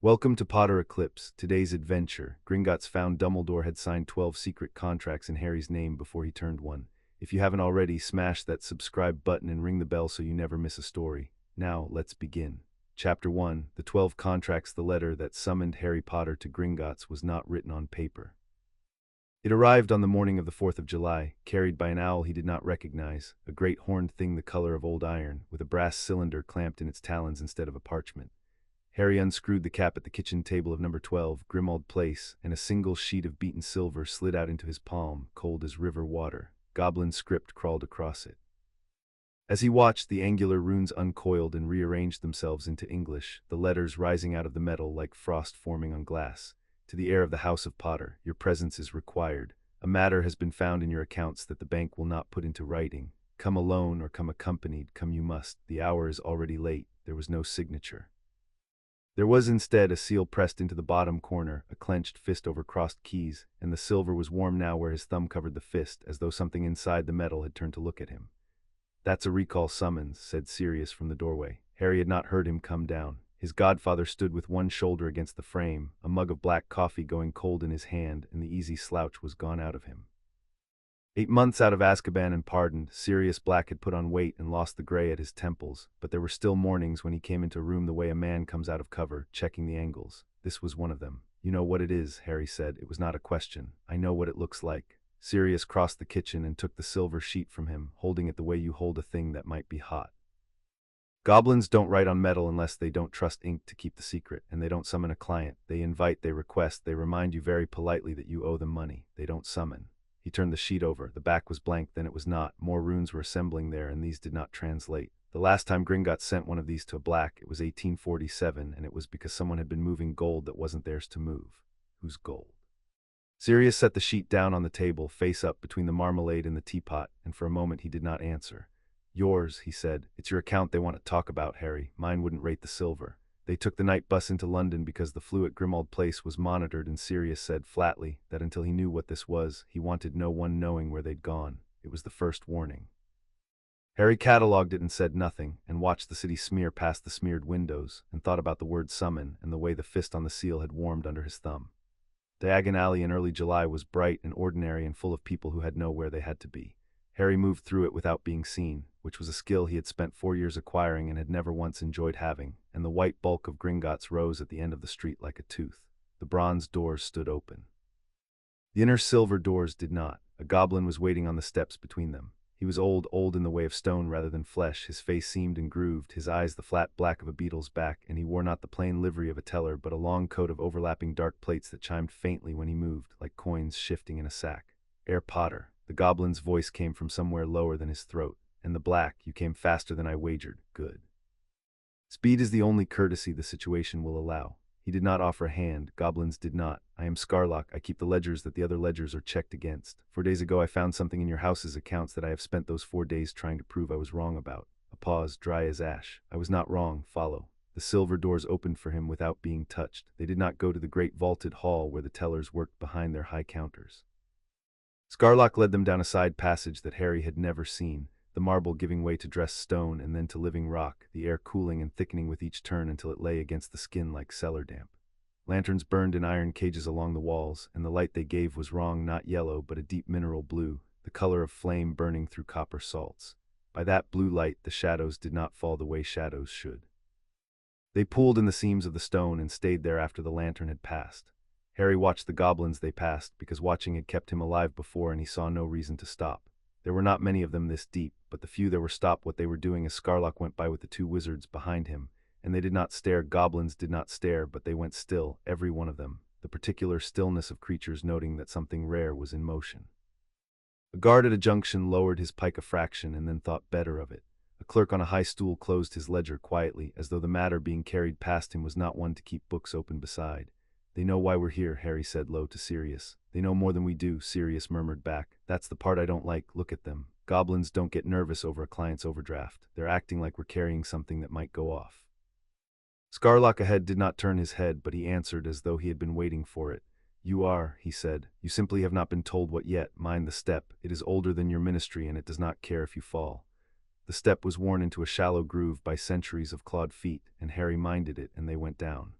Welcome to Potter Eclipse. Today's adventure. Gringotts found Dumbledore had signed 12 secret contracts in Harry's name before he turned one. If you haven't already, smash that subscribe button and ring the bell so you never miss a story. Now, let's begin. Chapter 1. The 12 Contracts. The letter that summoned Harry Potter to Gringotts was not written on paper. It arrived on the morning of the 4th of July, carried by an owl he did not recognize, a great horned thing the color of old iron, with a brass cylinder clamped in its talons instead of a parchment. Harry unscrewed the cap at the kitchen table of number 12, Grimmauld Place, and a single sheet of beaten silver slid out into his palm, cold as river water. Goblin script crawled across it. As he watched, the angular runes uncoiled and rearranged themselves into English, the letters rising out of the metal like frost forming on glass. To the heir of the House of Potter, your presence is required. A matter has been found in your accounts that the bank will not put into writing. Come alone or come accompanied, come you must. The hour is already late. There was no signature. There was instead a seal pressed into the bottom corner, a clenched fist over crossed keys, and the silver was warm now where his thumb covered the fist, as though something inside the metal had turned to look at him. "That's a recall summons," said Sirius from the doorway. Harry had not heard him come down. His godfather stood with one shoulder against the frame, a mug of black coffee going cold in his hand, and the easy slouch was gone out of him. 8 months out of Azkaban and pardoned, Sirius Black had put on weight and lost the gray at his temples, but there were still mornings when he came into a room the way a man comes out of cover, checking the angles. This was one of them. "You know what it is," Harry said. It was not a question. "I know what it looks like." Sirius crossed the kitchen and took the silver sheet from him, holding it the way you hold a thing that might be hot. Goblins don't write on metal unless they don't trust ink to keep the secret, and they don't summon a client. They invite, they request, they remind you very politely that you owe them money. They don't summon. He turned the sheet over. The back was blank, then it was not. More runes were assembling there, and these did not translate. The last time Gringotts sent one of these to a Black, it was 1847, and it was because someone had been moving gold that wasn't theirs to move. Whose gold? Sirius set the sheet down on the table, face up between the marmalade and the teapot, and for a moment he did not answer. "Yours," he said. "It's your account they want to talk about, Harry. Mine wouldn't rate the silver. They took the night bus into London because the flu at Grimmauld Place was monitored, and Sirius said flatly that until he knew what this was, he wanted no one knowing where they'd gone. It was the first warning." Harry catalogued it and said nothing, and watched the city smear past the smeared windows, and thought about the word summon and the way the fist on the seal had warmed under his thumb. Diagon Alley in early July was bright and ordinary and full of people who had known where they had to be. Harry moved through it without being seen, which was a skill he had spent 4 years acquiring and had never once enjoyed having, and the white bulk of Gringotts rose at the end of the street like a tooth. The bronze doors stood open. The inner silver doors did not. A goblin was waiting on the steps between them. He was old in the way of stone rather than flesh. His face seamed and grooved, his eyes the flat black of a beetle's back, and he wore not the plain livery of a teller but a long coat of overlapping dark plates that chimed faintly when he moved, like coins shifting in a sack. "Herr Potter." The goblin's voice came from somewhere lower than his throat. "And the Black, you came faster than I wagered. Good. Speed is the only courtesy the situation will allow." He did not offer a hand. Goblins did not. "I am Scarlock. I keep the ledgers that the other ledgers are checked against. 4 days ago I found something in your house's accounts that I have spent those 4 days trying to prove I was wrong about." A pause, dry as ash. "I was not wrong. Follow." The silver doors opened for him without being touched. They did not go to the great vaulted hall where the tellers worked behind their high counters. Scarlock led them down a side passage that Harry had never seen, the marble giving way to dressed stone and then to living rock, the air cooling and thickening with each turn until it lay against the skin like cellar damp. Lanterns burned in iron cages along the walls, and the light they gave was wrong, not yellow, but a deep mineral blue, the color of flame burning through copper salts. By that blue light the shadows did not fall the way shadows should. They pooled in the seams of the stone and stayed there after the lantern had passed. Harry watched the goblins they passed, because watching had kept him alive before and he saw no reason to stop. There were not many of them this deep, but the few there were stopped what they were doing as Scarlock went by with the 2 wizards behind him, and they did not stare. Goblins did not stare, but they went still, every one of them, the particular stillness of creatures noting that something rare was in motion. A guard at a junction lowered his pike a fraction and then thought better of it. A clerk on a high stool closed his ledger quietly, as though the matter being carried past him was not one to keep books open beside. "They know why we're here," Harry said low to Sirius. "They know more than we do," Sirius murmured back. "That's the part I don't like. Look at them. Goblins don't get nervous over a client's overdraft. They're acting like we're carrying something that might go off." Scarlock ahead did not turn his head, but he answered as though he had been waiting for it. "You are," he said. "You simply have not been told what yet. Mind the step. It is older than your ministry, and it does not care if you fall." The step was worn into a shallow groove by centuries of clawed feet, and Harry minded it, and they went down.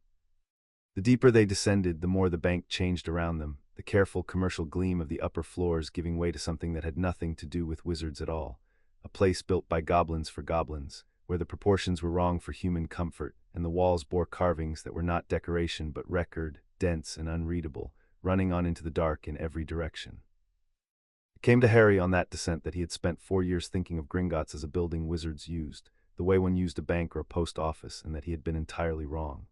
The deeper they descended, the more the bank changed around them, the careful commercial gleam of the upper floors giving way to something that had nothing to do with wizards at all. A place built by goblins for goblins, where the proportions were wrong for human comfort, and the walls bore carvings that were not decoration but record, dense and unreadable, running on into the dark in every direction. It came to Harry on that descent that he had spent 4 years thinking of Gringotts as a building wizards used, the way one used a bank or a post office, and that he had been entirely wrong.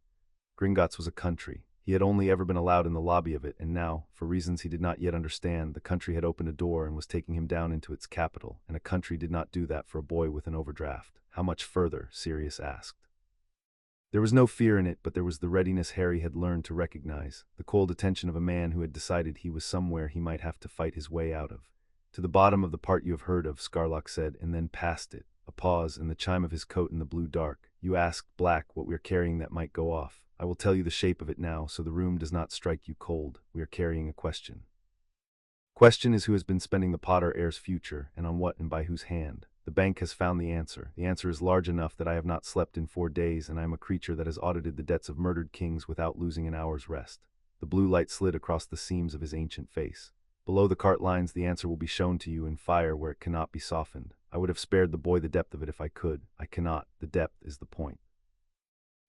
Gringotts was a country. He had only ever been allowed in the lobby of it, and now, for reasons he did not yet understand, the country had opened a door and was taking him down into its capital, and a country did not do that for a boy with an overdraft. How much further? Sirius asked. There was no fear in it, but there was the readiness Harry had learned to recognize, the cold attention of a man who had decided he was somewhere he might have to fight his way out of. To the bottom of the part you have heard of, Scarlock said, and then past it. A pause, and the chime of his coat in the blue dark. You asked, Black, what we are carrying that might go off. I will tell you the shape of it now, so the room does not strike you cold. We are carrying a question. Question is who has been spending the Potter heir's future, and on what and by whose hand. The bank has found the answer. The answer is large enough that I have not slept in 4 days, and I am a creature that has audited the debts of murdered kings without losing an hour's rest. The blue light slid across the seams of his ancient face. Below the cart lines the answer will be shown to you in fire where it cannot be softened. I would have spared the boy the depth of it if I could. I cannot. The depth is the point.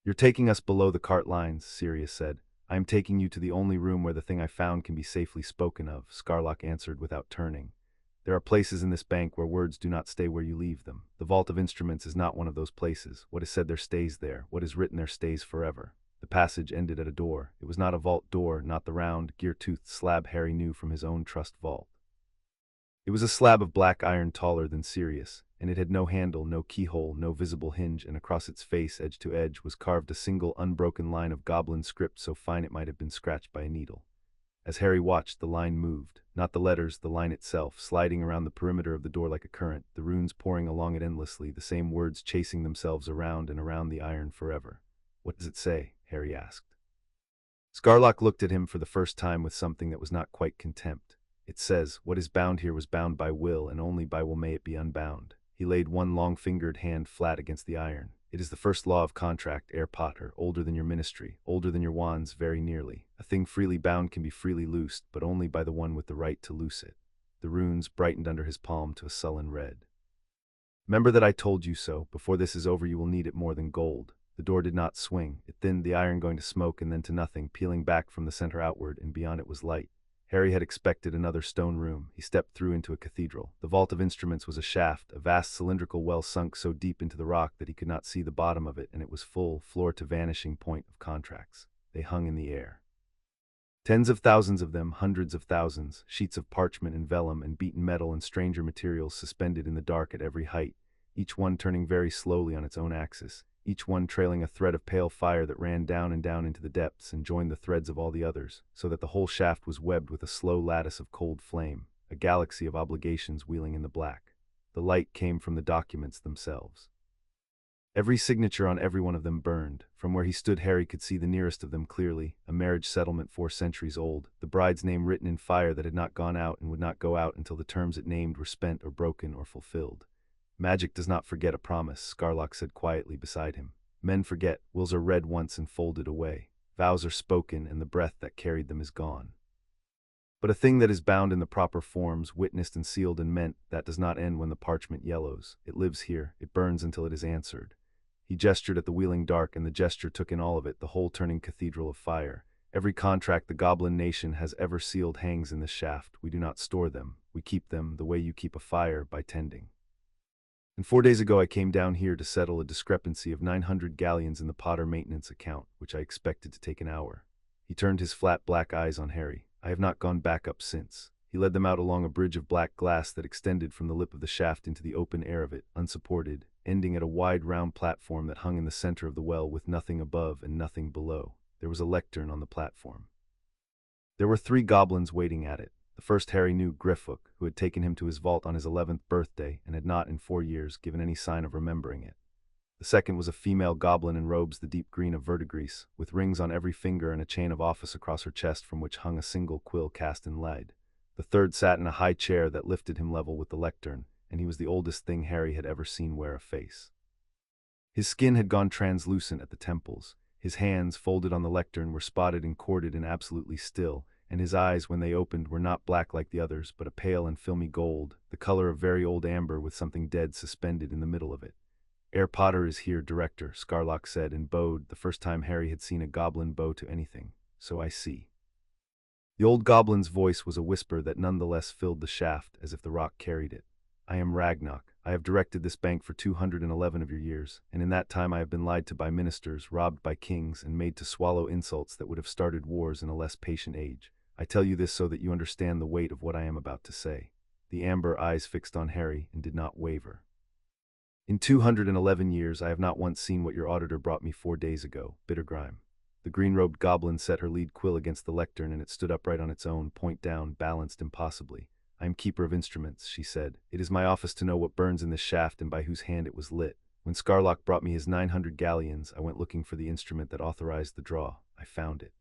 You're taking us below the cart lines, Sirius said. I am taking you to the only room where the thing I found can be safely spoken of, Scarlock answered without turning. There are places in this bank where words do not stay where you leave them. The vault of instruments is not one of those places. What is said there stays there. What is written there stays forever. The passage ended at a door. It was not a vault door, not the round, gear-toothed slab Harry knew from his own trust vault. It was a slab of black iron taller than Sirius, and it had no handle, no keyhole, no visible hinge, and across its face, edge to edge, was carved a single unbroken line of goblin script so fine it might have been scratched by a needle. As Harry watched, the line moved, not the letters, the line itself, sliding around the perimeter of the door like a current, the runes pouring along it endlessly, the same words chasing themselves around and around the iron forever. What does it say? Harry asked. Scarlock looked at him for the first time with something that was not quite contempt. It says, what is bound here was bound by will, and only by will may it be unbound. He laid one long-fingered hand flat against the iron. It is the first law of contract, Herr Potter, older than your ministry, older than your wands, very nearly. A thing freely bound can be freely loosed, but only by the one with the right to loose it. The runes brightened under his palm to a sullen red. Remember that I told you so. Before this is over you will need it more than gold. The door did not swing. It thinned, the iron going to smoke and then to nothing, peeling back from the center outward, and beyond it was light. Harry had expected another stone room. He stepped through into a cathedral. The vault of instruments was a shaft, a vast cylindrical well sunk so deep into the rock that he could not see the bottom of it, and it was full, floor to vanishing point, of contracts. They hung in the air. Tens of thousands of them, hundreds of thousands, sheets of parchment and vellum and beaten metal and stranger materials suspended in the dark at every height, each one turning very slowly on its own axis, each one trailing a thread of pale fire that ran down and down into the depths and joined the threads of all the others, so that the whole shaft was webbed with a slow lattice of cold flame, a galaxy of obligations wheeling in the black. The light came from the documents themselves. Every signature on every one of them burned. From where he stood Harry could see the nearest of them clearly, a marriage settlement 4 centuries old, the bride's name written in fire that had not gone out and would not go out until the terms it named were spent or broken or fulfilled. Magic does not forget a promise, Scarlock said quietly beside him. Men forget, wills are read once and folded away. Vows are spoken and the breath that carried them is gone. But a thing that is bound in the proper forms, witnessed and sealed and meant, that does not end when the parchment yellows. It lives here, it burns until it is answered. He gestured at the wheeling dark, and the gesture took in all of it, the whole turning cathedral of fire. Every contract the goblin nation has ever sealed hangs in this shaft. We do not store them. We keep them the way you keep a fire, by tending. And 4 days ago I came down here to settle a discrepancy of 900 galleons in the Potter maintenance account, which I expected to take an hour. He turned his flat black eyes on Harry. I have not gone back up since. He led them out along a bridge of black glass that extended from the lip of the shaft into the open air of it, unsupported, ending at a wide round platform that hung in the center of the well with nothing above and nothing below. There was a lectern on the platform. There were 3 goblins waiting at it. The first Harry knew, Griffook, who had taken him to his vault on his 11th birthday and had not in 4 years given any sign of remembering it. The second was a female goblin in robes the deep green of verdigris, with rings on every finger and a chain of office across her chest from which hung a single quill cast in lead. The third sat in a high chair that lifted him level with the lectern, and he was the oldest thing Harry had ever seen wear a face. His skin had gone translucent at the temples. His hands, folded on the lectern, were spotted and corded and absolutely still, and his eyes, when they opened, were not black like the others, but a pale and filmy gold, the color of very old amber with something dead suspended in the middle of it. "Herr Potter is here, Director," Scarlock said, and bowed, the first time Harry had seen a goblin bow to anything. "So I see." The old goblin's voice was a whisper that nonetheless filled the shaft, as if the rock carried it. "I am Ragnarok. I have directed this bank for 211 of your years, and in that time I have been lied to by ministers, robbed by kings, and made to swallow insults that would have started wars in a less patient age. I tell you this so that you understand the weight of what I am about to say." The amber eyes fixed on Harry and did not waver. "In 211 years I have not once seen what your auditor brought me 4 days ago, Bittergrime." The green-robed goblin set her lead quill against the lectern, and it stood upright on its own, point down, balanced impossibly. "I am keeper of instruments," she said. "It is my office to know what burns in this shaft and by whose hand it was lit. When Scarlock brought me his 900 galleons, I went looking for the instrument that authorized the draw. I found it."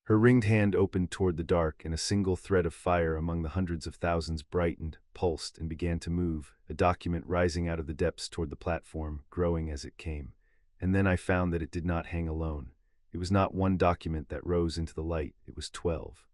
Her ringed hand opened toward the dark, and a single thread of fire among the hundreds of thousands brightened, pulsed, and began to move, a document rising out of the depths toward the platform, growing as it came. And then I found that it did not hang alone. It was not one document that rose into the light, it was 12.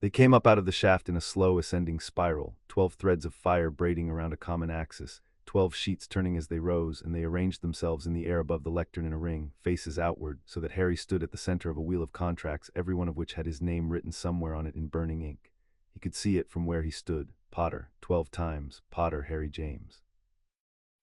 They came up out of the shaft in a slow ascending spiral, 12 threads of fire braiding around a common axis, 12 sheets turning as they rose, and they arranged themselves in the air above the lectern in a ring, faces outward, so that Harry stood at the center of a wheel of contracts, every one of which had his name written somewhere on it in burning ink. He could see it from where he stood: Potter, 12 times, Potter Harry James.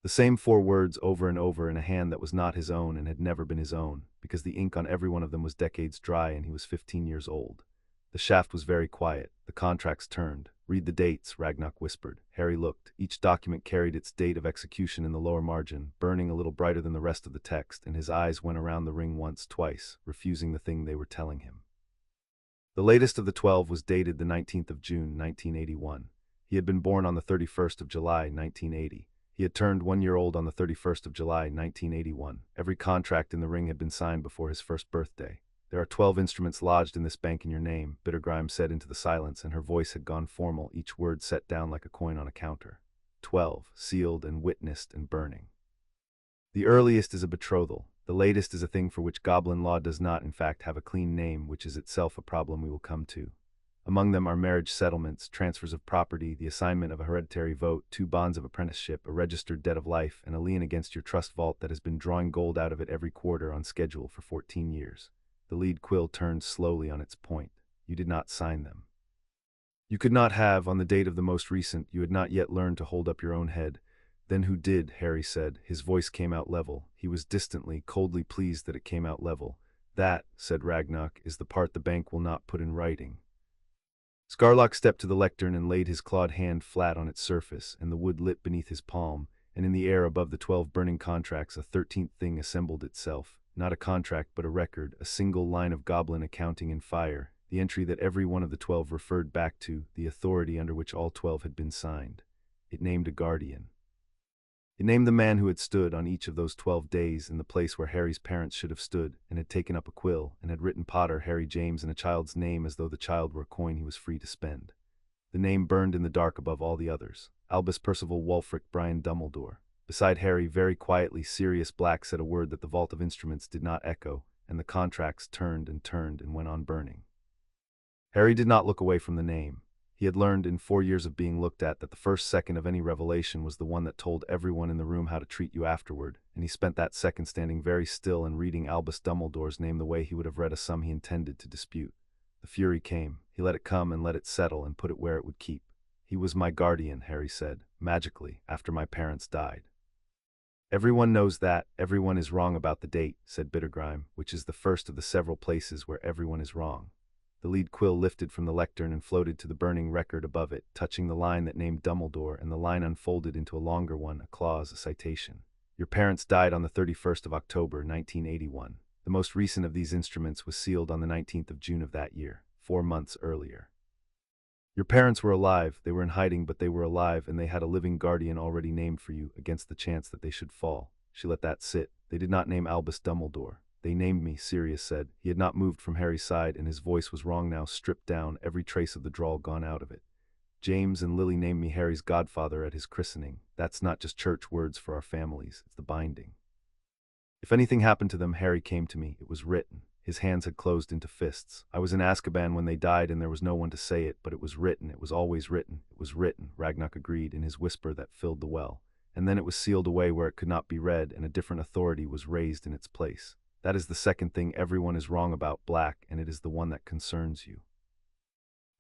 The same 4 words over and over in a hand that was not his own and had never been his own, because the ink on every one of them was decades dry and he was 15 years old. The shaft was very quiet. The contracts turned. "Read the dates," Ragnarok whispered. Harry looked. Each document carried its date of execution in the lower margin, burning a little brighter than the rest of the text, and his eyes went around the ring once, twice, refusing the thing they were telling him. The latest of the 12 was dated the 19th of June, 1981. He had been born on the 31st of July, 1980. He had turned 1 year old on the 31st of July, 1981. Every contract in the ring had been signed before his first birthday. "There are 12 instruments lodged in this bank in your name," Bittergrime said into the silence, and her voice had gone formal, each word set down like a coin on a counter. 12, sealed and witnessed and burning. "The earliest is a betrothal. The latest is a thing for which goblin law does not, in fact, have a clean name, which is itself a problem we will come to. Among them are marriage settlements, transfers of property, the assignment of a hereditary vote, 2 bonds of apprenticeship, a registered debt of life, and a lien against your trust vault that has been drawing gold out of it every quarter on schedule for 14 years. The lead quill turned slowly on its point. "You did not sign them. You could not have, on the date of the most recent. You had not yet learned to hold up your own head." "Then who did?" Harry said. His voice came out level. He was distantly, coldly pleased that it came out level. "That," said Ragnarok, "is the part the bank will not put in writing." Scarlock stepped to the lectern and laid his clawed hand flat on its surface, and the wood lit beneath his palm, and in the air above the 12 burning contracts a 13th thing assembled itself. Not a contract but a record, a single line of goblin accounting in fire, the entry that every one of the 12 referred back to, the authority under which all 12 had been signed. It named a guardian. It named the man who had stood on each of those 12 days in the place where Harry's parents should have stood, and had taken up a quill, and had written Potter Harry James in a child's name as though the child were a coin he was free to spend. The name burned in the dark above all the others: Albus Percival Wulfric Brian Dumbledore. Beside Harry, very quietly, Sirius Black said a word that the vault of instruments did not echo, and the contracts turned and went on burning. Harry did not look away from the name. He had learned in 4 years of being looked at that the first second of any revelation was the one that told everyone in the room how to treat you afterward, and he spent that second standing very still and reading Albus Dumbledore's name the way he would have read a sum he intended to dispute. The fury came. He let it come and let it settle and put it where it would keep. "He was my guardian," Harry said, "magically, after my parents died." "Everyone knows that. Everyone is wrong about the date," said Bittergrime, "which is the first of the several places where everyone is wrong." The lead quill lifted from the lectern and floated to the burning record above it, touching the line that named Dumbledore, and the line unfolded into a longer one, a clause, a citation. "Your parents died on the 31st of October, 1981. The most recent of these instruments was sealed on the 19th of June of that year, 4 months earlier. Your parents were alive, they were in hiding, but they were alive, and they had a living guardian already named for you, against the chance that they should fall." She let that sit. "They did not name Albus Dumbledore. They named me," Sirius said. He had not moved from Harry's side, and his voice was wrong now, stripped down, every trace of the drawl gone out of it. "James and Lily named me Harry's godfather at his christening. That's not just church words for our families, it's the binding. If anything happened to them, Harry came to me. It was written. His hands had closed into fists. I was in Azkaban when they died and there was no one to say it, but it was written. It was always written. It was written, Ragnock agreed in his whisper that filled the well. And then it was sealed away where it could not be read, and a different authority was raised in its place. That is the second thing everyone is wrong about, Black, and it is the one that concerns you.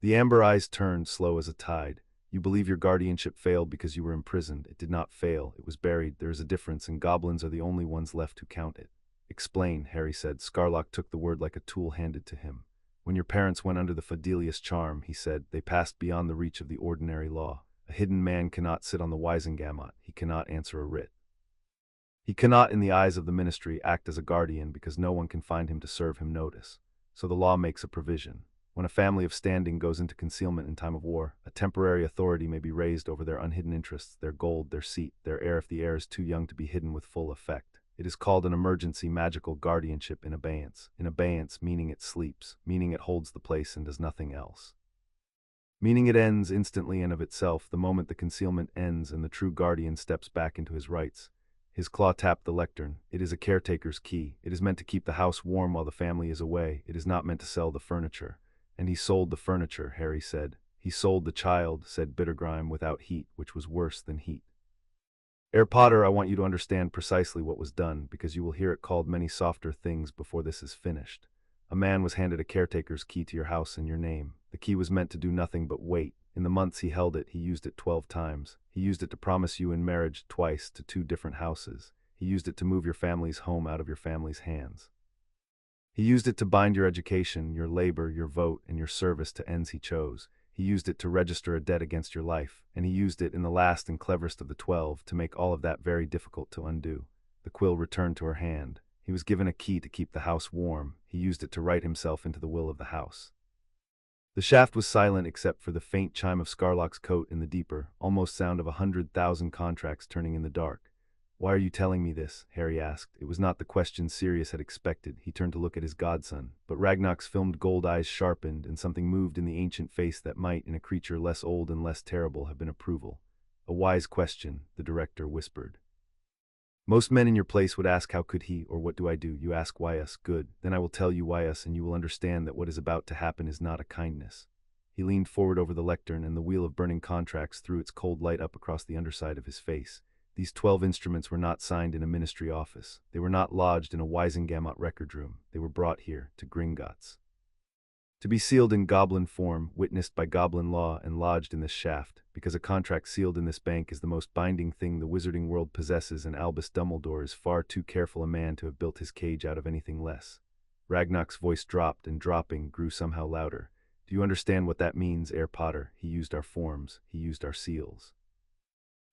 The amber eyes turned, slow as a tide. You believe your guardianship failed because you were imprisoned. It did not fail. It was buried. There is a difference, and goblins are the only ones left who count it. Explain, Harry said. Scarlock took the word like a tool handed to him. When your parents went under the Fidelius charm, he said, they passed beyond the reach of the ordinary law. A hidden man cannot sit on the Wisengamot. He cannot answer a writ. He cannot, in the eyes of the ministry, act as a guardian because no one can find him to serve him notice. So the law makes a provision. When a family of standing goes into concealment in time of war, a temporary authority may be raised over their unhidden interests, their gold, their seat, their heir if the heir is too young to be hidden with full effect. It is called an emergency magical guardianship in abeyance. In abeyance, meaning it sleeps, meaning it holds the place and does nothing else. Meaning it ends instantly and of itself the moment the concealment ends and the true guardian steps back into his rights. His claw tapped the lectern. It is a caretaker's key. It is meant to keep the house warm while the family is away. It is not meant to sell the furniture. And he sold the furniture, Harry said. He sold the child, said Bittergrime, without heat, which was worse than heat. Herr Potter, I want you to understand precisely what was done, because you will hear it called many softer things before this is finished. A man was handed a caretaker's key to your house in your name. The key was meant to do nothing but wait. In the months he held it, he used it 12 times. He used it to promise you in marriage twice to 2 different houses. He used it to move your family's home out of your family's hands. He used it to bind your education, your labor, your vote, and your service to ends he chose. He used it to register a debt against your life, and he used it in the last and cleverest of the 12 to make all of that very difficult to undo. The quill returned to her hand. He was given a key to keep the house warm. He used it to write himself into the will of the house. The shaft was silent except for the faint chime of Scarlock's coat in the deeper, almost sound of 100,000 contracts turning in the dark. Why are you telling me this? Harry asked. It was not the question Sirius had expected. He turned to look at his godson. But Ragnock's filmed gold eyes sharpened, and something moved in the ancient face that might, in a creature less old and less terrible, have been approval. A wise question, the director whispered. Most men in your place would ask how could he, or what do I do? You ask why us, good. Then I will tell you why us, and you will understand that what is about to happen is not a kindness. He leaned forward over the lectern, and the wheel of burning contracts threw its cold light up across the underside of his face. These 12 instruments were not signed in a ministry office. They were not lodged in a Wisengamot record room. They were brought here, to Gringotts, to be sealed in goblin form, witnessed by goblin law, and lodged in this shaft, because a contract sealed in this bank is the most binding thing the wizarding world possesses, and Albus Dumbledore is far too careful a man to have built his cage out of anything less. Ragnock's voice dropped, and dropping, grew somehow louder. Do you understand what that means, Herr Potter? He used our forms. He used our seals.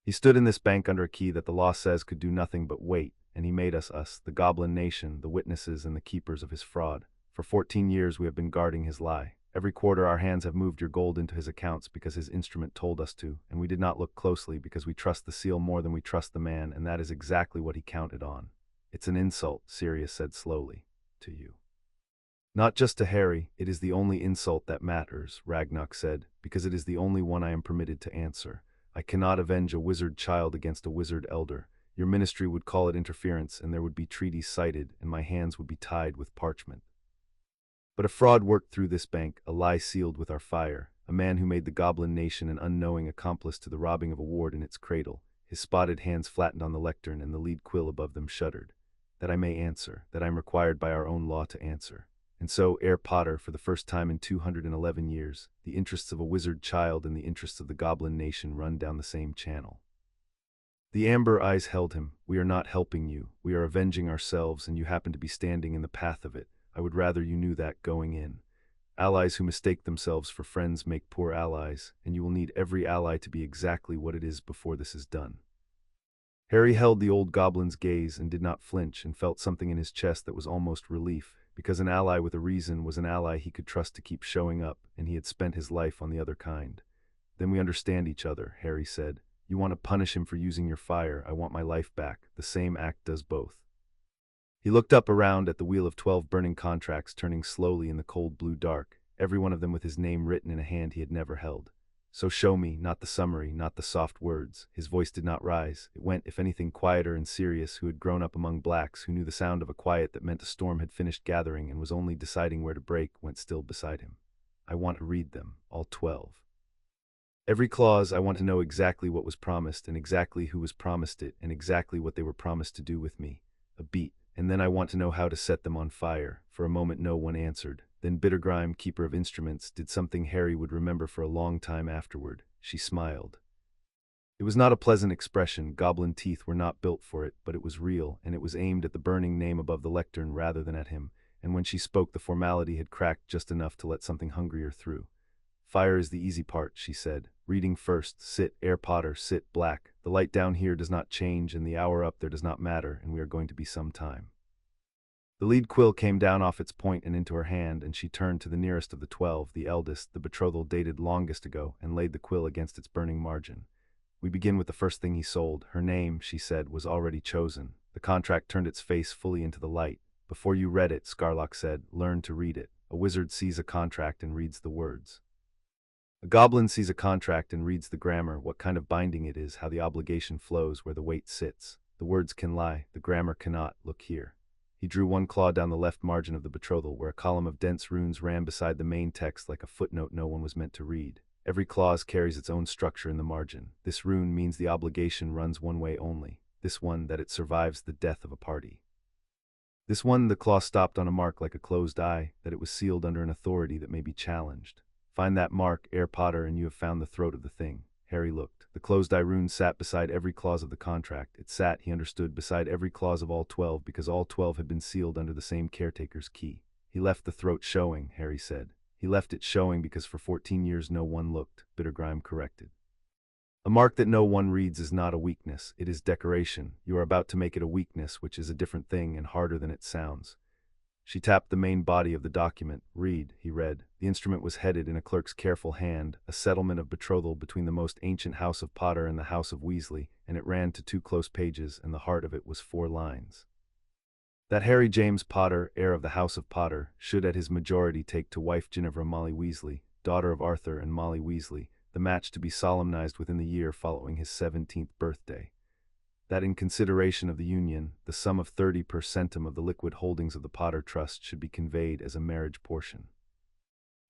He stood in this bank under a key that the law says could do nothing but wait, and he made us, the goblin nation, the witnesses and the keepers of his fraud. For 14 years we have been guarding his lie. Every quarter our hands have moved your gold into his accounts because his instrument told us to, and we did not look closely because we trust the seal more than we trust the man, and that is exactly what he counted on. It's an insult, Sirius said slowly, to you. Not just to Harry, it is the only insult that matters, Ragnock said, because it is the only one I am permitted to answer. I cannot avenge a wizard child against a wizard elder. Your ministry would call it interference, and there would be treaties cited, and my hands would be tied with parchment. But a fraud worked through this bank, a lie sealed with our fire, a man who made the goblin nation an unknowing accomplice to the robbing of a ward in its cradle. His spotted hands flattened on the lectern, and the lead quill above them shuddered. That I may answer, that I am required by our own law to answer. And so, Herr Potter, for the first time in 211 years, the interests of a wizard child and the interests of the goblin nation run down the same channel. The amber eyes held him. We are not helping you. We are avenging ourselves, and you happen to be standing in the path of it. I would rather you knew that going in. Allies who mistake themselves for friends make poor allies, and you will need every ally to be exactly what it is before this is done. Harry held the old goblin's gaze and did not flinch, and felt something in his chest that was almost relief. Because an ally with a reason was an ally he could trust to keep showing up, and he had spent his life on the other kind. Then we understand each other, Harry said. You want to punish him for using your fire. I want my life back. The same act does both. He looked up around at the wheel of 12 burning contracts turning slowly in the cold blue dark, every one of them with his name written in a hand he had never held. So show me, not the summary, not the soft words. His voice did not rise. It went, if anything, quieter and Sirius, who had grown up among blacks, who knew the sound of a quiet that meant a storm had finished gathering and was only deciding where to break, went still beside him. I want to read them, all 12. Every clause. I want to know exactly what was promised and exactly who was promised it and exactly what they were promised to do with me. A beat. And then I want to know how to set them on fire. For a moment no one answered. Then Bittergrime, keeper of instruments, did something Harry would remember for a long time afterward. She smiled. It was not a pleasant expression. Goblin teeth were not built for it, but it was real, and it was aimed at the burning name above the lectern rather than at him, and when she spoke the formality had cracked just enough to let something hungrier through. Fire is the easy part, she said. Reading first. Sit, Air Potter, sit, Black. The light down here does not change, and the hour up there does not matter, and we are going to be some time. The lead quill came down off its point and into her hand, and she turned to the nearest of the 12, the eldest, the betrothal dated longest ago, and laid the quill against its burning margin. We begin with the first thing he sold. Her name, she said, was already chosen. The contract turned its face fully into the light. Before you read it, Scarlock said, learn to read it. A wizard sees a contract and reads the words. A goblin sees a contract and reads the grammar, what kind of binding it is, how the obligation flows, where the weight sits. The words can lie, the grammar cannot. Look here. He drew one claw down the left margin of the betrothal, where a column of dense runes ran beside the main text like a footnote no one was meant to read. Every clause carries its own structure in the margin. This rune means the obligation runs one way only. This one, that it survives the death of a party. This one, the claw stopped on a mark like a closed eye, that it was sealed under an authority that may be challenged. Find that mark, Air Potter, and you have found the throat of the thing. Harry looked. The closed-eye rune sat beside every clause of the contract. It sat, he understood, beside every clause of all 12, because all 12 had been sealed under the same caretaker's key. He left the throat showing, Harry said. He left it showing because for 14 years no one looked, Bittergrime corrected. A mark that no one reads is not a weakness, it is decoration. You are about to make it a weakness, which is a different thing and harder than it sounds. She tapped the main body of the document. Read, he read. The instrument was headed in a clerk's careful hand, a settlement of betrothal between the most ancient house of Potter and the house of Weasley, and it ran to 2 close pages, and the heart of it was 4 lines. That Harry James Potter, heir of the house of Potter, should at his majority take to wife Ginevra Molly Weasley, daughter of Arthur and Molly Weasley, the match to be solemnized within the year following his 17th birthday. That in consideration of the union, the sum of 30 per centum of the liquid holdings of the Potter Trust should be conveyed as a marriage portion.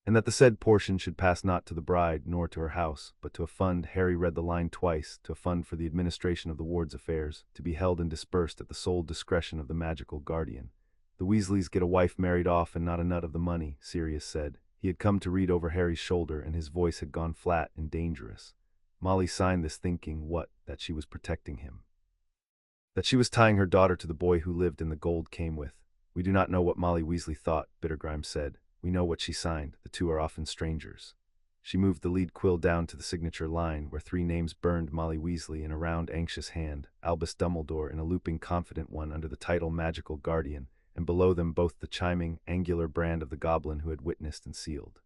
And that the said portion should pass not to the bride nor to her house, but to a fund. Harry read the line twice, to a fund for the administration of the ward's affairs, to be held and dispersed at the sole discretion of the magical guardian. The Weasleys get a wife married off and not a nut of the money, Sirius said. He had come to read over Harry's shoulder, and his voice had gone flat and dangerous. Molly signed this thinking, what? That she was protecting him. That she was tying her daughter to the boy who lived and the gold came with. We do not know what Molly Weasley thought, Bittergrime said. We know what she signed. The two are often strangers. She moved the lead quill down to the signature line, where 3 names burned: Molly Weasley in a round, anxious hand, Albus Dumbledore in a looping, confident one under the title Magical Guardian, and below them both the chiming, angular brand of the goblin who had witnessed and sealed.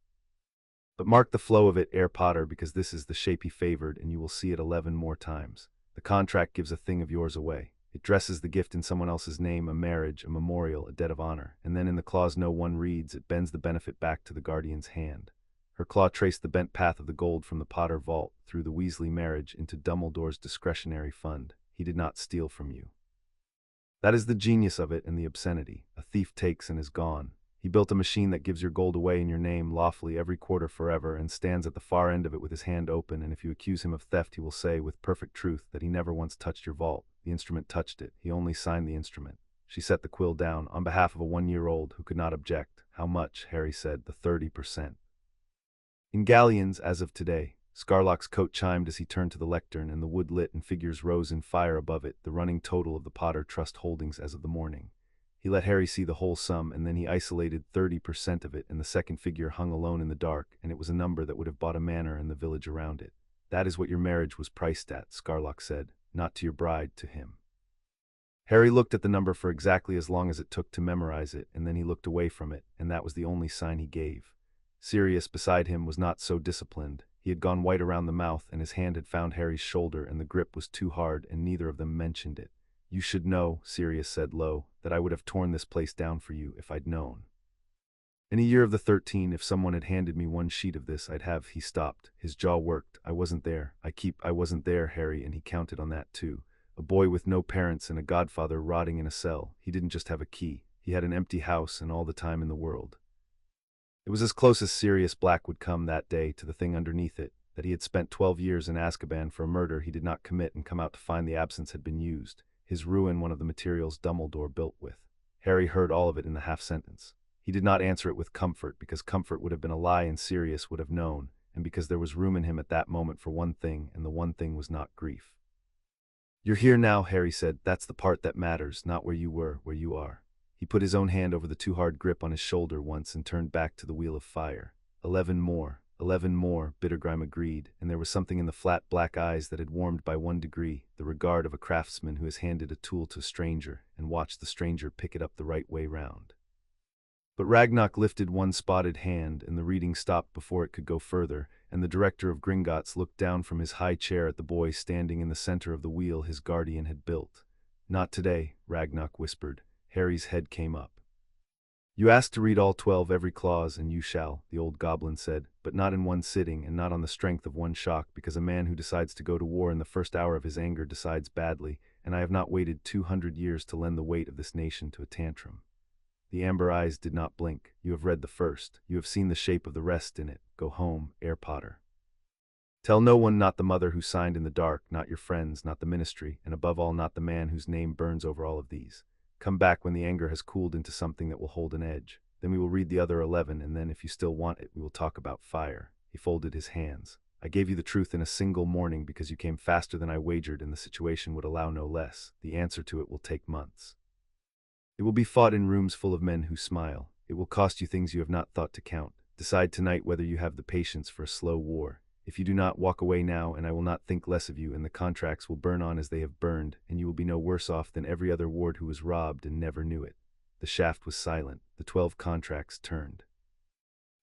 But mark the flow of it, Air Potter, because this is the shape he favored, and you will see it 11 more times. The contract gives a thing of yours away. It dresses the gift in someone else's name, a marriage, a memorial, a debt of honor, and then in the clause no one reads, it bends the benefit back to the guardian's hand. Her claw traced the bent path of the gold from the Potter vault, through the Weasley marriage, into Dumbledore's discretionary fund. He did not steal from you. That is the genius of it and the obscenity. A thief takes and is gone. He built a machine that gives your gold away in your name lawfully every quarter forever, and stands at the far end of it with his hand open, and if you accuse him of theft he will say with perfect truth that he never once touched your vault. The instrument touched it. He only signed the instrument. She set the quill down, on behalf of a 1-year-old who could not object. How much? Harry said. The 30%. In galleons, as of today. Scarlock's coat chimed as he turned to the lectern, and the wood lit and figures rose in fire above it, the running total of the Potter Trust holdings as of the morning. He let Harry see the whole sum, and then he isolated 30% of it, and the second figure hung alone in the dark, and it was a number that would have bought a manor and the village around it. That is what your marriage was priced at, Scarlock said. Not to your bride, to him. Harry looked at the number for exactly as long as it took to memorize it, and then he looked away from it, and that was the only sign he gave. Sirius, beside him, was not so disciplined. He had gone white around the mouth, and his hand had found Harry's shoulder, and the grip was too hard, and neither of them mentioned it. You should know, Sirius said low, that I would have torn this place down for you if I'd known. In a year of the 13, if someone had handed me one sheet of this, I'd have. He stopped. His jaw worked. I wasn't there. I wasn't there, Harry, and he counted on that too. A boy with no parents and a godfather rotting in a cell. He didn't just have a key. He had an empty house and all the time in the world. It was as close as Sirius Black would come that day to the thing underneath it, that he had spent 12 years in Azkaban for a murder he did not commit and come out to find the absence had been used. His ruin one of the materials Dumbledore built with. Harry heard all of it in the half-sentence. He did not answer it with comfort, because comfort would have been a lie and Sirius would have known, and because there was room in him at that moment for one thing, and the one thing was not grief. "You're here now," Harry said. "That's the part that matters, not where you were, where you are." He put his own hand over the too-hard grip on his shoulder once and turned back to the wheel of fire. 11 more, 11 more, Bittergrime agreed, and there was something in the flat black eyes that had warmed by 1 degree, the regard of a craftsman who has handed a tool to a stranger and watched the stranger pick it up the right way round. But Ragnarok lifted one spotted hand, and the reading stopped before it could go further, and the director of Gringotts looked down from his high chair at the boy standing in the center of the wheel his guardian had built. "Not today," Ragnarok whispered. Harry's head came up. "You asked to read all 12, every clause, and you shall," the old goblin said, "but not in one sitting and not on the strength of one shock, because a man who decides to go to war in the first hour of his anger decides badly, and I have not waited 200 years to lend the weight of this nation to a tantrum." The amber eyes did not blink. "You have read the first. You have seen the shape of the rest in it. Go home, Air Potter. Tell no one, not the mother who signed in the dark, not your friends, not the ministry, and above all not the man whose name burns over all of these. Come back when the anger has cooled into something that will hold an edge. Then we will read the other 11, and then, if you still want it, we will talk about fire." He folded his hands. "I gave you the truth in a single morning because you came faster than I wagered, and the situation would allow no less. The answer to it will take months. It will be fought in rooms full of men who smile. It will cost you things you have not thought to count. Decide tonight whether you have the patience for a slow war. If you do not, walk away now, and I will not think less of you, and the contracts will burn on as they have burned, and you will be no worse off than every other ward who was robbed and never knew it." The shaft was silent. The 12 contracts turned.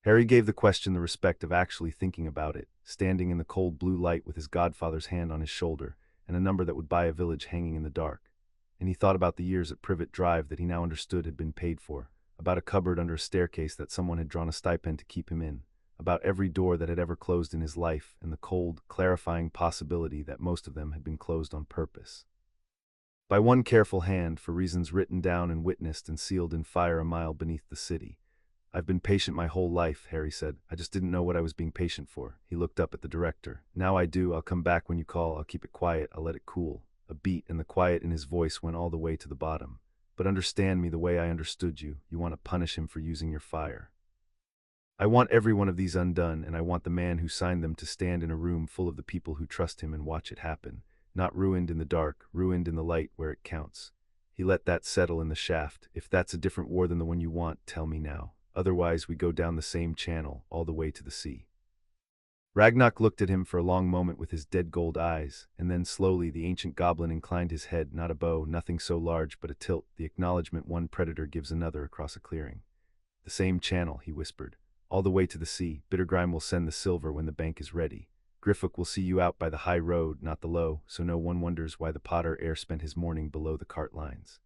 Harry gave the question the respect of actually thinking about it, standing in the cold blue light with his godfather's hand on his shoulder, and a number that would buy a village hanging in the dark. And he thought about the years at Privet Drive that he now understood had been paid for, about a cupboard under a staircase that someone had drawn a stipend to keep him in, about every door that had ever closed in his life, and the cold, clarifying possibility that most of them had been closed on purpose. By one careful hand, for reasons written down and witnessed and sealed in fire a mile beneath the city. "I've been patient my whole life," Harry said. "I just didn't know what I was being patient for." He looked up at the director. "Now I do. I'll come back when you call. I'll keep it quiet. I'll let it cool." A beat, and the quiet in his voice went all the way to the bottom. "But understand me the way I understood you. You want to punish him for using your fire. I want every one of these undone, and I want the man who signed them to stand in a room full of the people who trust him and watch it happen. Not ruined in the dark, ruined in the light where it counts." He let that settle in the shaft. "If that's a different war than the one you want, tell me now. Otherwise we go down the same channel, all the way to the sea." Ragnarok looked at him for a long moment with his dead gold eyes, and then slowly the ancient goblin inclined his head. "Not a bow, nothing so large, but a tilt, the acknowledgement one predator gives another across a clearing." "The same channel," he whispered. "All the way to the sea. Bittergrime will send the silver when the bank is ready. Griffook will see you out by the high road, not the low, so no one wonders why the Potter heir spent his morning below the cart lines."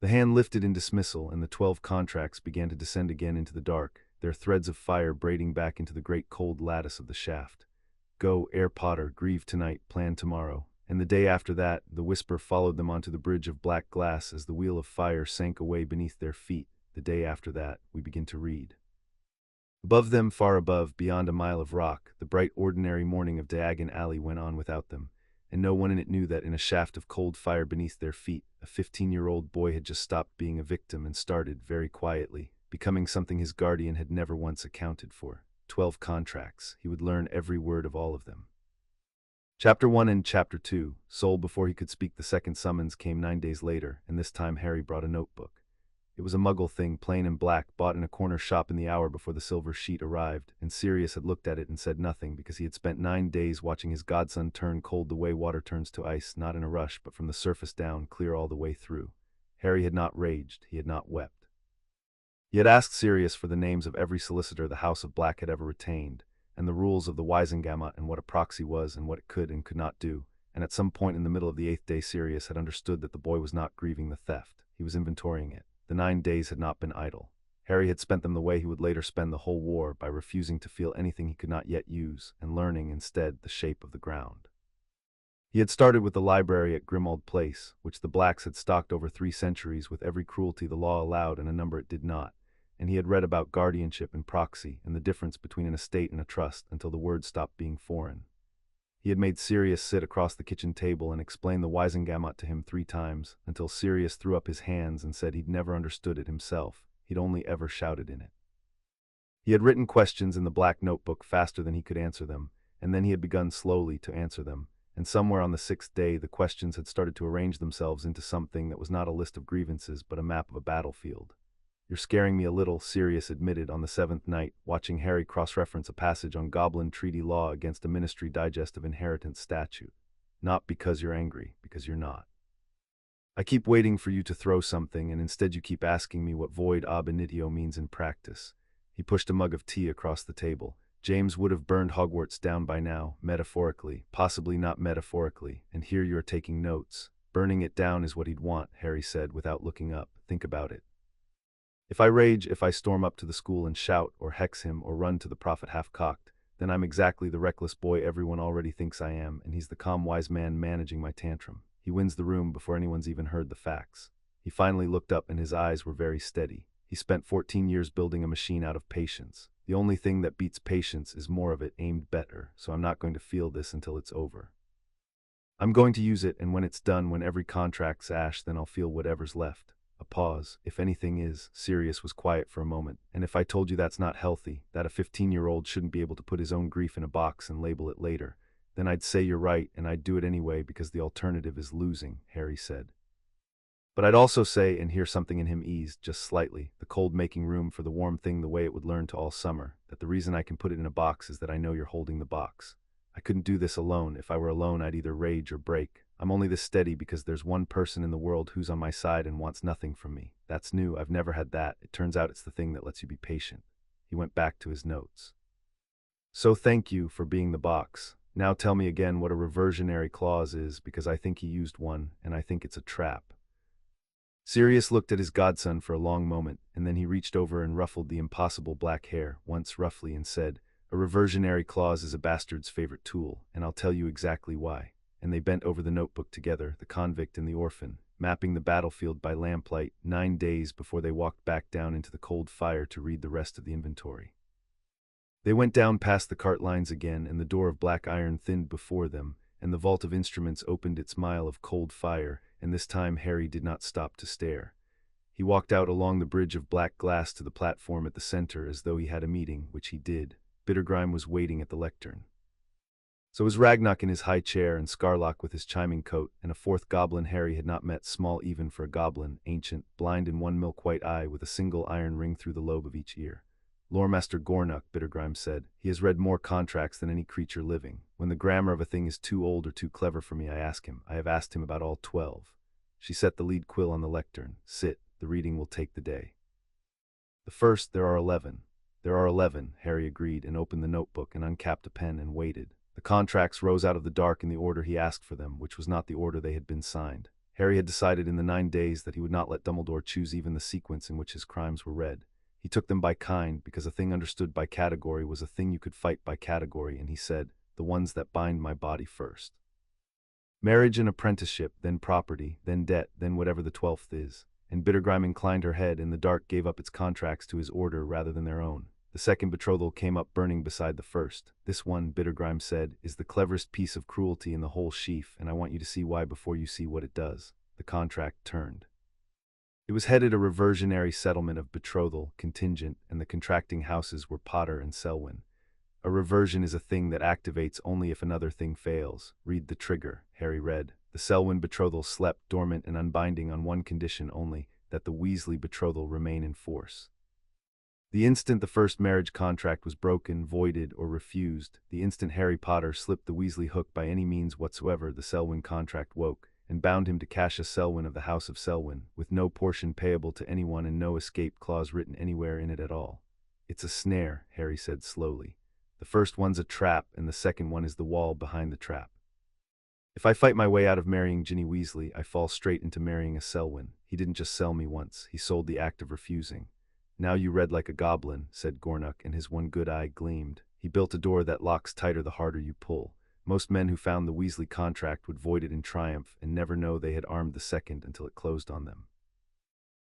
The hand lifted in dismissal, and the 12 contracts began to descend again into the dark, their threads of fire braiding back into the great cold lattice of the shaft. "Go, Air Potter, grieve tonight, plan tomorrow." And the day after that, the whisper followed them onto the bridge of black glass as the wheel of fire sank away beneath their feet. The day after that, we begin to read. Above them, far above, beyond a mile of rock, the bright ordinary morning of Diagon Alley went on without them, and no one in it knew that in a shaft of cold fire beneath their feet, a 15-year-old boy had just stopped being a victim and started, very quietly, becoming something his guardian had never once accounted for. 12 contracts. He would learn every word of all of them. Chapter 1 and Chapter 2. Soul. Before he could speak, the second summons came 9 days later, and this time Harry brought a notebook. It was a muggle thing, plain and black, bought in a corner shop in the hour before the silver sheet arrived, and Sirius had looked at it and said nothing because he had spent 9 days watching his godson turn cold the way water turns to ice, not in a rush, but from the surface down, clear all the way through. Harry had not raged, he had not wept. He had asked Sirius for the names of every solicitor the House of Black had ever retained, and the rules of the Wisengamot and what a proxy was and what it could and could not do, and at some point in the middle of the 8th day Sirius had understood that the boy was not grieving the theft, he was inventorying it. The 9 days had not been idle. Harry had spent them the way he would later spend the whole war, by refusing to feel anything he could not yet use, and learning, instead, the shape of the ground. He had started with the library at Grimmauld Place, which the Blacks had stocked over 3 centuries with every cruelty the law allowed and a number it did not, and he had read about guardianship and proxy and the difference between an estate and a trust until the word stopped being foreign. He had made Sirius sit across the kitchen table and explain the Wisengamot to him 3 times, until Sirius threw up his hands and said he'd never understood it himself, he'd only ever shouted in it. He had written questions in the black notebook faster than he could answer them, and then he had begun slowly to answer them, and somewhere on the 6th day the questions had started to arrange themselves into something that was not a list of grievances but a map of a battlefield. "You're scaring me a little," Sirius admitted on the 7th night, watching Harry cross-reference a passage on goblin treaty law against a Ministry Digest of Inheritance statute. "Not because you're angry, because you're not. I keep waiting for you to throw something, and instead you keep asking me what void ab initio means in practice." He pushed a mug of tea across the table. "James would have burned Hogwarts down by now, metaphorically, possibly not metaphorically, and here you are taking notes. Burning it down is what he'd want," Harry said without looking up. "Think about it. If I rage, if I storm up to the school and shout, or hex him, or run to the prophet half-cocked, then I'm exactly the reckless boy everyone already thinks I am, and he's the calm wise man managing my tantrum. He wins the room before anyone's even heard the facts." He finally looked up and his eyes were very steady. "He spent 14 years building a machine out of patience. The only thing that beats patience is more of it aimed better, so I'm not going to feel this until it's over. I'm going to use it, and when it's done, when every contract's ash, then I'll feel whatever's left." A pause. "If anything is." Sirius was quiet for a moment. "And if I told you that's not healthy, that a 15-year-old shouldn't be able to put his own grief in a box and label it later, then I'd say you're right, and I'd do it anyway because the alternative is losing," Harry said. "But I'd also say," and here something in him eased, just slightly, the cold making room for the warm thing the way it would learn to all summer, "that the reason I can put it in a box is that I know you're holding the box. I couldn't do this alone. If I were alone, I'd either rage or break. I'm only this steady because there's one person in the world who's on my side and wants nothing from me. That's new. I've never had that. It turns out it's the thing that lets you be patient." He went back to his notes. "So thank you for being the box. Now tell me again what a reversionary clause is, because I think he used one, and I think it's a trap." Sirius looked at his godson for a long moment, and then he reached over and ruffled the impossible black hair, once roughly, and said, "A reversionary clause is a bastard's favorite tool, and I'll tell you exactly why." And they bent over the notebook together, the convict and the orphan, mapping the battlefield by lamplight, 9 days before they walked back down into the cold fire to read the rest of the inventory. They went down past the cart lines again, and the door of black iron thinned before them, and the vault of instruments opened its mile of cold fire, and this time Harry did not stop to stare. He walked out along the bridge of black glass to the platform at the center as though he had a meeting, which he did. Bittergrime was waiting at the lectern. So was Ragnarok in his high chair, and Scarlock with his chiming coat, and a 4th goblin Harry had not met, small even for a goblin, ancient, blind in one milk-white eye with a single iron ring through the lobe of each ear. "Loremaster Gornock," Bittergrime said. "He has read more contracts than any creature living. When the grammar of a thing is too old or too clever for me, I ask him. I have asked him about all 12. She set the lead quill on the lectern. "Sit. The reading will take the day." "The first, there are 11. "There are 11, Harry agreed, and opened the notebook and uncapped a pen and waited. The contracts rose out of the dark in the order he asked for them, which was not the order they had been signed. Harry had decided in the 9 days that he would not let Dumbledore choose even the sequence in which his crimes were read. He took them by kind, because a thing understood by category was a thing you could fight by category, and he said, "The ones that bind my body first. Marriage and apprenticeship, then property, then debt, then whatever the 12th is." And Bittergrime inclined her head, and the dark gave up its contracts to his order rather than their own. The second betrothal came up burning beside the first. "This one," Bittergrime said, "is the cleverest piece of cruelty in the whole sheaf, and I want you to see why before you see what it does." The contract turned. It was headed "A Reversionary Settlement of Betrothal, Contingent," and the contracting houses were Potter and Selwyn. "A reversion is a thing that activates only if another thing fails. Read the trigger," Harry read. The Selwyn betrothal slept dormant and unbinding on one condition only, that the Weasley betrothal remain in force. The instant the first marriage contract was broken, voided, or refused, the instant Harry Potter slipped the Weasley hook by any means whatsoever, the Selwyn contract woke, and bound him to cash a Selwyn of the House of Selwyn, with no portion payable to anyone and no escape clause written anywhere in it at all. "It's a snare," Harry said slowly. "The first one's a trap, and the second one is the wall behind the trap. If I fight my way out of marrying Ginny Weasley, I fall straight into marrying a Selwyn. He didn't just sell me once, he sold the act of refusing. Now you read like a goblin, said Gornuk, and his one good eye gleamed. He built a door that locks tighter the harder you pull. Most men who found the Weasley contract would void it in triumph and never know they had armed the second until it closed on them.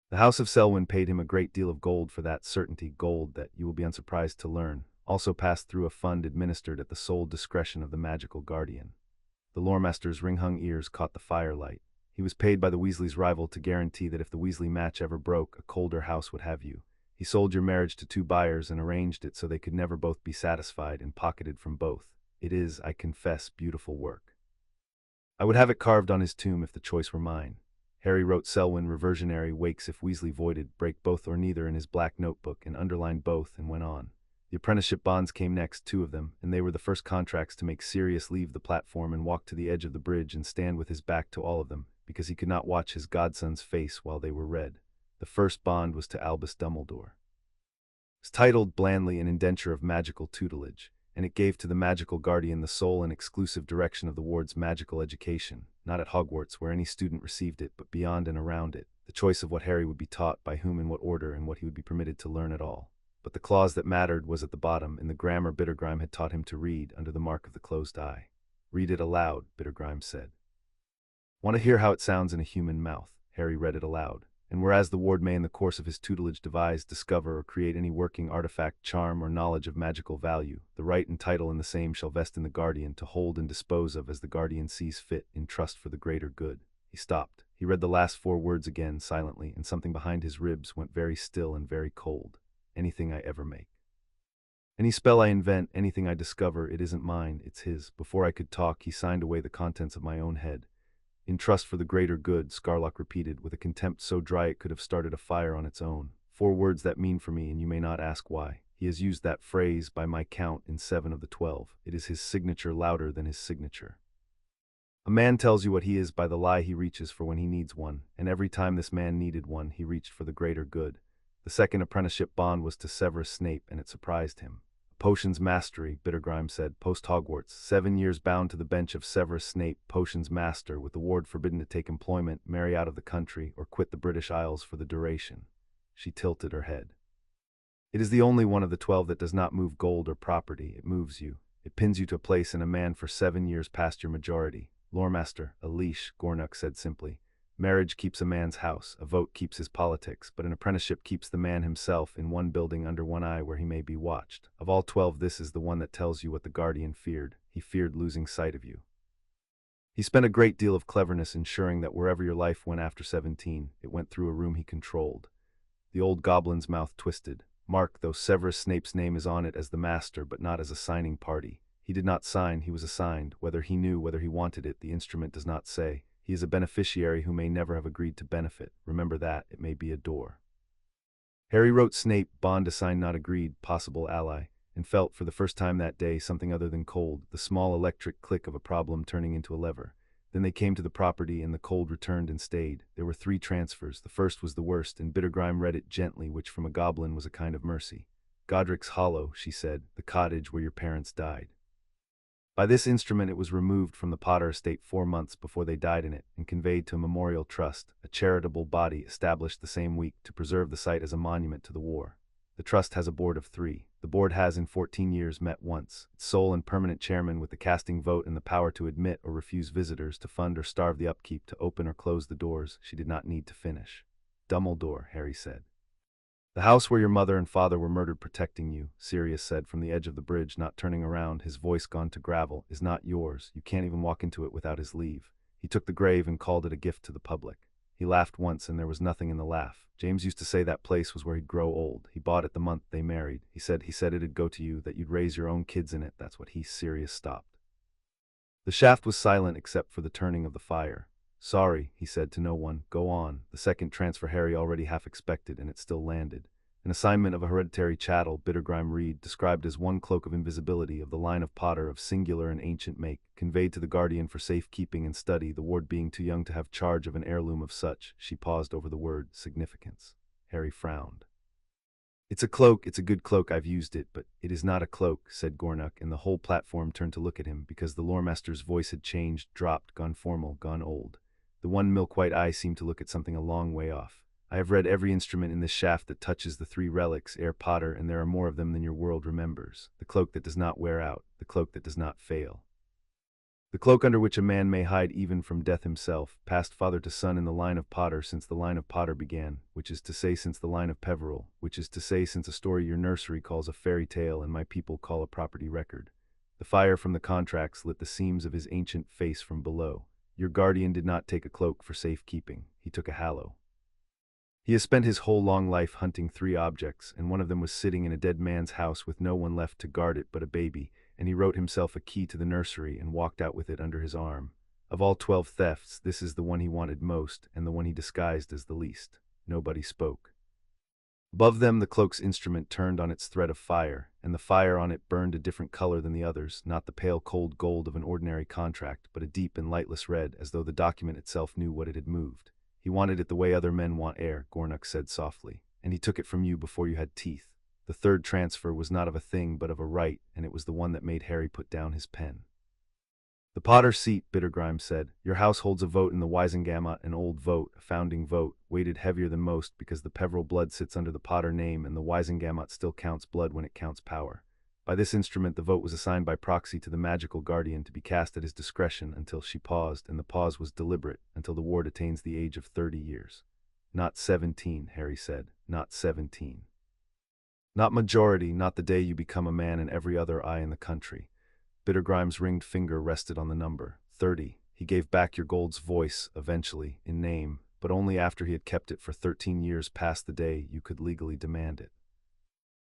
The House of Selwyn paid him a great deal of gold for that certainty, gold that, you will be unsurprised to learn, also passed through a fund administered at the sole discretion of the magical guardian. The loremaster's ring-hung ears caught the firelight. He was paid by the Weasleys' rival to guarantee that if the Weasley match ever broke, a colder house would have you. He sold your marriage to two buyers and arranged it so they could never both be satisfied and pocketed from both. It is, I confess, beautiful work. I would have it carved on his tomb if the choice were mine. Harry wrote Selwyn reversionary wakes if Weasley voided, break both or neither in his black notebook and underlined both and went on. The apprenticeship bonds came next, 2 of them, and they were the first contracts to make Sirius leave the platform and walk to the edge of the bridge and stand with his back to all of them, because he could not watch his godson's face while they were read. The first bond was to Albus Dumbledore. It was titled blandly an indenture of magical tutelage, and it gave to the magical guardian the sole and exclusive direction of the ward's magical education, not at Hogwarts where any student received it, but beyond and around it, the choice of what Harry would be taught, by whom, in what order, and what he would be permitted to learn at all. But the clause that mattered was at the bottom, in the grammar Bittergrime had taught him to read, under the mark of the closed eye. Read it aloud, Bittergrime said. Want to hear how it sounds in a human mouth? Harry read it aloud. And whereas the ward may in the course of his tutelage devise, discover, or create any working artifact, charm, or knowledge of magical value, the right and title in the same shall vest in the guardian to hold and dispose of as the guardian sees fit, in trust for the greater good. He stopped. He read the last 4 words again, silently, and something behind his ribs went very still and very cold. Anything I ever make. Any spell I invent, anything I discover, it isn't mine, it's his. Before I could talk, he signed away the contents of my own head. In trust for the greater good, Scarlock repeated, with a contempt so dry it could have started a fire on its own. 4 words that mean for me, and you may not ask why. He has used that phrase, by my count, in 7 of the 12. It is his signature louder than his signature. A man tells you what he is by the lie he reaches for when he needs one, and every time this man needed one, he reached for the greater good. The second apprenticeship bond was to Severus Snape, and it surprised him. Potions mastery, Bittergrime said, post-Hogwarts, 7 years bound to the bench of Severus Snape, potions master, with the ward forbidden to take employment, marry out of the country, or quit the British Isles for the duration. She tilted her head. It is the only one of the 12 that does not move gold or property. It moves you. It pins you to a place in a man for 7 years past your majority. Loremaster, a leash, Gornuk said simply. Marriage keeps a man's house, a vote keeps his politics, but an apprenticeship keeps the man himself in one building under one eye where he may be watched. Of all 12, this is the one that tells you what the guardian feared. He feared losing sight of you. He spent a great deal of cleverness ensuring that wherever your life went after 17, it went through a room he controlled. The old goblin's mouth twisted. Mark, though Severus Snape's name is on it as the master, but not as a signing party. He did not sign, he was assigned. Whether he knew, whether he wanted it, the instrument does not say. He is a beneficiary who may never have agreed to benefit. Remember that, it may be a door. Harry wrote Snape, bond assigned not agreed, possible ally, and felt for the first time that day something other than cold, the small electric click of a problem turning into a lever. Then they came to the property and the cold returned and stayed. There were 3 transfers. The first was the worst, and Bittergrime read it gently, which from a goblin was a kind of mercy. Godric's Hollow, she said, the cottage where your parents died. By this instrument it was removed from the Potter estate 4 months before they died in it, and conveyed to a memorial trust, a charitable body established the same week to preserve the site as a monument to the war. The trust has a board of 3. The board has in 14 years met once, its sole and permanent chairman with the casting vote and the power to admit or refuse visitors, to fund or starve the upkeep, to open or close the doors. She did not need to finish. Dumbledore, Harry said. The house where your mother and father were murdered protecting you, Sirius said from the edge of the bridge, not turning around, his voice gone to gravel, is not yours. You can't even walk into it without his leave. He took the grave and called it a gift to the public. He laughed once and there was nothing in the laugh. James used to say that place was where he'd grow old. He bought it the month they married. He said it'd go to you, that you'd raise your own kids in it. That's what he, Sirius, stopped. The shaft was silent except for the turning of the fire. Sorry, he said to no one. Go on. The second transfer Harry already half expected, and it still landed. An assignment of a hereditary chattel, Bittergrime Reed, described as 1 cloak of invisibility of the line of Potter of singular and ancient make, conveyed to the guardian for safekeeping and study, the ward being too young to have charge of an heirloom of such. She paused over the word significance. Harry frowned. It's a cloak, it's a good cloak, I've used it, but it is not a cloak, said Gornuk, and the whole platform turned to look at him, because the loremaster's voice had changed, dropped, gone formal, gone old. The one milk-white eye seemed to look at something a long way off. I have read every instrument in this shaft that touches the 3 relics, Herr Potter, and there are more of them than your world remembers. The cloak that does not wear out, the cloak that does not fail. The cloak under which a man may hide even from death himself, passed father to son in the line of Potter since the line of Potter began, which is to say since the line of Peveril, which is to say since a story your nursery calls a fairy tale and my people call a property record. The fire from the contracts lit the seams of his ancient face from below. Your guardian did not take a cloak for safekeeping, he took a hallow. He has spent his whole long life hunting 3 objects, and one of them was sitting in a dead man's house with no one left to guard it but a baby, and he wrote himself a key to the nursery and walked out with it under his arm. Of all 12 thefts, this is the one he wanted most, and the one he disguised as the least. Nobody spoke. Above them the cloak's instrument turned on its thread of fire, and the fire on it burned a different color than the others, not the pale cold gold of an ordinary contract, but a deep and lightless red, as though the document itself knew what it had moved. He wanted it the way other men want air, Gornuk said softly, and he took it from you before you had teeth. The 3rd transfer was not of a thing but of a right, and it was the one that made Harry put down his pen. The Potter seat, Bittergrime said. Your house holds a vote in the Wisengamot, an old vote, a founding vote, weighted heavier than most because the Peveril blood sits under the Potter name and the Wisengamot still counts blood when it counts power. By this instrument the vote was assigned by proxy to the magical guardian to be cast at his discretion until she paused, and the pause was deliberate, until the ward attains the age of 30 years. Not 17, Harry said. Not 17. Not majority, not the day you become a man in every other eye in the country. Bittergrime's ringed finger rested on the number. 30. He gave back your gold's voice, eventually, in name, but only after he had kept it for 13 years past the day you could legally demand it.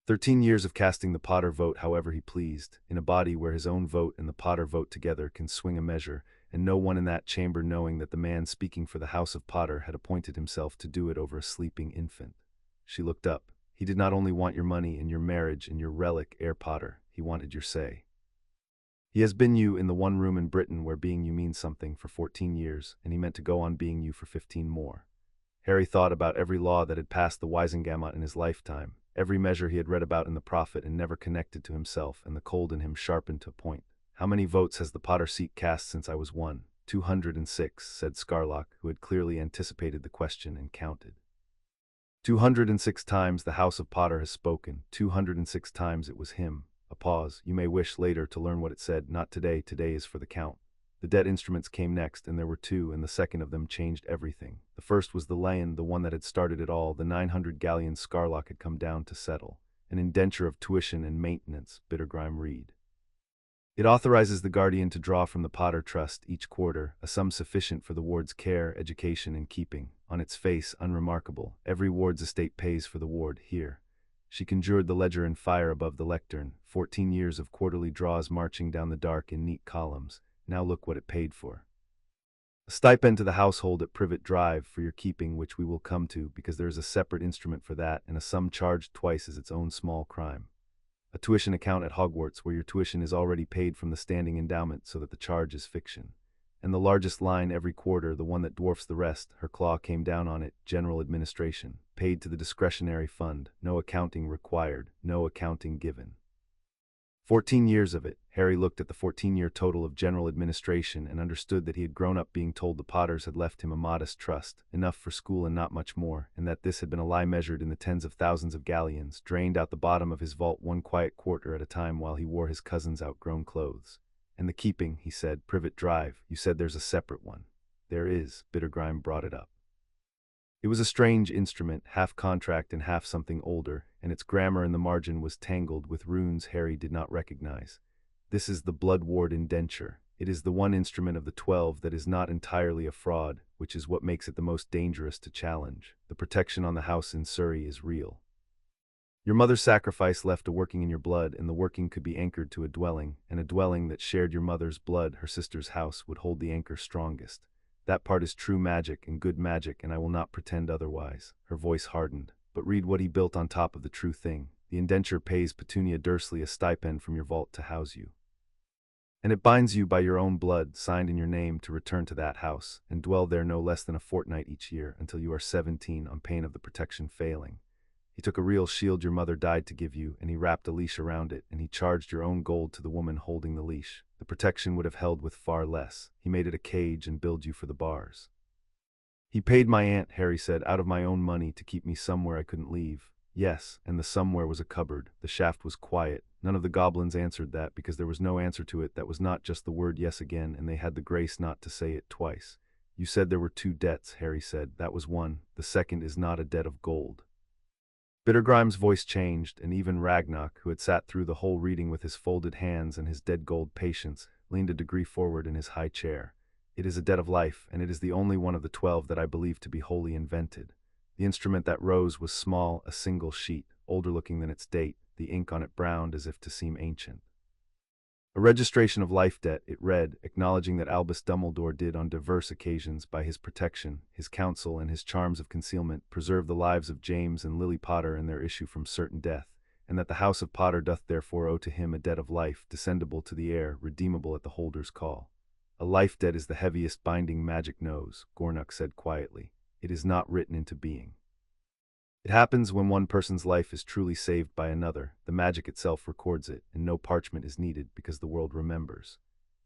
13 years of casting the Potter vote however he pleased, in a body where his own vote and the Potter vote together can swing a measure, and no one in that chamber knowing that the man speaking for the House of Potter had appointed himself to do it over a sleeping infant. She looked up. He did not only want your money and your marriage and your relic, Herr Potter, he wanted your say. He has been you in the one room in Britain where being you means something for 14 years, and he meant to go on being you for 15 more. Harry thought about every law that had passed the Wisengamot in his lifetime, every measure he had read about in the Prophet and never connected to himself, and the cold in him sharpened to a point. How many votes has the Potter seat cast since I was 1? 206, said Scarlock, who had clearly anticipated the question and counted. 206 times the House of Potter has spoken. 206 times it was him. A pause. You may wish later to learn what it said. Not today. Today is for the count. The dead instruments came next, and there were 2, and the second of them changed everything. The first was the Lion, the one that had started it all, the 900 galleons Scarlock had come down to settle. An indenture of tuition and maintenance, Bittergrime read. It authorizes the guardian to draw from the Potter Trust each quarter a sum sufficient for the ward's care, education, and keeping. On its face, unremarkable. Every ward's estate pays for the ward. Here. She conjured the ledger in fire above the lectern. 14 years of quarterly draws marching down the dark in neat columns. Now look what it paid for. A stipend to the household at Privet Drive for your keeping, which we will come to, because there is a separate instrument for that, and a sum charged twice as its own small crime. A tuition account at Hogwarts where your tuition is already paid from the standing endowment so that the charge is fiction. And the largest line every quarter, the one that dwarfs the rest, her claw came down on it, general administration, paid to the discretionary fund, no accounting required, no accounting given. 14 years of it. Harry looked at the 14-year total of general administration and understood that he had grown up being told the Potters had left him a modest trust, enough for school and not much more, and that this had been a lie measured in the tens of thousands of galleons, drained out the bottom of his vault one quiet quarter at a time while he wore his cousin's outgrown clothes. And the keeping, he said, Privet Drive, you said there's a separate one. There is, Bittergrime brought it up. It was a strange instrument, half contract and half something older, and its grammar in the margin was tangled with runes Harry did not recognize. This is the Blood Ward indenture. It is the one instrument of the 12 that is not entirely a fraud, which is what makes it the most dangerous to challenge. The protection on the house in Surrey is real. Your mother's sacrifice left a working in your blood, and the working could be anchored to a dwelling, and a dwelling that shared your mother's blood, her sister's house, would hold the anchor strongest. That part is true magic and good magic, and I will not pretend otherwise. Her voice hardened. But read what he built on top of the true thing. The indenture pays Petunia Dursley a stipend from your vault to house you. And it binds you by your own blood, signed in your name, to return to that house, and dwell there no less than a fortnight each year, until you are 17, on pain of the protection failing. He took a real shield your mother died to give you, and he wrapped a leash around it, and he charged your own gold to the woman holding the leash. The protection would have held with far less. He made it a cage and billed you for the bars. He paid my aunt, Harry said, out of my own money to keep me somewhere I couldn't leave. Yes, and the somewhere was a cupboard. The shaft was quiet. None of the goblins answered that because there was no answer to it that was not just the word yes again, and they had the grace not to say it twice. You said there were two debts, Harry said. That was one. The second is not a debt of gold. Bittergrime's voice changed, and even Ragnock, who had sat through the whole reading with his folded hands and his dead gold patience, leaned a degree forward in his high chair. It is a debt of life, and it is the only one of the 12 that I believe to be wholly invented. The instrument that rose was small, a single sheet, older-looking than its date, the ink on it browned as if to seem ancient. A registration of life debt, it read, acknowledging that Albus Dumbledore did on diverse occasions, by his protection, his counsel, and his charms of concealment, preserve the lives of James and Lily Potter and their issue from certain death, and that the house of Potter doth therefore owe to him a debt of life, descendable to the heir, redeemable at the holder's call. A life debt is the heaviest binding magic knows, Gornock said quietly. It is not written into being. It happens when one person's life is truly saved by another. The magic itself records it, and no parchment is needed because the world remembers.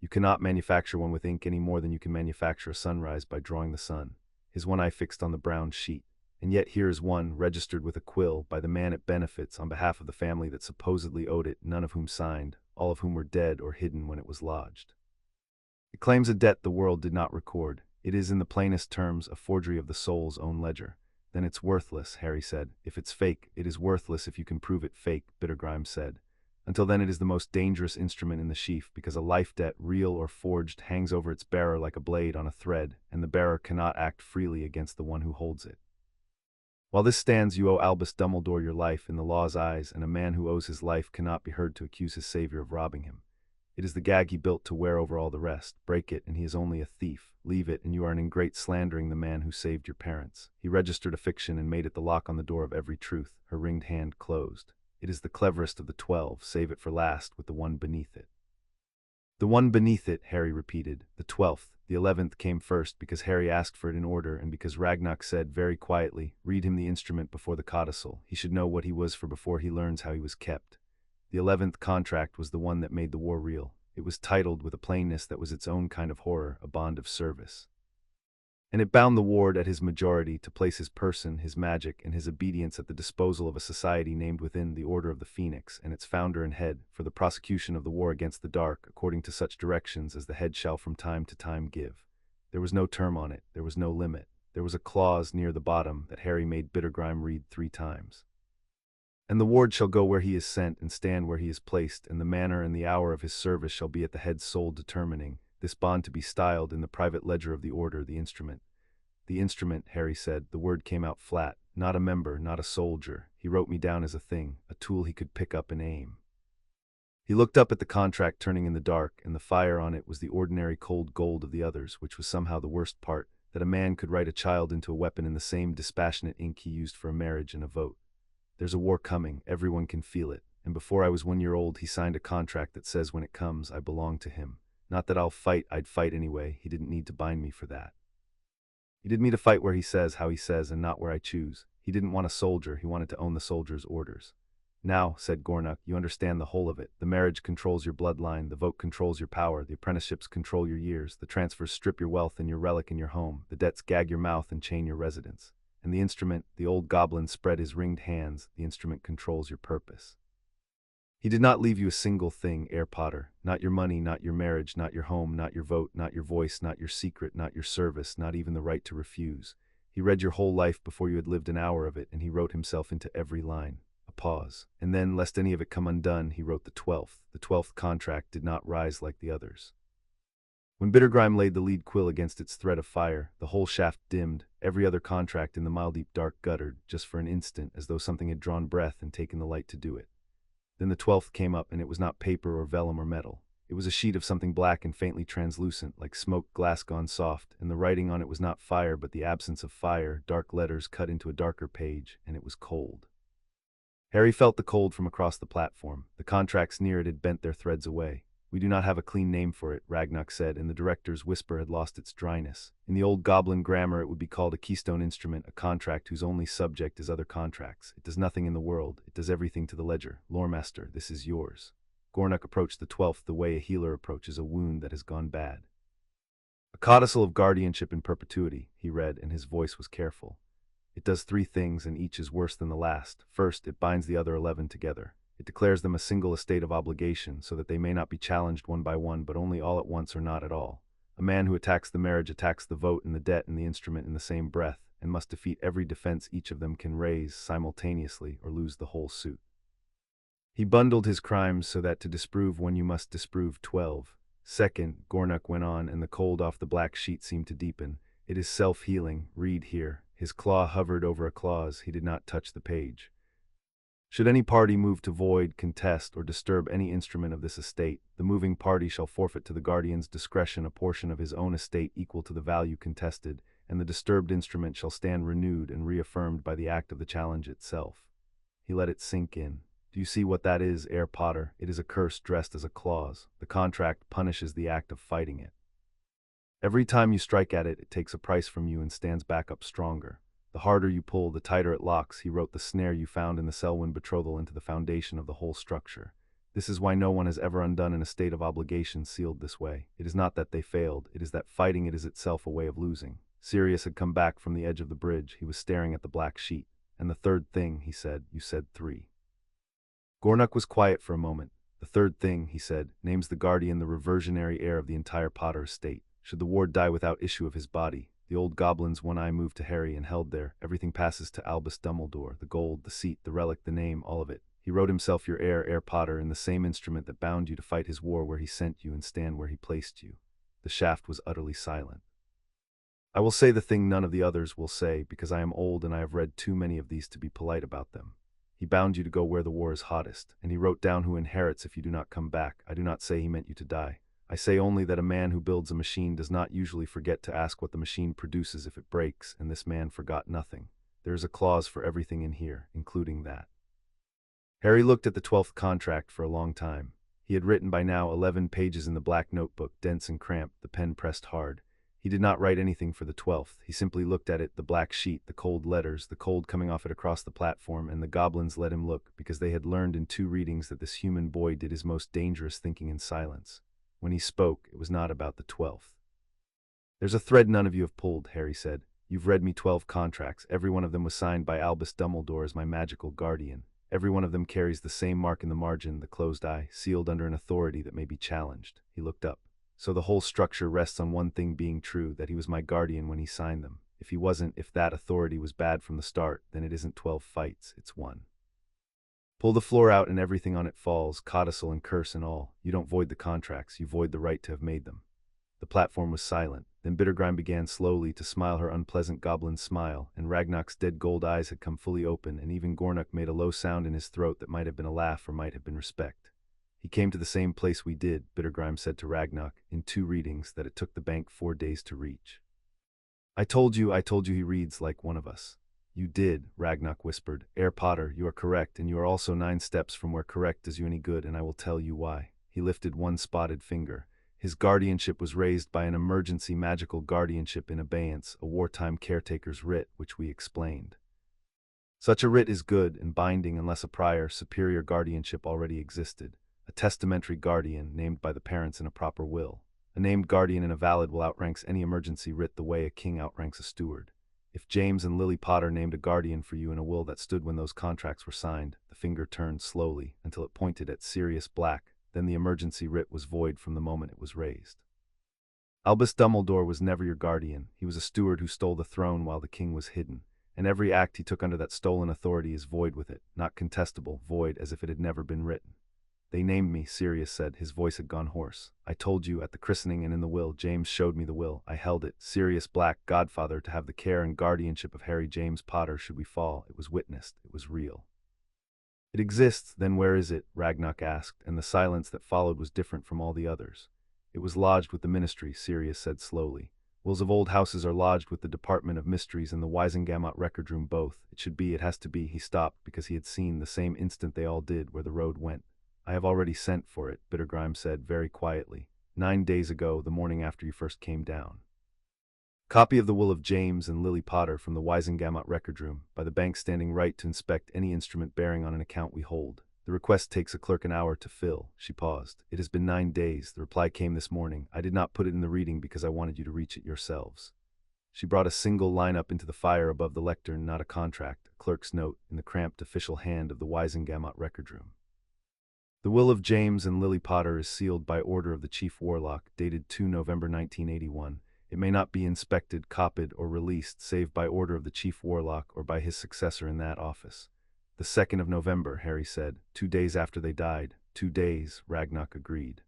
You cannot manufacture one with ink any more than you can manufacture a sunrise by drawing the sun, his one eye fixed on the brown sheet. And yet here is one, registered with a quill, by the man it benefits, on behalf of the family that supposedly owed it, none of whom signed, all of whom were dead or hidden when it was lodged. It claims a debt the world did not record. It is in the plainest terms a forgery of the soul's own ledger. Then it's worthless, Harry said. If it's fake, it is worthless if you can prove it fake, Bittergrime said. Until then it is the most dangerous instrument in the sheaf, because a life debt, real or forged, hangs over its bearer like a blade on a thread, and the bearer cannot act freely against the one who holds it. While this stands, you owe Albus Dumbledore your life in the law's eyes, and a man who owes his life cannot be heard to accuse his savior of robbing him. It is the gag he built to wear over all the rest. Break it, and he is only a thief. Leave it, and you are an ingrate slandering the man who saved your parents. He registered a fiction and made it the lock on the door of every truth. Her ringed hand closed. It is the cleverest of the 12. Save it for last, with the one beneath it. The one beneath it, Harry repeated. The 12th. The 11th came first because Harry asked for it in order, and because Ragnock said very quietly, read him the instrument before the codicil. He should know what he was for before he learns how he was kept. The 11th contract was the one that made the war real. It was titled with a plainness that was its own kind of horror, a bond of service. And it bound the ward at his majority to place his person, his magic, and his obedience at the disposal of a society named within the Order of the Phoenix, and its founder and head, for the prosecution of the war against the dark, according to such directions as the head shall from time to time give. There was no term on it, there was no limit. There was a clause near the bottom that Harry made Bittergrime read 3 times. And the ward shall go where he is sent, and stand where he is placed, and the manner and the hour of his service shall be at the head's sole determining, this bond to be styled in the private ledger of the order the instrument. The instrument, Harry said, the word came out flat, not a member, not a soldier. He wrote me down as a thing, a tool he could pick up and aim. He looked up at the contract turning in the dark, and the fire on it was the ordinary cold gold of the others, which was somehow the worst part, that a man could write a child into a weapon in the same dispassionate ink he used for a marriage and a vote. There's a war coming, everyone can feel it, and before I was 1 year old he signed a contract that says when it comes I belong to him. Not that I'll fight, I'd fight anyway, he didn't need to bind me for that. He did me to fight where he says, how he says, and not where I choose. He didn't want a soldier, he wanted to own the soldier's orders. Now, said Gornock, you understand the whole of it. The marriage controls your bloodline, the vote controls your power, the apprenticeships control your years, the transfers strip your wealth and your relic in your home, the debts gag your mouth and chain your residence. And the instrument, the old goblin spread his ringed hands, the instrument controls your purpose. He did not leave you a single thing, Heir Potter, not your money, not your marriage, not your home, not your vote, not your voice, not your secret, not your service, not even the right to refuse. He read your whole life before you had lived an hour of it, and he wrote himself into every line. A pause. And then, lest any of it come undone, he wrote the 12th. The 12th contract did not rise like the others. When Bittergrime laid the lead quill against its thread of fire, the whole shaft dimmed, every other contract in the mile deep dark guttered, just for an instant, as though something had drawn breath and taken the light to do it. Then the 12th came up, and it was not paper or vellum or metal. It was a sheet of something black and faintly translucent, like smoked glass gone soft, and the writing on it was not fire but the absence of fire, dark letters cut into a darker page, and it was cold. Harry felt the cold from across the platform. The contracts near it had bent their threads away. We do not have a clean name for it, Ragnock said, and the director's whisper had lost its dryness. In the old goblin grammar it would be called a keystone instrument, a contract whose only subject is other contracts. It does nothing in the world, it does everything to the ledger. Loremaster, this is yours. Gornock approached the 12th the way a healer approaches a wound that has gone bad. A codicil of guardianship in perpetuity, he read, and his voice was careful. It does 3 things, and each is worse than the last. First, it binds the other 11 together. It declares them a single estate of obligation, so that they may not be challenged one by one, but only all at once or not at all. A man who attacks the marriage attacks the vote and the debt and the instrument in the same breath, and must defeat every defense each of them can raise simultaneously or lose the whole suit. He bundled his crimes so that to disprove one you must disprove 12. Second, Gornuk went on, and the cold off the black sheet seemed to deepen. It is self-healing. Read here. His claw hovered over a clause. He did not touch the page. Should any party move to void, contest, or disturb any instrument of this estate, the moving party shall forfeit to the guardian's discretion a portion of his own estate equal to the value contested, and the disturbed instrument shall stand renewed and reaffirmed by the act of the challenge itself. He let it sink in. Do you see what that is, Herr Potter? It is a curse dressed as a clause. The contract punishes the act of fighting it. Every time you strike at it, it takes a price from you and stands back up stronger. The harder you pull, the tighter it locks. He wrote the snare you found in the Selwyn betrothal into the foundation of the whole structure. This is why no one has ever undone an estate of obligation sealed this way. It is not that they failed, it is that fighting it is itself a way of losing. Sirius had come back from the edge of the bridge. He was staring at the black sheet. And the third thing, he said. You said 3. Gornuk was quiet for a moment. The third thing, he said, names the guardian the reversionary heir of the entire Potter estate. Should the ward die without issue of his body, the old goblin's one eye moved to Harry and held there. Everything passes to Albus Dumbledore, the gold, the seat, the relic, the name, all of it. He wrote himself your heir, Herr Potter, in the same instrument that bound you to fight his war where he sent you and stand where he placed you. The shaft was utterly silent. I will say the thing none of the others will say, because I am old and I have read too many of these to be polite about them. He bound you to go where the war is hottest, and he wrote down who inherits if you do not come back. I do not say he meant you to die. I say only that a man who builds a machine does not usually forget to ask what the machine produces if it breaks, and this man forgot nothing. There is a clause for everything in here, including that. Harry looked at the 12th contract for a long time. He had written by now 11 pages in the black notebook, dense and cramped, the pen pressed hard. He did not write anything for the 12th. He simply looked at it, the black sheet, the cold letters, the cold coming off it across the platform, and the goblins let him look, because they had learned in 2 readings that this human boy did his most dangerous thinking in silence. When he spoke, it was not about the 12th. There's a thread none of you have pulled, Harry said. You've read me 12 contracts. Every one of them was signed by Albus Dumbledore as my magical guardian. Every one of them carries the same mark in the margin, the closed eye, sealed under an authority that may be challenged. He looked up. So the whole structure rests on one thing being true, that he was my guardian when he signed them. If he wasn't, if that authority was bad from the start, then it isn't 12 fights, it's 1. Pull the floor out and everything on it falls, codicil and curse and all. You don't void the contracts, you void the right to have made them. The platform was silent. Then Bittergrime began slowly to smile her unpleasant goblin smile, and Ragnar's dead gold eyes had come fully open, and even Gornuk made a low sound in his throat that might have been a laugh or might have been respect. He came to the same place we did, Bittergrime said to Ragnar, in 2 readings that it took the bank 4 days to reach. I told you he reads like one of us. You did, Ragnar whispered. Herr Potter, you are correct, and you are also 9 steps from where correct does you any good, and I will tell you why. He lifted one spotted finger. His guardianship was raised by an emergency magical guardianship in abeyance, a wartime caretaker's writ, which we explained. Such a writ is good and binding unless a prior, superior guardianship already existed. A testamentary guardian, named by the parents in a proper will. A named guardian in a valid will outranks any emergency writ the way a king outranks a steward. If James and Lily Potter named a guardian for you in a will that stood when those contracts were signed, the finger turned slowly until it pointed at Sirius Black, then the emergency writ was void from the moment it was raised. Albus Dumbledore was never your guardian. He was a steward who stole the throne while the king was hidden, and every act he took under that stolen authority is void with it, not contestable, void as if it had never been written. They named me, Sirius said. His voice had gone hoarse. I told you at the christening and in the will. James showed me the will. I held it. Sirius Black, godfather, to have the care and guardianship of Harry James Potter should we fall. It was witnessed. It was real. It exists, then where is it? Ragnar asked, and the silence that followed was different from all the others. It was lodged with the ministry, Sirius said slowly. Wills of old houses are lodged with the Department of Mysteries and the Wisengamot record room both. It should be, it has to be. He stopped because he had seen the same instant they all did where the road went. I have already sent for it, Bittergrime said very quietly. 9 days ago, the morning after you first came down. Copy of the will of James and Lily Potter from the Wisengamot record room, by the bank standing right to inspect any instrument bearing on an account we hold. The request takes a clerk an hour to fill. She paused. It has been 9 days. The reply came this morning. I did not put it in the reading because I wanted you to reach it yourselves. She brought a single line up into the fire above the lectern, not a contract, a clerk's note in the cramped official hand of the Wisengamot record room. The will of James and Lily Potter is sealed by order of the Chief Warlock, dated 2 November 1981. It may not be inspected, copied, or released save by order of the Chief Warlock or by his successor in that office. The 2nd of November, Harry said. 2 days after they died. 2 days, Ragnock agreed.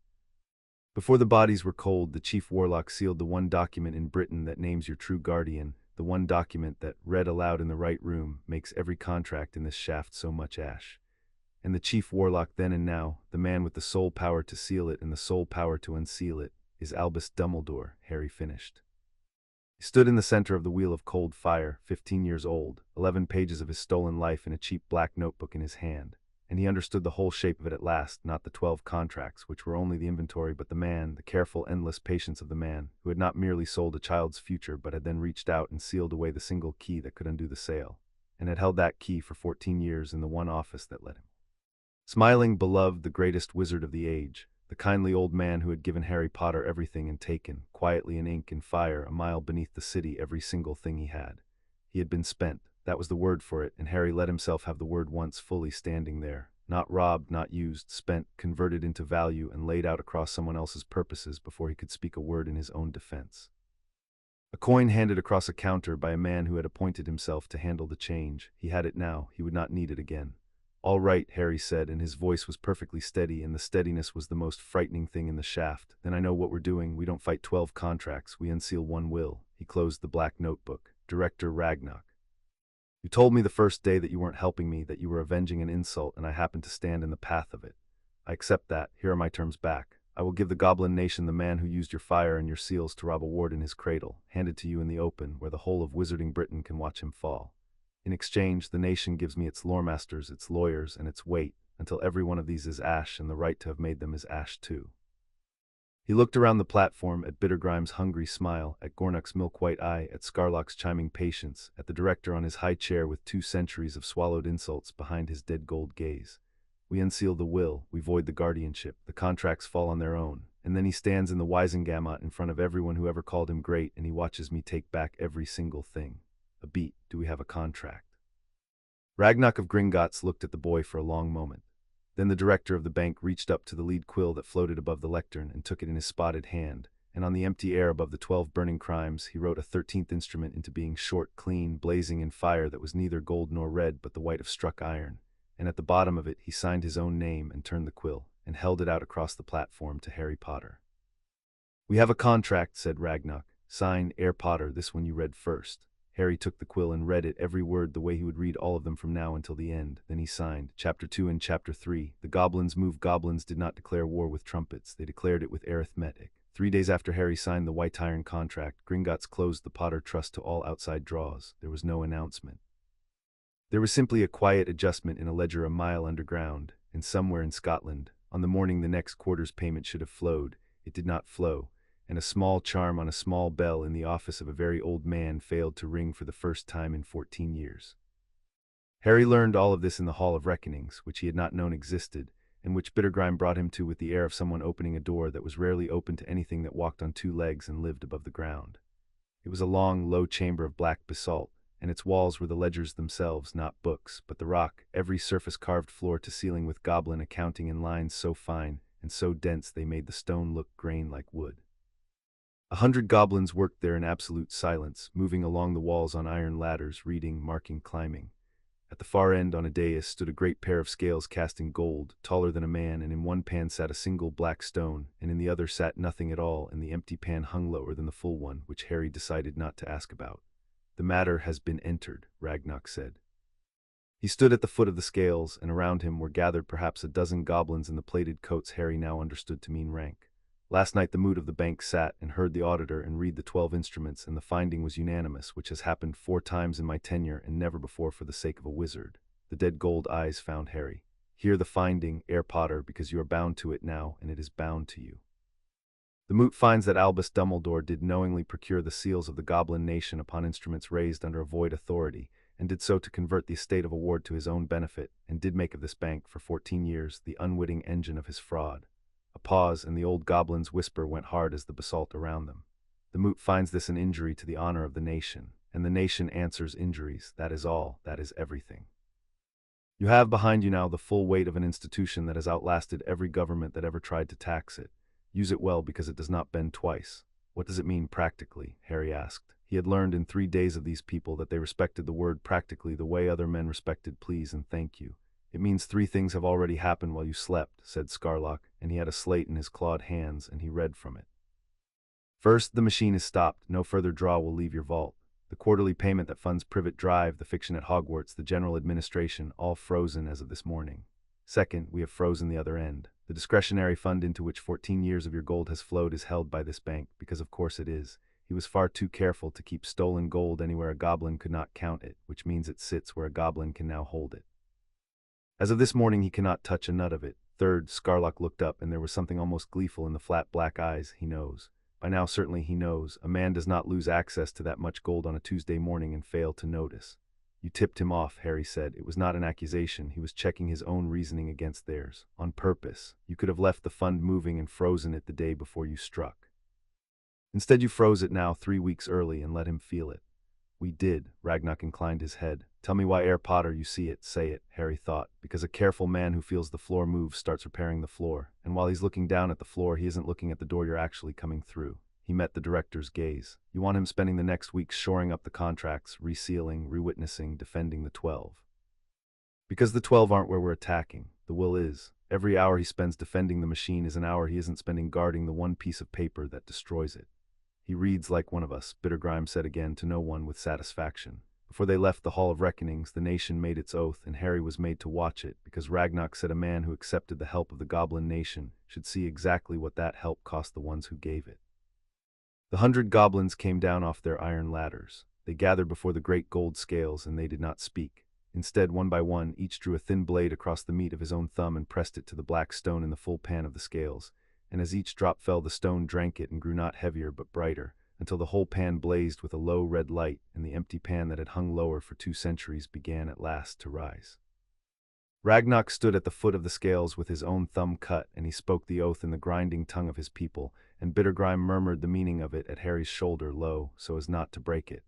Before the bodies were cold, the Chief Warlock sealed the one document in Britain that names your true guardian, the one document that, read aloud in the right room, makes every contract in this shaft so much ash. And the Chief Warlock then and now, the man with the sole power to seal it and the sole power to unseal it, is Albus Dumbledore, Harry finished. He stood in the center of the wheel of cold fire, 15 years old, 11 pages of his stolen life in a cheap black notebook in his hand. And he understood the whole shape of it at last, not the 12 contracts, which were only the inventory, but the man, the careful, endless patience of the man, who had not merely sold a child's future, but had then reached out and sealed away the single key that could undo the sale, and had held that key for 14 years in the one office that led him. Smiling, beloved, the greatest wizard of the age, the kindly old man who had given Harry Potter everything and taken, quietly in ink and fire, a mile beneath the city, every single thing he had. He had been spent. That was the word for it, and Harry let himself have the word once fully standing there. Not robbed, not used, spent, converted into value, and laid out across someone else's purposes before he could speak a word in his own defense. A coin handed across a counter by a man who had appointed himself to handle the change. He had it now. He would not need it again. All right, Harry said, and his voice was perfectly steady, and the steadiness was the most frightening thing in the shaft. Then I know what we're doing. We don't fight 12 contracts. We unseal one will. He closed the black notebook. Director Ragnock. You told me the first day that you weren't helping me, that you were avenging an insult, and I happened to stand in the path of it. I accept that. Here are my terms back. I will give the Goblin Nation the man who used your fire and your seals to rob a ward in his cradle, handed to you in the open, where the whole of Wizarding Britain can watch him fall. In exchange, the nation gives me its loremasters, its lawyers, and its weight, until every one of these is ash, and the right to have made them is ash too. He looked around the platform, at Bittergrim's hungry smile, at Gornock's milk-white eye, at Scarlock's chiming patience, at the director on his high chair with 2 centuries of swallowed insults behind his dead gold gaze. We unseal the will, we void the guardianship, the contracts fall on their own, and then he stands in the Wisengamot in front of everyone who ever called him great, and he watches me take back every single thing. A beat. Do we have a contract? Ragnock of Gringotts looked at the boy for a long moment. Then the director of the bank reached up to the lead quill that floated above the lectern and took it in his spotted hand, and on the empty air above the 12 burning crimes he wrote a 13th instrument into being, short, clean, blazing in fire that was neither gold nor red but the white of struck iron, and at the bottom of it he signed his own name and turned the quill, and held it out across the platform to Harry Potter. We have a contract, said Ragnock. Sign, Air Potter, this one you read first. Harry took the quill and read it, every word, the way he would read all of them from now until the end. Then he signed. Chapter 2 and Chapter 3. The goblins move. Goblins did not declare war with trumpets. They declared it with arithmetic. 3 days after Harry signed the white iron contract, Gringotts closed the Potter Trust to all outside draws. There was no announcement. There was simply a quiet adjustment in a ledger a mile underground, and somewhere in Scotland, on the morning the next quarter's payment should have flowed, it did not flow, and a small charm on a small bell in the office of a very old man failed to ring for the first time in 14 years. Harry learned all of this in the Hall of Reckonings, which he had not known existed, and which Bittergrime brought him to with the air of someone opening a door that was rarely open to anything that walked on 2 legs and lived above the ground. It was a long, low chamber of black basalt, and its walls were the ledgers themselves, not books, but the rock, every surface carved floor to ceiling with goblin accounting in lines so fine and so dense they made the stone look grain like wood. 100 goblins worked there in absolute silence, moving along the walls on iron ladders, reading, marking, climbing. At the far end on a dais stood a great pair of scales casting gold, taller than a man, and in one pan sat a single black stone, and in the other sat nothing at all, and the empty pan hung lower than the full one, which Harry decided not to ask about. The matter has been entered, Ragnock said. He stood at the foot of the scales, and around him were gathered perhaps a dozen goblins in the plated coats Harry now understood to mean rank. Last night the moot of the bank sat and heard the auditor and read the 12 instruments, and the finding was unanimous, which has happened 4 times in my tenure and never before for the sake of a wizard. The dead gold eyes found Harry. Hear the finding, Air Potter, because you are bound to it now, and it is bound to you. The moot finds that Albus Dumbledore did knowingly procure the seals of the Goblin Nation upon instruments raised under a void authority, and did so to convert the estate of a ward to his own benefit, and did make of this bank, for 14 years, the unwitting engine of his fraud. A pause, and the old goblin's whisper went hard as the basalt around them. The moot finds this an injury to the honor of the nation, and the nation answers injuries. That is all, that is everything. You have behind you now the full weight of an institution that has outlasted every government that ever tried to tax it. Use it well, because it does not bend twice. What does it mean practically? Harry asked. He had learned in 3 days of these people that they respected the word practically the way other men respected please and thank you. It means 3 things have already happened while you slept, said Scarlock, and he had a slate in his clawed hands, and he read from it. First, the machine is stopped. No further draw will leave your vault. The quarterly payment that funds Privet Drive, the fiction at Hogwarts, the general administration, all frozen as of this morning. Second, we have frozen the other end. The discretionary fund into which 14 years of your gold has flowed is held by this bank, because of course it is. He was far too careful to keep stolen gold anywhere a goblin could not count it, which means it sits where a goblin can now hold it. As of this morning, he cannot touch a nut of it. Third, Scarlock looked up, and there was something almost gleeful in the flat black eyes. He knows. By now certainly he knows. A man does not lose access to that much gold on a Tuesday morning and fail to notice. You tipped him off, Harry said. It was not an accusation. He was checking his own reasoning against theirs. On purpose. You could have left the fund moving and frozen it the day before you struck. Instead you froze it now 3 weeks early and let him feel it. We did. Ragnock inclined his head. Tell me why, Herr Potter, you see it. Say it, Harry thought. Because a careful man who feels the floor move starts repairing the floor, and while he's looking down at the floor, he isn't looking at the door you're actually coming through. He met the director's gaze. You want him spending the next weeks shoring up the contracts, resealing, rewitnessing, defending the 12. Because the 12 aren't where we're attacking. The will is. Every hour he spends defending the machine is an hour he isn't spending guarding the one piece of paper that destroys it. He reads like one of us, Bittergrime said again to no one with satisfaction. Before they left the Hall of Reckonings, the nation made its oath, and Harry was made to watch it, because Ragnock said a man who accepted the help of the goblin nation should see exactly what that help cost the ones who gave it. The 100 goblins came down off their iron ladders. They gathered before the great gold scales, and they did not speak. Instead, one by one, each drew a thin blade across the meat of his own thumb and pressed it to the black stone in the full pan of the scales. And as each drop fell, the stone drank it and grew not heavier but brighter, until the whole pan blazed with a low red light, and the empty pan that had hung lower for 2 centuries began at last to rise. Ragnock stood at the foot of the scales with his own thumb cut, and he spoke the oath in the grinding tongue of his people, and Bittergrime murmured the meaning of it at Harry's shoulder low, so as not to break it.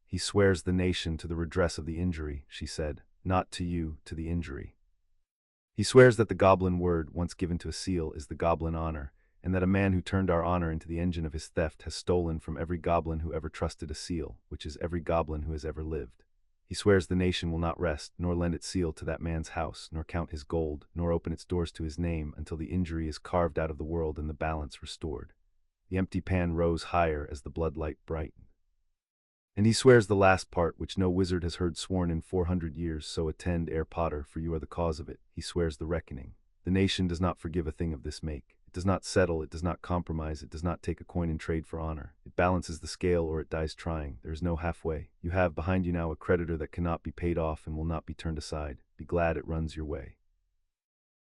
He swears the nation to the redress of the injury, she said, not to you, to the injury. He swears that the goblin word, once given to a seal, is the goblin honor, and that a man who turned our honor into the engine of his theft has stolen from every goblin who ever trusted a seal, which is every goblin who has ever lived. He swears the nation will not rest, nor lend its seal to that man's house, nor count his gold, nor open its doors to his name until the injury is carved out of the world and the balance restored. The empty pan rose higher as the bloodlight brightened. And he swears the last part, which no wizard has heard sworn in 400 years, so attend, Herr Potter, for you are the cause of it. He swears the reckoning. The nation does not forgive a thing of this make. It does not settle, it does not compromise, it does not take a coin in trade for honor. It balances the scale or it dies trying. There is no halfway. You have behind you now a creditor that cannot be paid off and will not be turned aside. Be glad it runs your way.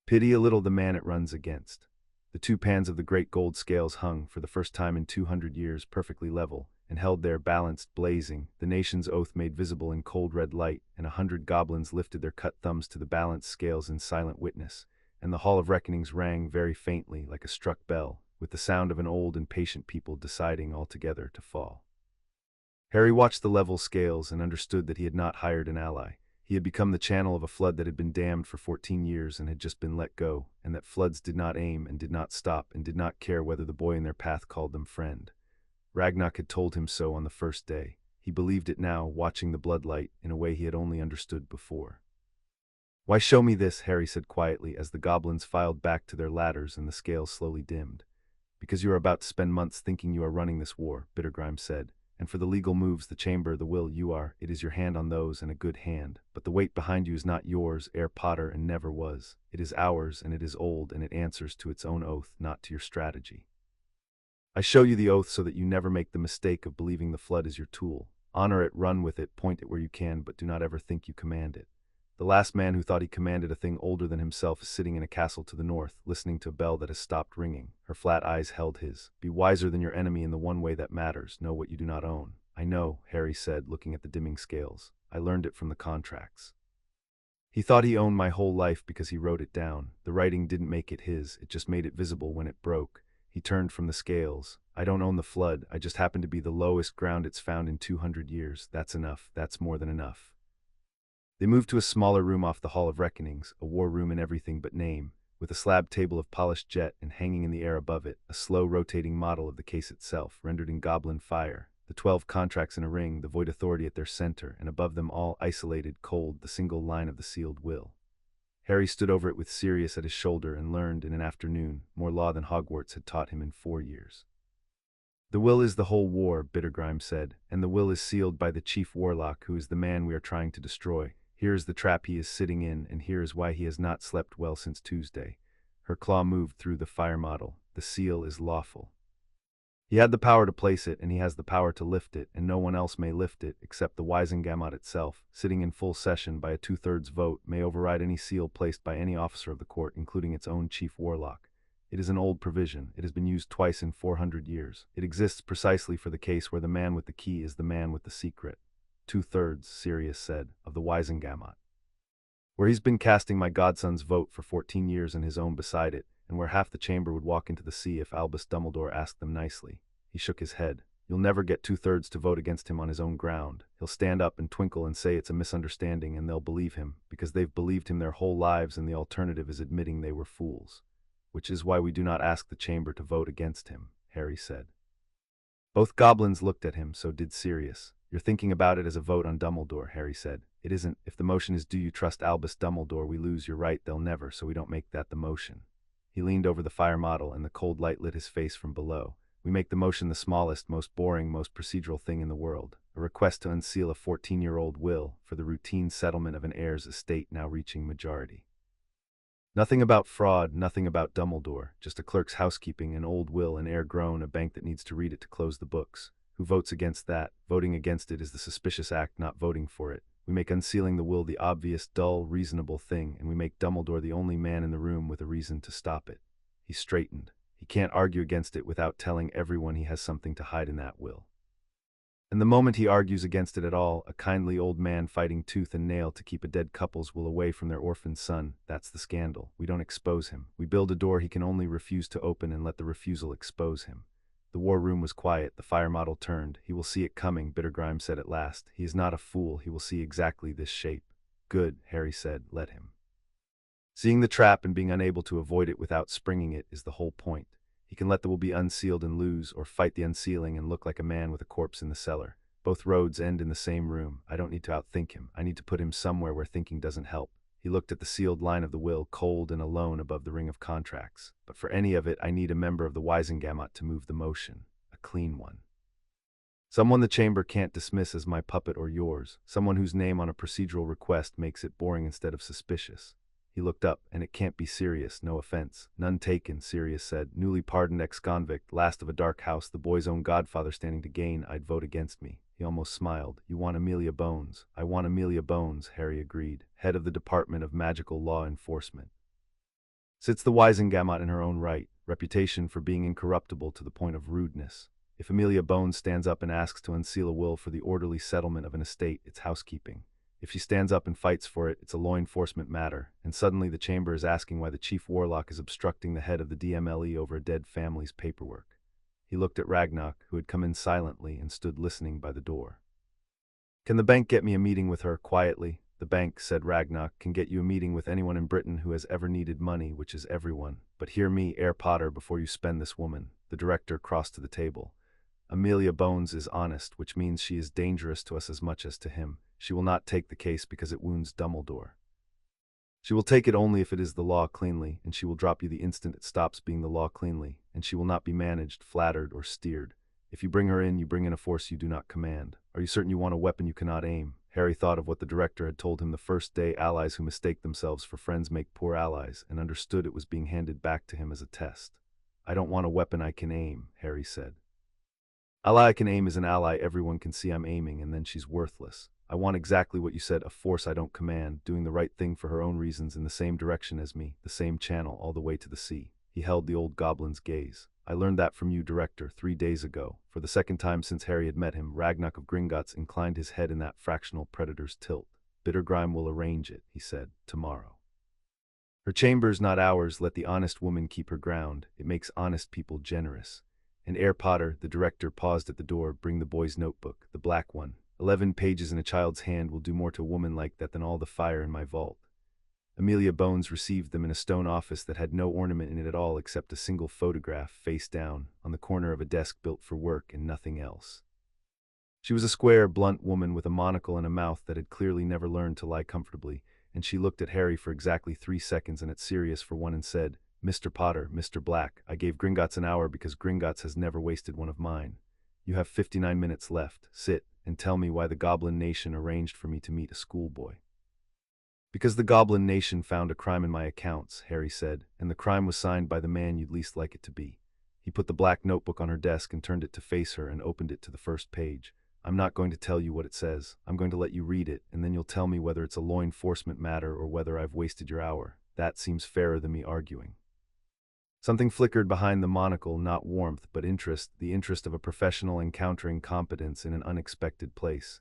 Pity a little the man it runs against. The 2 pans of the great gold scales hung, for the first time in 200 years, perfectly level, and held there balanced, blazing, the nation's oath made visible in cold red light, and 100 goblins lifted their cut thumbs to the balanced scales in silent witness, and the Hall of Reckonings rang very faintly like a struck bell, with the sound of an old and patient people deciding altogether to fall. Harry watched the level scales and understood that he had not hired an ally. He had become the channel of a flood that had been dammed for 14 years and had just been let go, and that floods did not aim and did not stop and did not care whether the boy in their path called them friend. Ragnock had told him so on the first day. He believed it now, watching the bloodlight, in a way he had only understood before. Why show me this, Harry said quietly, as the goblins filed back to their ladders and the scales slowly dimmed. Because you are about to spend months thinking you are running this war, Bittergrime said. And for the legal moves, the chamber, the will, you are. It is your hand on those, and a good hand. But the weight behind you is not yours, Herr Potter, and never was. It is ours, and it is old, and it answers to its own oath, not to your strategy. I show you the oath so that you never make the mistake of believing the flood is your tool. Honor it, run with it, point it where you can, but do not ever think you command it. The last man who thought he commanded a thing older than himself is sitting in a castle to the north, listening to a bell that has stopped ringing. Her flat eyes held his. Be wiser than your enemy in the one way that matters. Know what you do not own. I know, Harry said, looking at the dimming scales. I learned it from the contracts. He thought he owned my whole life because he wrote it down. The writing didn't make it his, it just made it visible when it broke. He turned from the scales. I don't own the flood, I just happen to be the lowest ground it's found in 200 years. That's enough, that's more than enough. They moved to a smaller room off the Hall of Reckonings, a war room in everything but name, with a slab table of polished jet and hanging in the air above it, a slow rotating model of the case itself, rendered in goblin fire. The 12 contracts in a ring, the void authority at their center, and above them all, isolated, cold, the single line of the sealed will. Harry stood over it with Sirius at his shoulder and learned in an afternoon more law than Hogwarts had taught him in 4 years. The will is the whole war, Bittergrime said, and the will is sealed by the chief warlock, who is the man we are trying to destroy. Here is the trap he is sitting in, and here is why he has not slept well since Tuesday. Her claw moved through the fire model. The seal is lawful. He had the power to place it, and he has the power to lift it, and no one else may lift it, except the Wisengamot itself, sitting in full session by a 2/3 vote, may override any seal placed by any officer of the court, including its own chief warlock. It is an old provision. It has been used twice in 400 years. It exists precisely for the case where the man with the key is the man with the secret. 2/3, Sirius said, of the Wisengamot. Where he's been casting my godson's vote for 14 years and his own beside it, and where half the chamber would walk into the sea if Albus Dumbledore asked them nicely. He shook his head. You'll never get 2/3 to vote against him on his own ground. He'll stand up and twinkle and say it's a misunderstanding, and they'll believe him, because they've believed him their whole lives, and the alternative is admitting they were fools. Which is why we do not ask the chamber to vote against him, Harry said. Both goblins looked at him, so did Sirius. You're thinking about it as a vote on Dumbledore, Harry said. It isn't. If the motion is do you trust Albus Dumbledore, we lose. You're right, they'll never, so we don't make that the motion. He leaned over the fire model, and the cold light lit his face from below. We make the motion the smallest, most boring, most procedural thing in the world. A request to unseal a 14-year-old will for the routine settlement of an heir's estate now reaching majority. Nothing about fraud, nothing about Dumbledore, just a clerk's housekeeping, an old will, an heir grown, a bank that needs to read it to close the books. Who votes against that? Voting against it is the suspicious act, not voting for it. We make unsealing the will the obvious, dull, reasonable thing, and we make Dumbledore the only man in the room with a reason to stop it. He straightened. He can't argue against it without telling everyone he has something to hide in that will. And the moment he argues against it at all, a kindly old man fighting tooth and nail to keep a dead couple's will away from their orphaned son, that's the scandal. We don't expose him. We build a door he can only refuse to open and let the refusal expose him. The war room was quiet. The fire model turned. He will see it coming, Bittergrime said at last. He is not a fool. He will see exactly this shape. Good, Harry said. Let him. Seeing the trap and being unable to avoid it without springing it is the whole point. He can let the will be unsealed and lose, or fight the unsealing and look like a man with a corpse in the cellar. Both roads end in the same room. I don't need to outthink him. I need to put him somewhere where thinking doesn't help. He looked at the sealed line of the will, cold and alone above the ring of contracts. But for any of it, I need a member of the Wisengamot to move the motion. A clean one. Someone the chamber can't dismiss as my puppet or yours. Someone whose name on a procedural request makes it boring instead of suspicious. He looked up, and it can't be Sirius, no offense. None taken, Sirius said. Newly pardoned ex-convict, last of a dark house, the boy's own godfather standing to gain. I'd vote against me. He almost smiled. You want Amelia Bones. I want Amelia Bones, Harry agreed, head of the Department of Magical Law Enforcement. Sits the Wisengamot in her own right, reputation for being incorruptible to the point of rudeness. If Amelia Bones stands up and asks to unseal a will for the orderly settlement of an estate, it's housekeeping. If she stands up and fights for it, it's a law enforcement matter, and suddenly the chamber is asking why the chief warlock is obstructing the head of the DMLE over a dead family's paperwork. He looked at Ragnok, who had come in silently and stood listening by the door. Can the bank get me a meeting with her, quietly? The bank, said Ragnok, can get you a meeting with anyone in Britain who has ever needed money, which is everyone. But hear me, Herr Potter, before you spend this woman. The director crossed to the table. Amelia Bones is honest, which means she is dangerous to us as much as to him. She will not take the case because it wounds Dumbledore. She will take it only if it is the law cleanly, and she will drop you the instant it stops being the law cleanly, and she will not be managed, flattered, or steered. If you bring her in, you bring in a force you do not command. Are you certain you want a weapon you cannot aim? Harry thought of what the director had told him the first day, allies who mistake themselves for friends make poor allies, and understood it was being handed back to him as a test. I don't want a weapon I can aim, Harry said. Ally I can aim is an ally everyone can see I'm aiming, and then she's worthless. I want exactly what you said, a force I don't command, doing the right thing for her own reasons in the same direction as me, the same channel all the way to the sea. He held the old goblin's gaze. I learned that from you, Director, 3 days ago. For the second time since Harry had met him, Ragnock of Gringotts inclined his head in that fractional predator's tilt. Bittergrime will arrange it, he said, tomorrow. Her chambers, not ours. Let the honest woman keep her ground. It makes honest people generous. And Herr Potter, the director, paused at the door. Bring the boy's notebook, the black one. 11 pages in a child's hand will do more to a woman like that than all the fire in my vault. Amelia Bones received them in a stone office that had no ornament in it at all except a single photograph, face down, on the corner of a desk built for work and nothing else. She was a square, blunt woman with a monocle and a mouth that had clearly never learned to lie comfortably, and she looked at Harry for exactly 3 seconds and at Sirius for one and said, Mr. Potter, Mr. Black, I gave Gringotts an hour because Gringotts has never wasted one of mine. You have 59 minutes left. Sit and tell me why the Goblin Nation arranged for me to meet a schoolboy. Because the Goblin Nation found a crime in my accounts, Harry said, and the crime was signed by the man you'd least like it to be. He put the black notebook on her desk and turned it to face her and opened it to the first page. I'm not going to tell you what it says. I'm going to let you read it, and then you'll tell me whether it's a law enforcement matter or whether I've wasted your hour. That seems fairer than me arguing. Something flickered behind the monocle, not warmth, but interest, the interest of a professional encountering competence in an unexpected place.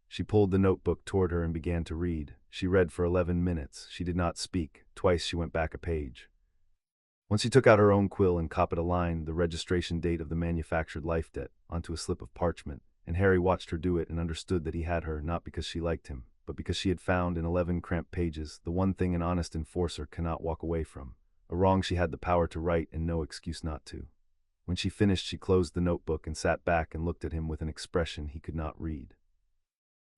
She pulled the notebook toward her and began to read. She read for 11 minutes. She did not speak. Twice she went back a page. Once she took out her own quill and copied a line, the registration date of the manufactured life debt, onto a slip of parchment, and Harry watched her do it and understood that he had her not because she liked him, but because she had found in 11 cramped pages the one thing an honest enforcer cannot walk away from, a wrong she had the power to right and no excuse not to. When she finished, she closed the notebook and sat back and looked at him with an expression he could not read.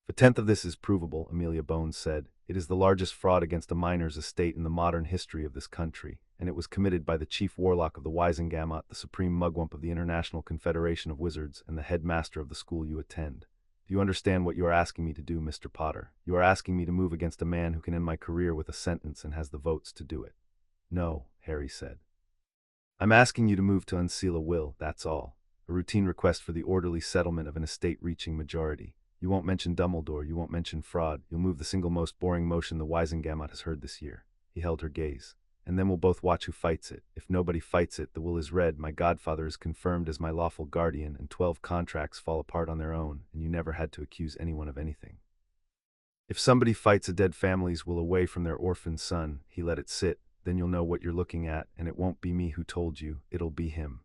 If a tenth of this is provable, Amelia Bones said, it is the largest fraud against a minor's estate in the modern history of this country, and it was committed by the chief warlock of the Wizengamot, the supreme mugwump of the International Confederation of Wizards, and the headmaster of the school you attend. Do you understand what you are asking me to do, Mr. Potter? You are asking me to move against a man who can end my career with a sentence and has the votes to do it. No, Harry said. I'm asking you to move to unseal a will, that's all. A routine request for the orderly settlement of an estate reaching majority. You won't mention Dumbledore, you won't mention fraud, you'll move the single most boring motion the Wizengamot has heard this year. He held her gaze. And then we'll both watch who fights it. If nobody fights it, the will is read, my godfather is confirmed as my lawful guardian, and 12 contracts fall apart on their own, and you never had to accuse anyone of anything. If somebody fights a dead family's will away from their orphan son, he let it sit, then you'll know what you're looking at, and it won't be me who told you, it'll be him.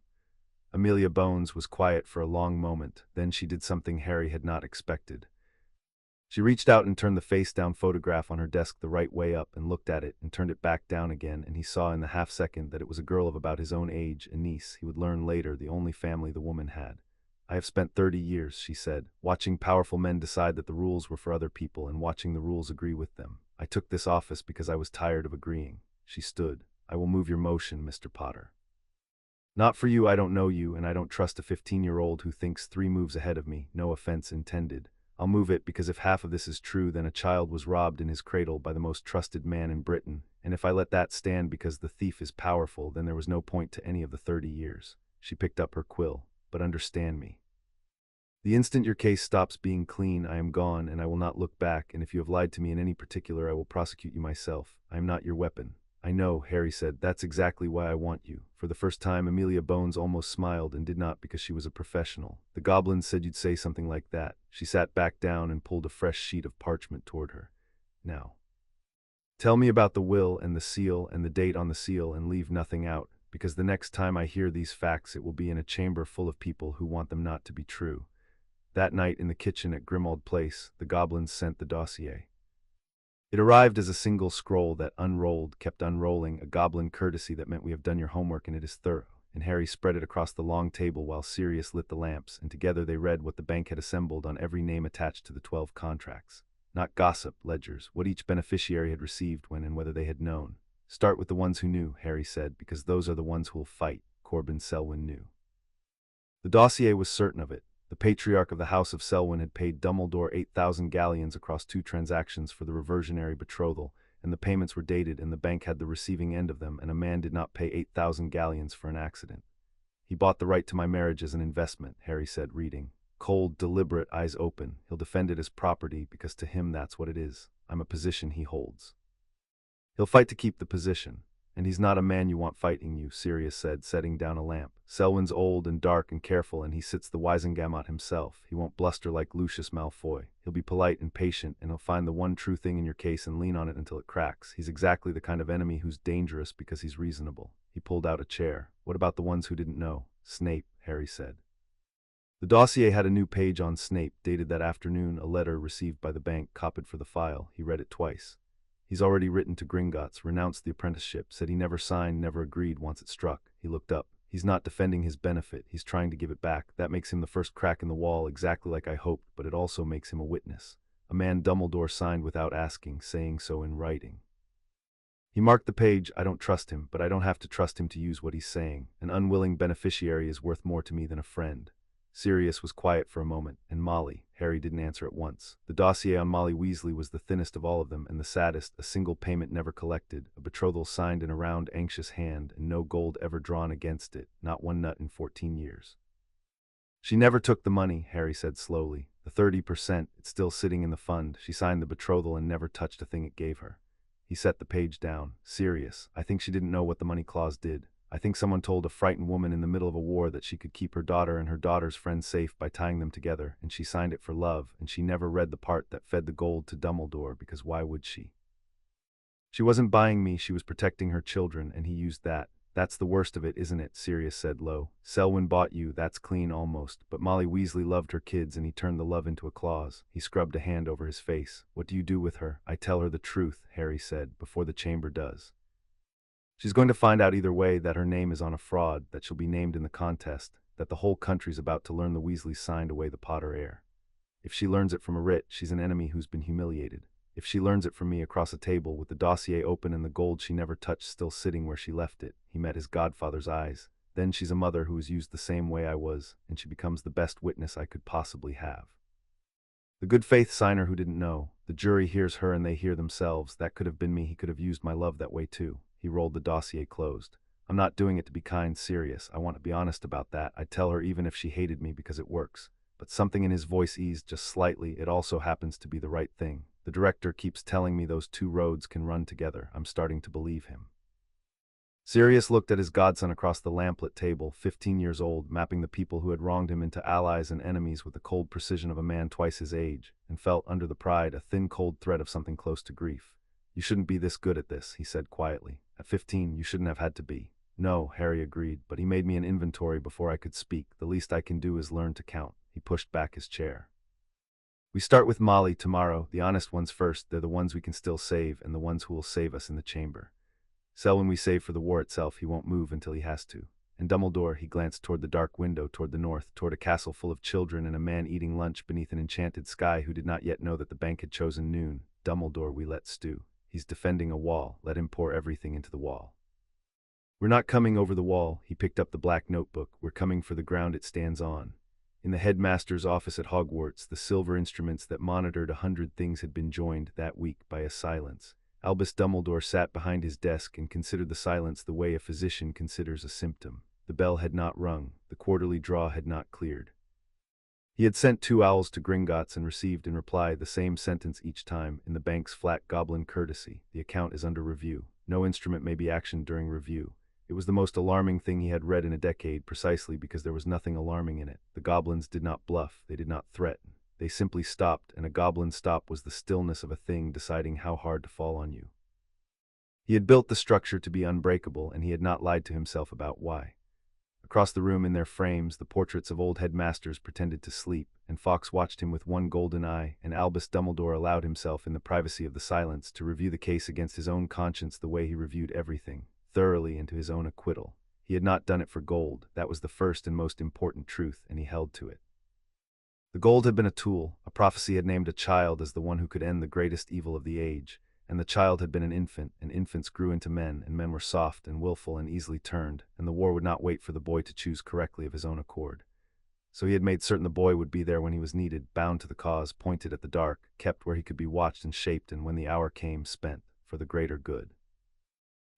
Amelia Bones was quiet for a long moment, then she did something Harry had not expected. She reached out and turned the face-down photograph on her desk the right way up and looked at it and turned it back down again, and he saw in the half-second that it was a girl of about his own age, a niece, he would learn later, the only family the woman had. I have spent 30 years, she said, watching powerful men decide that the rules were for other people and watching the rules agree with them. I took this office because I was tired of agreeing. She stood. I will move your motion, Mr. Potter. Not for you, I don't know you, and I don't trust a 15-year-old who thinks 3 moves ahead of me, no offense intended. I'll move it because if half of this is true, then a child was robbed in his cradle by the most trusted man in Britain, and if I let that stand because the thief is powerful, then there was no point to any of the 30 years. She picked up her quill. But understand me. The instant your case stops being clean, I am gone, and I will not look back, and if you have lied to me in any particular, I will prosecute you myself. I am not your weapon. I know, Harry said, that's exactly why I want you. For the first time, Amelia Bones almost smiled and did not because she was a professional. The goblin said you'd say something like that. She sat back down and pulled a fresh sheet of parchment toward her. Now, tell me about the will and the seal and the date on the seal and leave nothing out, because the next time I hear these facts it will be in a chamber full of people who want them not to be true. That night in the kitchen at Grimmauld Place, the goblins sent the dossier. It arrived as a single scroll that, unrolled, kept unrolling, a goblin courtesy that meant we have done your homework and it is thorough, and Harry spread it across the long table while Sirius lit the lamps, and together they read what the bank had assembled on every name attached to the 12 contracts. Not gossip, ledgers, what each beneficiary had received when and whether they had known. Start with the ones who knew, Harry said, because those are the ones who will fight, Corbin Selwyn knew. The dossier was certain of it. The patriarch of the House of Selwyn had paid Dumbledore 8,000 galleons across 2 transactions for the reversionary betrothal, and the payments were dated and the bank had the receiving end of them, and a man did not pay 8,000 galleons for an accident. He bought the right to my marriage as an investment, Harry said, reading. Cold, deliberate, eyes open. He'll defend it as property because to him that's what it is. I'm a position he holds. He'll fight to keep the position. And he's not a man you want fighting you, Sirius said, setting down a lamp. Selwyn's old and dark and careful, and he sits the Wisengamot himself. He won't bluster like Lucius Malfoy. He'll be polite and patient, and he'll find the one true thing in your case and lean on it until it cracks. He's exactly the kind of enemy who's dangerous because he's reasonable. He pulled out a chair. What about the ones who didn't know? Snape, Harry said. The dossier had a new page on Snape, dated that afternoon, a letter received by the bank, copied for the file. He read it twice. He's already written to Gringotts, renounced the apprenticeship, said he never signed, never agreed once it struck. He looked up. He's not defending his benefit, he's trying to give it back. That makes him the first crack in the wall, exactly like I hoped, but it also makes him a witness. A man Dumbledore signed without asking, saying so in writing. He marked the page. I don't trust him, but I don't have to trust him to use what he's saying. An unwilling beneficiary is worth more to me than a friend. Sirius was quiet for a moment, and Molly. Harry didn't answer at once. The dossier on Molly Weasley was the thinnest of all of them, and the saddest. A single payment never collected, a betrothal signed in a round, anxious hand, and no gold ever drawn against it, not one nut in 14 years. She never took the money, Harry said slowly. The 30%, it's still sitting in the fund. She signed the betrothal and never touched a thing it gave her. He set the page down. Sirius, I think she didn't know what the money clause did. I think someone told a frightened woman in the middle of a war that she could keep her daughter and her daughter's friends safe by tying them together, and she signed it for love, and she never read the part that fed the gold to Dumbledore, because why would she? She wasn't buying me, she was protecting her children, and he used that. That's the worst of it, isn't it? Sirius said low. Selwyn bought you, that's clean almost, but Molly Weasley loved her kids, and he turned the love into a clause. He scrubbed a hand over his face. What do you do with her? I tell her the truth, Harry said, before the chamber does. She's going to find out either way that her name is on a fraud, that she'll be named in the contest, that the whole country's about to learn the Weasleys signed away the Potter heir. If she learns it from a writ, she's an enemy who's been humiliated. If she learns it from me across a table, with the dossier open and the gold she never touched still sitting where she left it, he met his godfather's eyes. Then she's a mother who was used the same way I was, and she becomes the best witness I could possibly have. The good faith signer who didn't know. The jury hears her and they hear themselves. That could have been me. He could have used my love that way too. He rolled the dossier closed. I'm not doing it to be kind, Sirius. I want to be honest about that. I'd tell her even if she hated me because it works. But something in his voice eased just slightly. It also happens to be the right thing. The director keeps telling me those two roads can run together. I'm starting to believe him. Sirius looked at his godson across the lamplit table, 15 years old, mapping the people who had wronged him into allies and enemies with the cold precision of a man twice his age, and felt under the pride a thin cold thread of something close to grief. You shouldn't be this good at this, he said quietly. At 15, you shouldn't have had to be. No, Harry agreed, but he made me an inventory before I could speak. The least I can do is learn to count. He pushed back his chair. We start with Molly tomorrow, the honest ones first. They're the ones we can still save, and the ones who will save us in the chamber. Selwyn we save for the war itself. He won't move until he has to. And Dumbledore, he glanced toward the dark window, toward the north, toward a castle full of children and a man eating lunch beneath an enchanted sky who did not yet know that the bank had chosen noon. Dumbledore we let stew. He's defending a wall. Let him pour everything into the wall. We're not coming over the wall. He picked up the black notebook. We're coming for the ground it stands on. In the headmaster's office at Hogwarts, the silver instruments that monitored 100 things had been joined that week by a silence. Albus Dumbledore sat behind his desk and considered the silence the way a physician considers a symptom. The bell had not rung. The quarterly draw had not cleared. He had sent 2 owls to Gringotts and received in reply the same sentence each time, in the bank's flat goblin courtesy. The account is under review. No instrument may be actioned during review. It was the most alarming thing he had read in a decade, precisely because there was nothing alarming in it. The goblins did not bluff. They did not threaten. They simply stopped, and a goblin's stop was the stillness of a thing deciding how hard to fall on you. He had built the structure to be unbreakable, and he had not lied to himself about why. Across the room in their frames, the portraits of old headmasters pretended to sleep, and Fawkes watched him with one golden eye, and Albus Dumbledore allowed himself, in the privacy of the silence, to review the case against his own conscience the way he reviewed everything, thoroughly and to his own acquittal. He had not done it for gold. That was the first and most important truth, and he held to it. The gold had been a tool. A prophecy had named a child as the one who could end the greatest evil of the age, and the child had been an infant, and infants grew into men, and men were soft and willful and easily turned, and the war would not wait for the boy to choose correctly of his own accord. So he had made certain the boy would be there when he was needed, bound to the cause, pointed at the dark, kept where he could be watched and shaped, and when the hour came, spent for the greater good.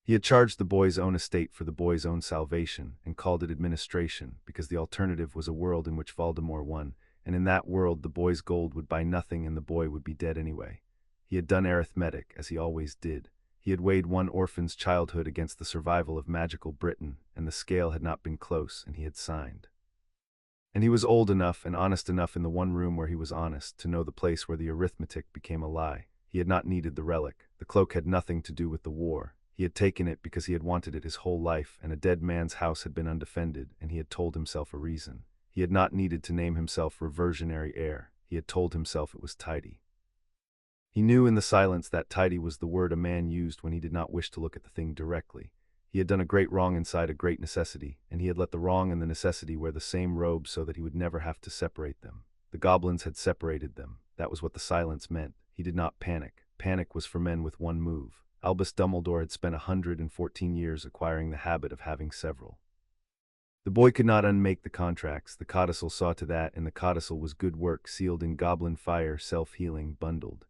He had charged the boy's own estate for the boy's own salvation, and called it administration, because the alternative was a world in which Voldemort won, and in that world the boy's gold would buy nothing and the boy would be dead anyway. He had done arithmetic, as he always did. He had weighed one orphan's childhood against the survival of magical Britain, and the scale had not been close, and he had signed. And he was old enough and honest enough in the one room where he was honest to know the place where the arithmetic became a lie. He had not needed the relic. The cloak had nothing to do with the war. He had taken it because he had wanted it his whole life, and a dead man's house had been undefended, and he had told himself a reason. He had not needed to name himself reversionary heir. He had told himself it was tidy. He knew in the silence that tidy was the word a man used when he did not wish to look at the thing directly. He had done a great wrong inside a great necessity, and he had let the wrong and the necessity wear the same robe so that he would never have to separate them. The goblins had separated them. That was what the silence meant. He did not panic. Panic was for men with one move. Albus Dumbledore had spent 114 years acquiring the habit of having several. The boy could not unmake the contracts. The codicil saw to that, and the codicil was good work, sealed in goblin fire, self-healing, bundled.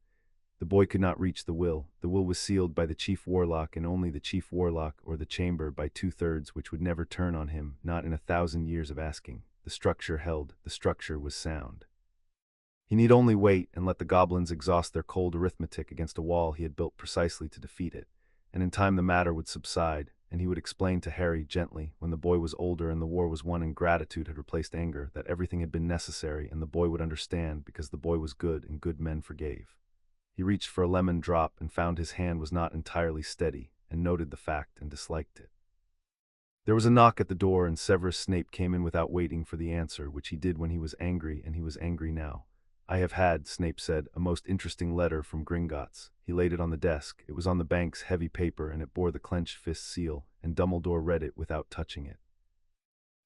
The boy could not reach the will. The will was sealed by the chief warlock, and only the chief warlock or the chamber by 2/3, which would never turn on him, not in 1,000 years of asking. The structure held. The structure was sound. He need only wait and let the goblins exhaust their cold arithmetic against a wall he had built precisely to defeat it, and in time the matter would subside, and he would explain to Harry gently, when the boy was older and the war was won and gratitude had replaced anger, that everything had been necessary, and the boy would understand because the boy was good and good men forgave. He reached for a lemon drop and found his hand was not entirely steady, and noted the fact and disliked it. There was a knock at the door, and Severus Snape came in without waiting for the answer, which he did when he was angry, and he was angry now. "I have had," Snape said, "a most interesting letter from Gringotts." He laid it on the desk. It was on the bank's heavy paper, and it bore the clenched fist seal, and Dumbledore read it without touching it.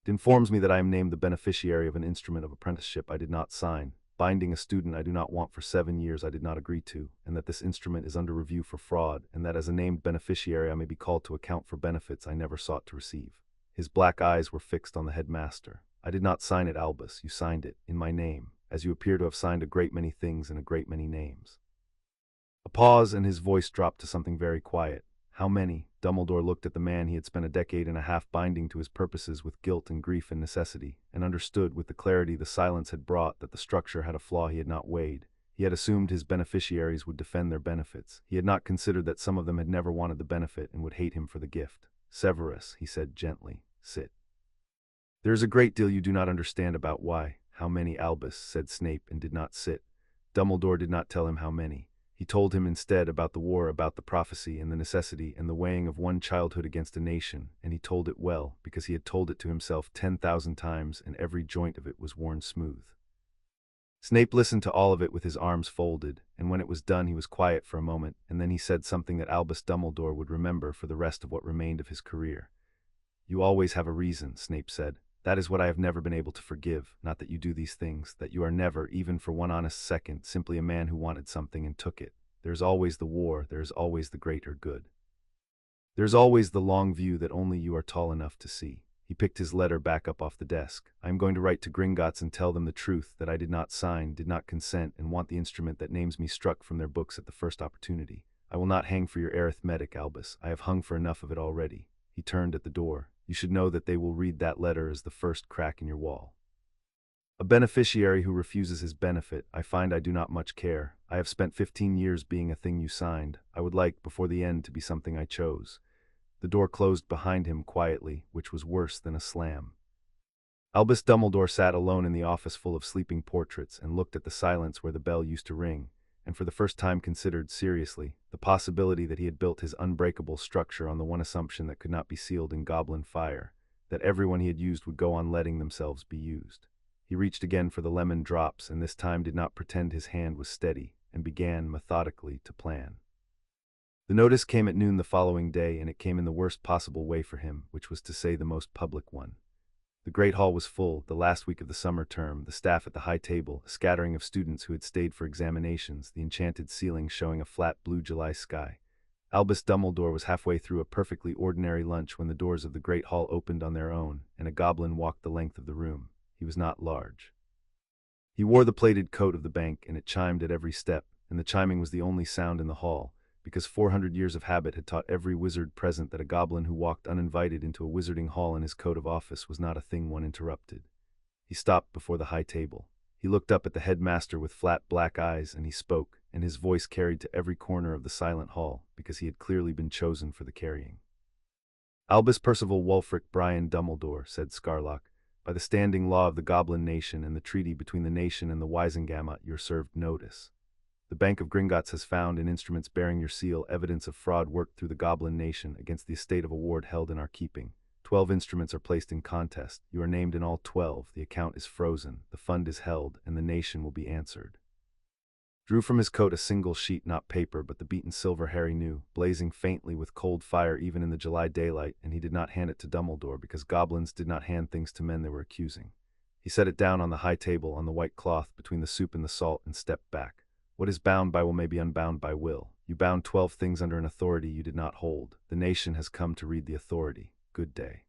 "It informs me that I am named the beneficiary of an instrument of apprenticeship I did not sign, binding a student I do not want for 7 years I did not agree to, and that this instrument is under review for fraud, and that as a named beneficiary I may be called to account for benefits I never sought to receive." His black eyes were fixed on the headmaster. "I did not sign it, Albus. You signed it, in my name, as you appear to have signed a great many things in a great many names." A pause, and his voice dropped to something very quiet. "How many?" Dumbledore looked at the man he had spent a decade and a half binding to his purposes with guilt and grief and necessity, and understood with the clarity the silence had brought that the structure had a flaw he had not weighed. He had assumed his beneficiaries would defend their benefits. He had not considered that some of them had never wanted the benefit and would hate him for the gift. "Severus," he said gently, "sit. There is a great deal you do not understand about why." "How many?" Albus said Snape, and did not sit. Dumbledore did not tell him how many. He told him instead about the war, about the prophecy and the necessity and the weighing of one childhood against a nation, and he told it well, because he had told it to himself 10,000 times, and every joint of it was worn smooth. Snape listened to all of it with his arms folded, and when it was done he was quiet for a moment, and then he said something that Albus Dumbledore would remember for the rest of what remained of his career. "You always have a reason," Snape said. "That is what I have never been able to forgive, not that you do these things, that you are never, even for one honest second, simply a man who wanted something and took it. There is always the war, there is always the greater good. There is always the long view that only you are tall enough to see." He picked his letter back up off the desk. "I am going to write to Gringotts and tell them the truth, that I did not sign, did not consent, and want the instrument that names me struck from their books at the first opportunity. I will not hang for your arithmetic, Albus. I have hung for enough of it already." He turned at the door. "You should know that they will read that letter as the first crack in your wall. A beneficiary who refuses his benefit, I find I do not much care. I have spent 15 years being a thing you signed. I would like, before the end, to be something I chose." The door closed behind him quietly, which was worse than a slam. Albus Dumbledore sat alone in the office full of sleeping portraits and looked at the silence where the bell used to ring, and for the first time considered, seriously, the possibility that he had built his unbreakable structure on the one assumption that could not be sealed in goblin fire, that everyone he had used would go on letting themselves be used. He reached again for the lemon drops, and this time did not pretend his hand was steady, and began, methodically, to plan. The notice came at noon the following day, and it came in the worst possible way for him, which was to say the most public one. The great hall was full, the last week of the summer term, the staff at the high table, a scattering of students who had stayed for examinations, the enchanted ceiling showing a flat blue July sky. Albus Dumbledore was halfway through a perfectly ordinary lunch when the doors of the great hall opened on their own, and a goblin walked the length of the room. He was not large. He wore the plated coat of the bank, and it chimed at every step, and the chiming was the only sound in the hall, because 400 years of habit had taught every wizard present that a goblin who walked uninvited into a wizarding hall in his coat of office was not a thing one interrupted. He stopped before the high table. He looked up at the headmaster with flat black eyes, and he spoke, and his voice carried to every corner of the silent hall, because he had clearly been chosen for the carrying. "Albus Percival Wulfric Brian Dumbledore," said Scarlock, "by the standing law of the Goblin Nation and the treaty between the nation and the Wisengamot, you're served notice. The Bank of Gringotts has found, in instruments bearing your seal, evidence of fraud worked through the Goblin Nation against the estate of a ward held in our keeping. 12 instruments are placed in contest. You are named in all 12. The account is frozen, the fund is held, and the nation will be answered." Drew from his coat a single sheet, not paper, but the beaten silver Harry knew, blazing faintly with cold fire even in the July daylight, and he did not hand it to Dumbledore because goblins did not hand things to men they were accusing. He set it down on the high table on the white cloth between the soup and the salt and stepped back. "What is bound by will may be unbound by will. You bound 12 things under an authority you did not hold. The nation has come to read the authority. Good day."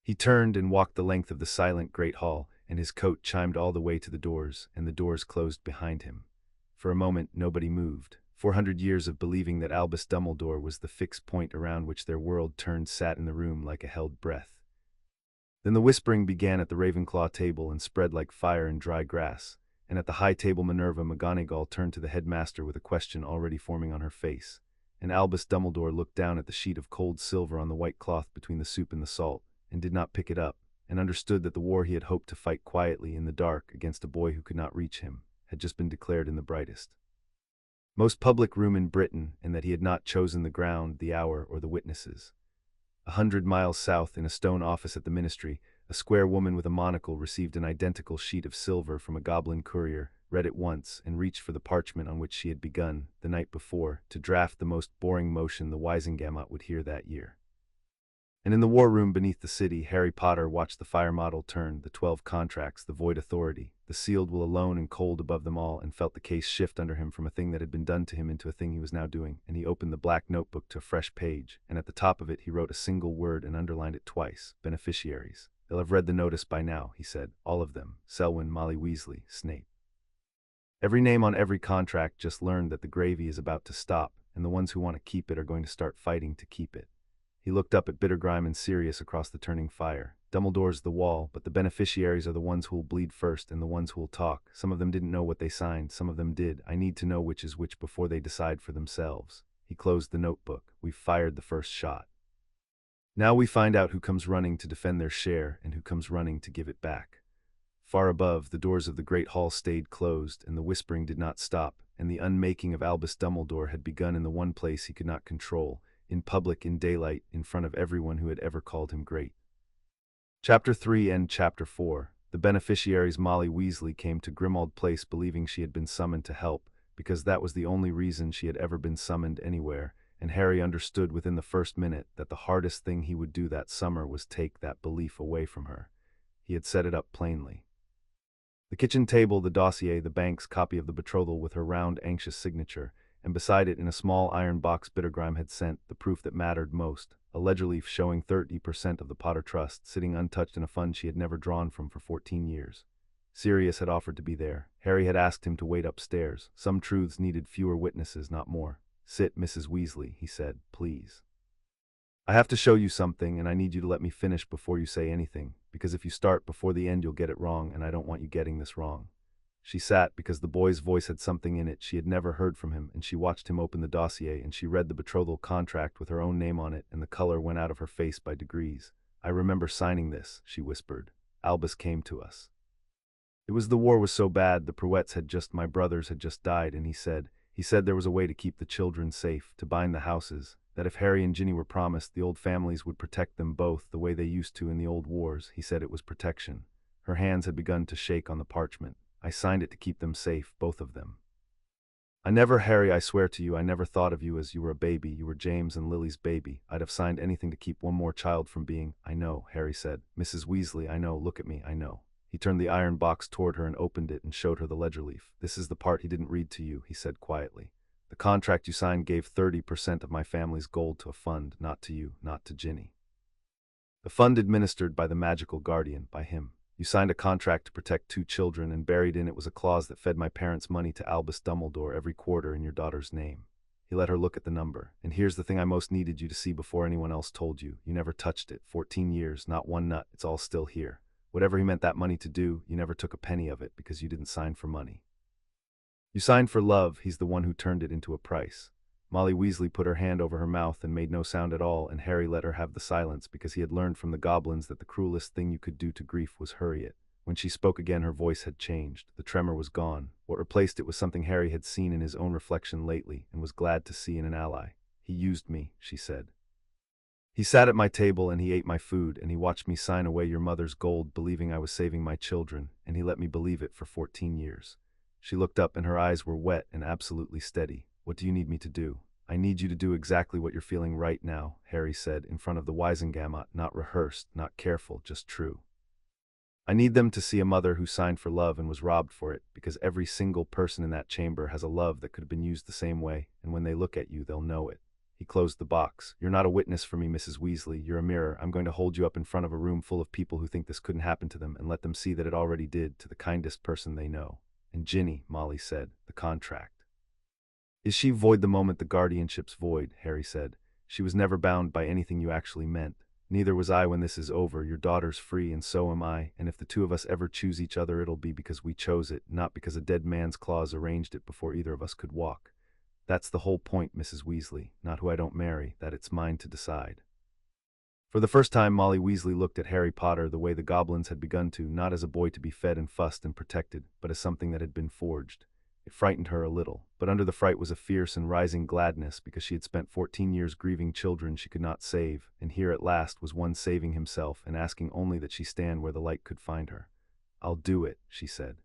He turned and walked the length of the silent great hall, and his coat chimed all the way to the doors, and the doors closed behind him. For a moment nobody moved. 400 years of believing that Albus Dumbledore was the fixed point around which their world turned sat in the room like a held breath. Then the whispering began at the Ravenclaw table and spread like fire in dry grass, and at the high table Minerva McGonagall turned to the headmaster with a question already forming on her face, and Albus Dumbledore looked down at the sheet of cold silver on the white cloth between the soup and the salt, and did not pick it up, and understood that the war he had hoped to fight quietly in the dark against a boy who could not reach him had just been declared in the brightest, most public room in Britain, and that he had not chosen the ground, the hour, or the witnesses. 100 miles south, in a stone office at the ministry, a square woman with a monocle received an identical sheet of silver from a goblin courier, read it once, and reached for the parchment on which she had begun, the night before, to draft the most boring motion the Wisengamot would hear that year. And in the war room beneath the city, Harry Potter watched the fire model turn, the 12 contracts, the void authority, the sealed will alone and cold above them all, and felt the case shift under him from a thing that had been done to him into a thing he was now doing, and he opened the black notebook to a fresh page, and at the top of it he wrote a single word and underlined it twice: beneficiaries. "They'll have read the notice by now," he said. "All of them. Selwyn, Molly Weasley, Snape. Every name on every contract just learned that the gravy is about to stop, and the ones who want to keep it are going to start fighting to keep it." He looked up at Bittergrime and Sirius across the turning fire. "Dumbledore's the wall, but the beneficiaries are the ones who will bleed first and the ones who will talk. Some of them didn't know what they signed, some of them did. I need to know which is which before they decide for themselves." He closed the notebook. "We've fired the first shot. Now we find out who comes running to defend their share and who comes running to give it back." Far above, the doors of the great hall stayed closed, and the whispering did not stop, and the unmaking of Albus Dumbledore had begun in the one place he could not control, in public, in daylight, in front of everyone who had ever called him great. Chapter 3 and Chapter 4. The beneficiaries. Molly Weasley came to Grimmauld Place believing she had been summoned to help, because that was the only reason she had ever been summoned anywhere, and Harry understood within the first minute that the hardest thing he would do that summer was take that belief away from her. He had set it up plainly. The kitchen table, the dossier, the bank's copy of the betrothal with her round, anxious signature, and beside it, in a small iron box Bittergrime had sent, the proof that mattered most, a ledger leaf showing 30% of the Potter Trust, sitting untouched in a fund she had never drawn from for 14 years. Sirius had offered to be there. Harry had asked him to wait upstairs. Some truths needed fewer witnesses, not more. "Sit, Mrs. Weasley," he said, "please. I have to show you something, and I need you to let me finish before you say anything, because if you start before the end you'll get it wrong, and I don't want you getting this wrong." She sat because the boy's voice had something in it she had never heard from him, and she watched him open the dossier, and she read the betrothal contract with her own name on it, and the color went out of her face by degrees. "I remember signing this," she whispered. "Albus came to us. It was the war was so bad, the Pruetts had just, my brothers had just died, and he said there was a way to keep the children safe, to bind the houses, that if Harry and Ginny were promised, the old families would protect them both the way they used to in the old wars. He said it was protection." Her hands had begun to shake on the parchment. "I signed it to keep them safe, both of them. I never, Harry, I swear to you, I never thought of you as you were a baby. You were James and Lily's baby. I'd have signed anything to keep one more child from being—" "I know," Harry said. "Mrs. Weasley, I know. Look at me, I know." He turned the iron box toward her and opened it and showed her the ledger leaf. "This is the part he didn't read to you," he said quietly. "The contract you signed gave 30% of my family's gold to a fund, not to you, not to Ginny. The fund administered by the magical guardian, by him. You signed a contract to protect 2 children, and buried in it was a clause that fed my parents' money to Albus Dumbledore every quarter in your daughter's name." He let her look at the number. "And here's the thing I most needed you to see before anyone else told you. You never touched it. 14 years, not one nut. It's all still here. Whatever he meant that money to do, you never took a penny of it because you didn't sign for money. You signed for love, he's the one who turned it into a price. Molly Weasley put her hand over her mouth and made no sound at all, and Harry let her have the silence because he had learned from the goblins that the cruelest thing you could do to grief was hurry it. When she spoke again, her voice had changed. The tremor was gone. What replaced it was something Harry had seen in his own reflection lately and was glad to see in an ally. He used me, she said. He sat at my table and he ate my food, and he watched me sign away your mother's gold believing I was saving my children, and he let me believe it for 14 years. She looked up and her eyes were wet and absolutely steady. What do you need me to do? I need you to do exactly what you're feeling right now, Harry said, in front of the Wisengamot, not rehearsed, not careful, just true. I need them to see a mother who signed for love and was robbed for it, because every single person in that chamber has a love that could have been used the same way, and when they look at you, they'll know it. He closed the box. You're not a witness for me, Mrs. Weasley. You're a mirror. I'm going to hold you up in front of a room full of people who think this couldn't happen to them and let them see that it already did to the kindest person they know. And Ginny, Molly said, the contract. Is she void the moment the guardianship's void? Harry said. She was never bound by anything you actually meant. Neither was I when this is over. Your daughter's free and so am I, and if the two of us ever choose each other it'll be because we chose it, not because a dead man's claws arranged it before either of us could walk. That's the whole point, Mrs. Weasley, not who I don't marry, that it's mine to decide. For the first time, Molly Weasley looked at Harry Potter the way the goblins had begun to, not as a boy to be fed and fussed and protected, but as something that had been forged. It frightened her a little, but under the fright was a fierce and rising gladness because she had spent 14 years grieving children she could not save, and here at last was one saving himself and asking only that she stand where the light could find her. I'll do it, she said.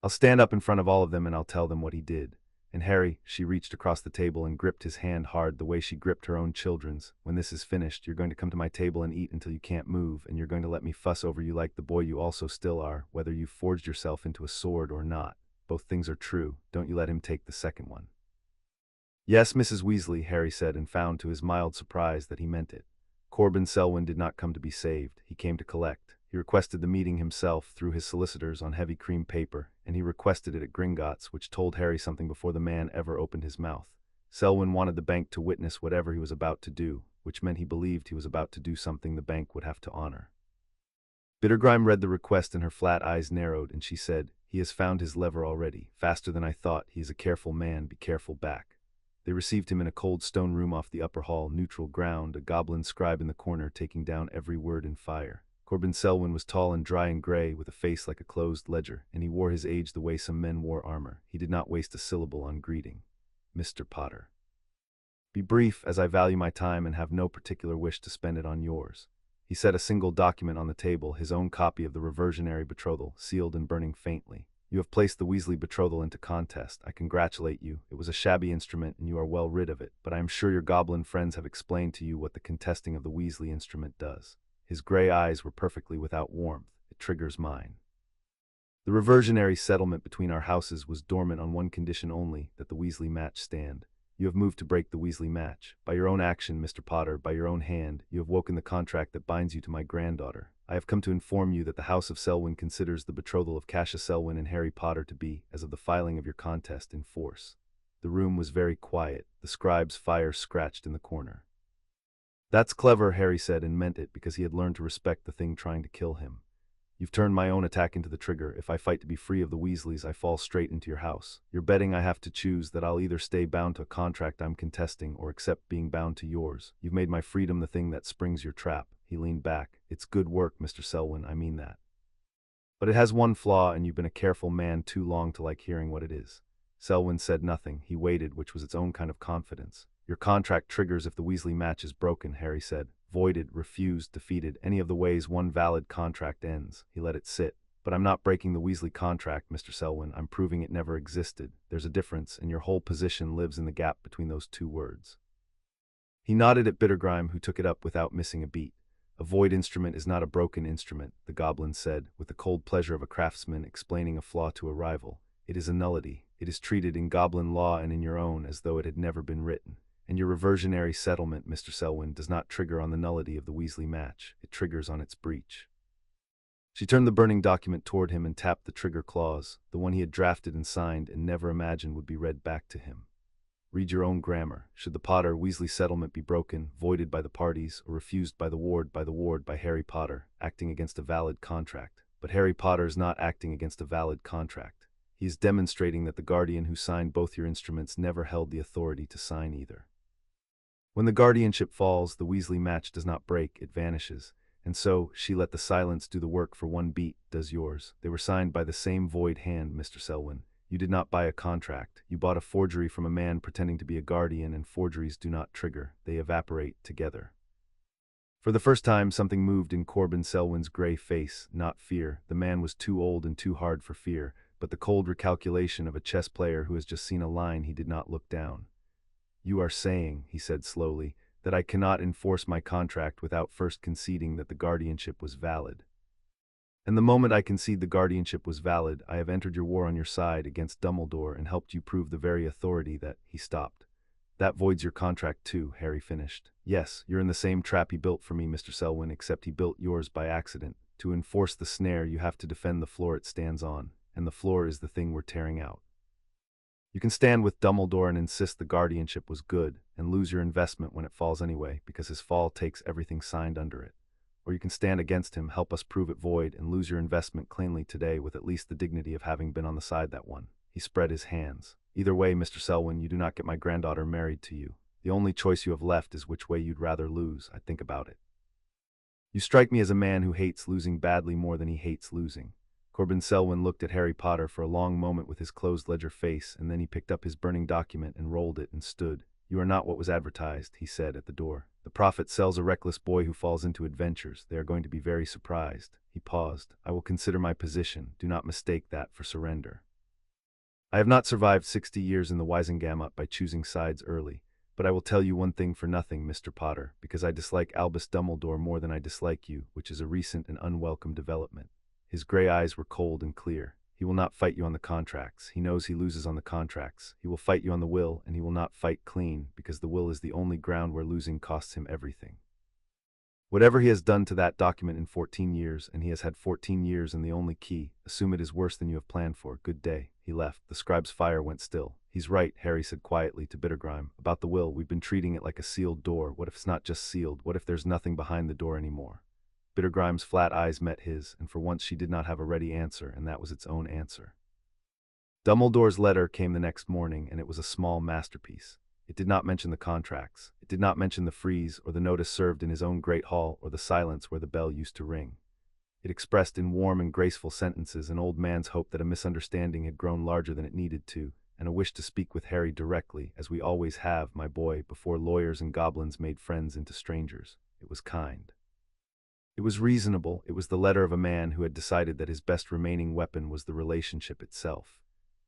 I'll stand up in front of all of them and I'll tell them what he did. And Harry, she reached across the table and gripped his hand hard the way she gripped her own children's. When this is finished, you're going to come to my table and eat until you can't move, and you're going to let me fuss over you like the boy you also still are, whether you've forged yourself into a sword or not. Both things are true. Don't you let him take the second one. Yes, Mrs. Weasley, Harry said, and found to his mild surprise that he meant it. Corbin Selwyn did not come to be saved. He came to collect. He requested the meeting himself through his solicitors on heavy cream paper, and he requested it at Gringotts, which told Harry something before the man ever opened his mouth. Selwyn wanted the bank to witness whatever he was about to do, which meant he believed he was about to do something the bank would have to honor. Bittergrime read the request and her flat eyes narrowed, and she said, He has found his lever already. Faster than I thought. He is a careful man. Be careful back. They received him in a cold stone room off the upper hall, neutral ground, a goblin scribe in the corner taking down every word in fire. Corbin Selwyn was tall and dry and gray, with a face like a closed ledger, and he wore his age the way some men wore armor. He did not waste a syllable on greeting. Mr. Potter. Be brief, as I value my time and have no particular wish to spend it on yours. He set a single document on the table, his own copy of the reversionary betrothal, sealed and burning faintly. You have placed the Weasley betrothal into contest. I congratulate you. It was a shabby instrument and you are well rid of it, but I am sure your goblin friends have explained to you what the contesting of the Weasley instrument does. His gray eyes were perfectly without warmth. It triggers mine. The reversionary settlement between our houses was dormant on one condition only, that the Weasley match stand. You have moved to break the Weasley match. By your own action, Mr. Potter, by your own hand, you have woken the contract that binds you to my granddaughter. I have come to inform you that the House of Selwyn considers the betrothal of Cassius Selwyn and Harry Potter to be, as of the filing of your contest, in force. The room was very quiet. The scribe's fire scratched in the corner. That's clever, Harry said, and meant it because he had learned to respect the thing trying to kill him. You've turned my own attack into the trigger. If I fight to be free of the Weasleys, I fall straight into your house. You're betting I have to choose that I'll either stay bound to a contract I'm contesting or accept being bound to yours. You've made my freedom the thing that springs your trap. He leaned back. It's good work, Mr. Selwyn, I mean that. But it has one flaw, and you've been a careful man too long to like hearing what it is. Selwyn said nothing. He waited, which was its own kind of confidence. Your contract triggers if the Weasley match is broken, Harry said. Voided, refused, defeated, any of the ways one valid contract ends. He let it sit. But I'm not breaking the Weasley contract, Mr. Selwyn. I'm proving it never existed. There's a difference, and your whole position lives in the gap between those two words. He nodded at Bittergrime, who took it up without missing a beat. A void instrument is not a broken instrument, the goblin said, with the cold pleasure of a craftsman explaining a flaw to a rival. It is a nullity. It is treated in goblin law and in your own as though it had never been written. And your reversionary settlement, Mr. Selwyn, does not trigger on the nullity of the Weasley match. It triggers on its breach. She turned the burning document toward him and tapped the trigger clause, the one he had drafted and signed and never imagined would be read back to him. Read your own grammar. Should the Potter-Weasley settlement be broken, voided by the parties, or refused by the ward by Harry Potter, acting against a valid contract. But Harry Potter is not acting against a valid contract. He is demonstrating that the guardian who signed both your instruments never held the authority to sign either. When the guardianship falls, the Weasley match does not break, it vanishes. And so, she let the silence do the work for one beat, does yours. They were signed by the same void hand, Mr. Selwyn. You did not buy a contract. You bought a forgery from a man pretending to be a guardian, and forgeries do not trigger. They evaporate together. For the first time, something moved in Corbin Selwyn's gray face, not fear. The man was too old and too hard for fear, but the cold recalculation of a chess player who has just seen a line he did not look down. You are saying, he said slowly, that I cannot enforce my contract without first conceding that the guardianship was valid. And the moment I concede the guardianship was valid, I have entered your war on your side against Dumbledore and helped you prove the very authority that he stopped. That voids your contract too, Harry finished. Yes, you're in the same trap he built for me, Mr. Selwyn, except he built yours by accident. To enforce the snare, you have to defend the floor it stands on, and the floor is the thing we're tearing out. You can stand with Dumbledore and insist the guardianship was good, and lose your investment when it falls anyway, because his fall takes everything signed under it. Or you can stand against him, help us prove it void, and lose your investment cleanly today with at least the dignity of having been on the side that won. He spread his hands. Either way, Mr. Selwyn, you do not get my granddaughter married to you. The only choice you have left is which way you'd rather lose. I think about it. You strike me as a man who hates losing badly more than he hates losing. Corbin Selwyn looked at Harry Potter for a long moment with his closed ledger face, and then he picked up his burning document and rolled it and stood. You are not what was advertised, he said at the door. The prophet sells a reckless boy who falls into adventures. They are going to be very surprised. He paused. I will consider my position. Do not mistake that for surrender. I have not survived 60 years in the Wisengamot by choosing sides early, but I will tell you one thing for nothing, Mr. Potter, because I dislike Albus Dumbledore more than I dislike you, which is a recent and unwelcome development. His gray eyes were cold and clear. He will not fight you on the contracts. He knows he loses on the contracts. He will fight you on the will, and he will not fight clean, because the will is the only ground where losing costs him everything. Whatever he has done to that document in 14 years, and he has had 14 years and the only key, assume it is worse than you have planned for. Good day. He left. The scribe's fire went still. He's right, Harry said quietly to Bittergrime. About the will, we've been treating it like a sealed door. What if it's not just sealed? What if there's nothing behind the door anymore? Bittergrime's flat eyes met his, and for once she did not have a ready answer, and that was its own answer. Dumbledore's letter came the next morning, and it was a small masterpiece. It did not mention the contracts. It did not mention the frieze or the notice served in his own great hall or the silence where the bell used to ring. It expressed in warm and graceful sentences an old man's hope that a misunderstanding had grown larger than it needed to, and a wish to speak with Harry directly, as we always have, my boy, before lawyers and goblins made friends into strangers. It was kind. It was reasonable. It was the letter of a man who had decided that his best remaining weapon was the relationship itself.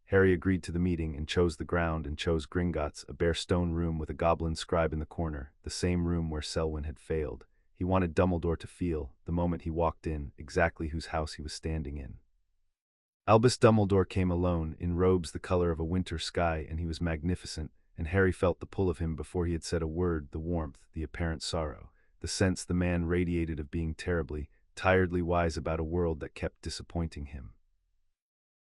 Harry agreed to the meeting and chose the ground and chose Gringotts, a bare stone room with a goblin scribe in the corner, the same room where Selwyn had failed. He wanted Dumbledore to feel, the moment he walked in, exactly whose house he was standing in. Albus Dumbledore came alone, in robes the color of a winter sky, and he was magnificent, and Harry felt the pull of him before he had said a word, the warmth, the apparent sorrow, the sense the man radiated of being terribly, tiredly wise about a world that kept disappointing him.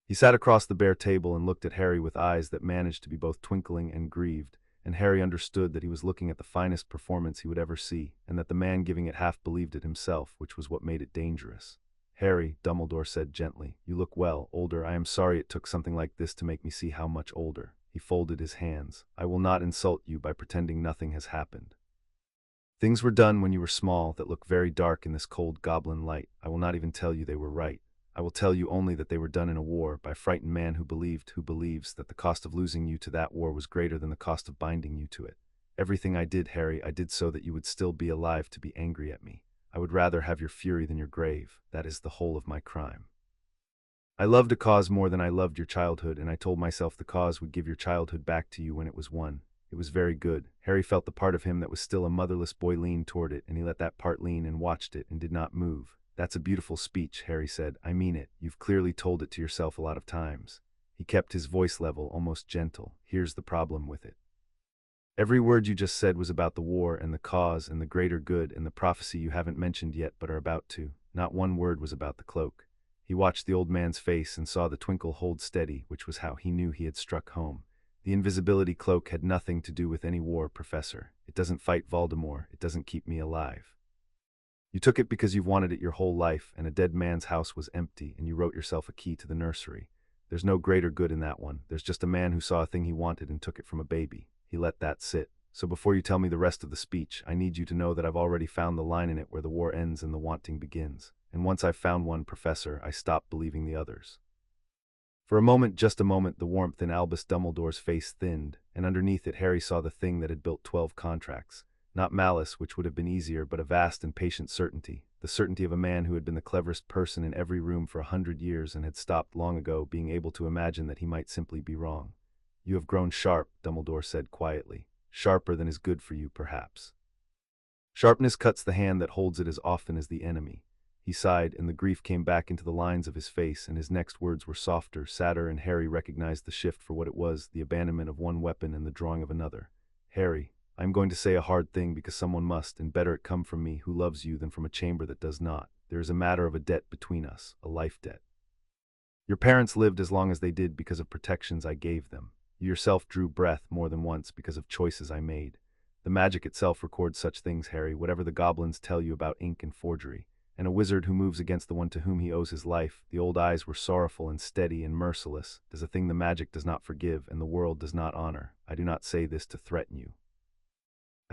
He sat across the bare table and looked at Harry with eyes that managed to be both twinkling and grieved, and Harry understood that he was looking at the finest performance he would ever see, and that the man giving it half believed it himself, which was what made it dangerous. Harry, Dumbledore said gently, you look well, older. I am sorry it took something like this to make me see how much older. He folded his hands. I will not insult you by pretending nothing has happened. Things were done when you were small that look very dark in this cold goblin light. I will not even tell you they were right. I will tell you only that they were done in a war by a frightened man who believes that the cost of losing you to that war was greater than the cost of binding you to it. Everything I did, Harry, I did so that you would still be alive to be angry at me. I would rather have your fury than your grave. That is the whole of my crime. I loved a cause more than I loved your childhood, and I told myself the cause would give your childhood back to you when it was won. It was very good. Harry felt the part of him that was still a motherless boy lean toward it, and he let that part lean and watched it and did not move. That's a beautiful speech, Harry said. I mean it. You've clearly told it to yourself a lot of times. He kept his voice level, almost gentle. Here's the problem with it. Every word you just said was about the war and the cause and the greater good and the prophecy you haven't mentioned yet but are about to. Not one word was about the cloak. He watched the old man's face and saw the twinkle hold steady, which was how he knew he had struck home. The invisibility cloak had nothing to do with any war, Professor. It doesn't fight Voldemort. It doesn't keep me alive. You took it because you've wanted it your whole life, and a dead man's house was empty, and you wrote yourself a key to the nursery. There's no greater good in that one. There's just a man who saw a thing he wanted and took it from a baby. He let that sit. So before you tell me the rest of the speech, I need you to know that I've already found the line in it where the war ends and the wanting begins. And once I've found one, Professor, I stop believing the others. For a moment, just a moment, the warmth in Albus Dumbledore's face thinned, and underneath it Harry saw the thing that had built 12 contracts. Not malice, which would have been easier, but a vast and patient certainty. The certainty of a man who had been the cleverest person in every room for 100 years and had stopped long ago being able to imagine that he might simply be wrong. You have grown sharp, Dumbledore said quietly. Sharper than is good for you, perhaps. Sharpness cuts the hand that holds it as often as the enemy. He sighed, and the grief came back into the lines of his face, and his next words were softer, sadder, and Harry recognized the shift for what it was, the abandonment of one weapon and the drawing of another. Harry, I am going to say a hard thing because someone must, and better it come from me, who loves you, than from a chamber that does not. There is a matter of a debt between us, a life debt. Your parents lived as long as they did because of protections I gave them. You yourself drew breath more than once because of choices I made. The magic itself records such things, Harry, whatever the goblins tell you about ink and forgery. And a wizard who moves against the one to whom he owes his life. The old eyes were sorrowful and steady and merciless. Does a thing the magic does not forgive and the world does not honor. I do not say this to threaten you.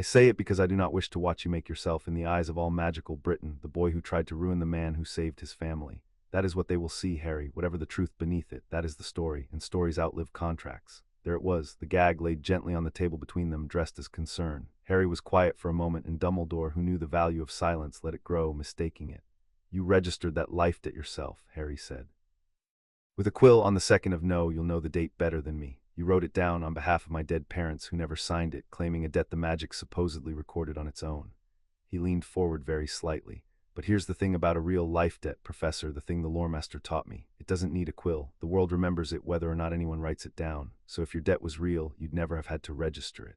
I say it because I do not wish to watch you make yourself, in the eyes of all magical Britain, the boy who tried to ruin the man who saved his family. That is what they will see, Harry, whatever the truth beneath it. That is the story, and stories outlive contracts. There it was, the gag laid gently on the table between them, dressed as concern. Harry was quiet for a moment, and Dumbledore, who knew the value of silence, let it grow, mistaking it. You registered that life debt yourself, Harry said. With a quill on the second of no, you'll know the date better than me. You wrote it down on behalf of my dead parents who never signed it, claiming a debt the magic supposedly recorded on its own. He leaned forward very slightly. But here's the thing about a real life debt, Professor, the thing the loremaster taught me. It doesn't need a quill. The world remembers it whether or not anyone writes it down. So if your debt was real, you'd never have had to register it.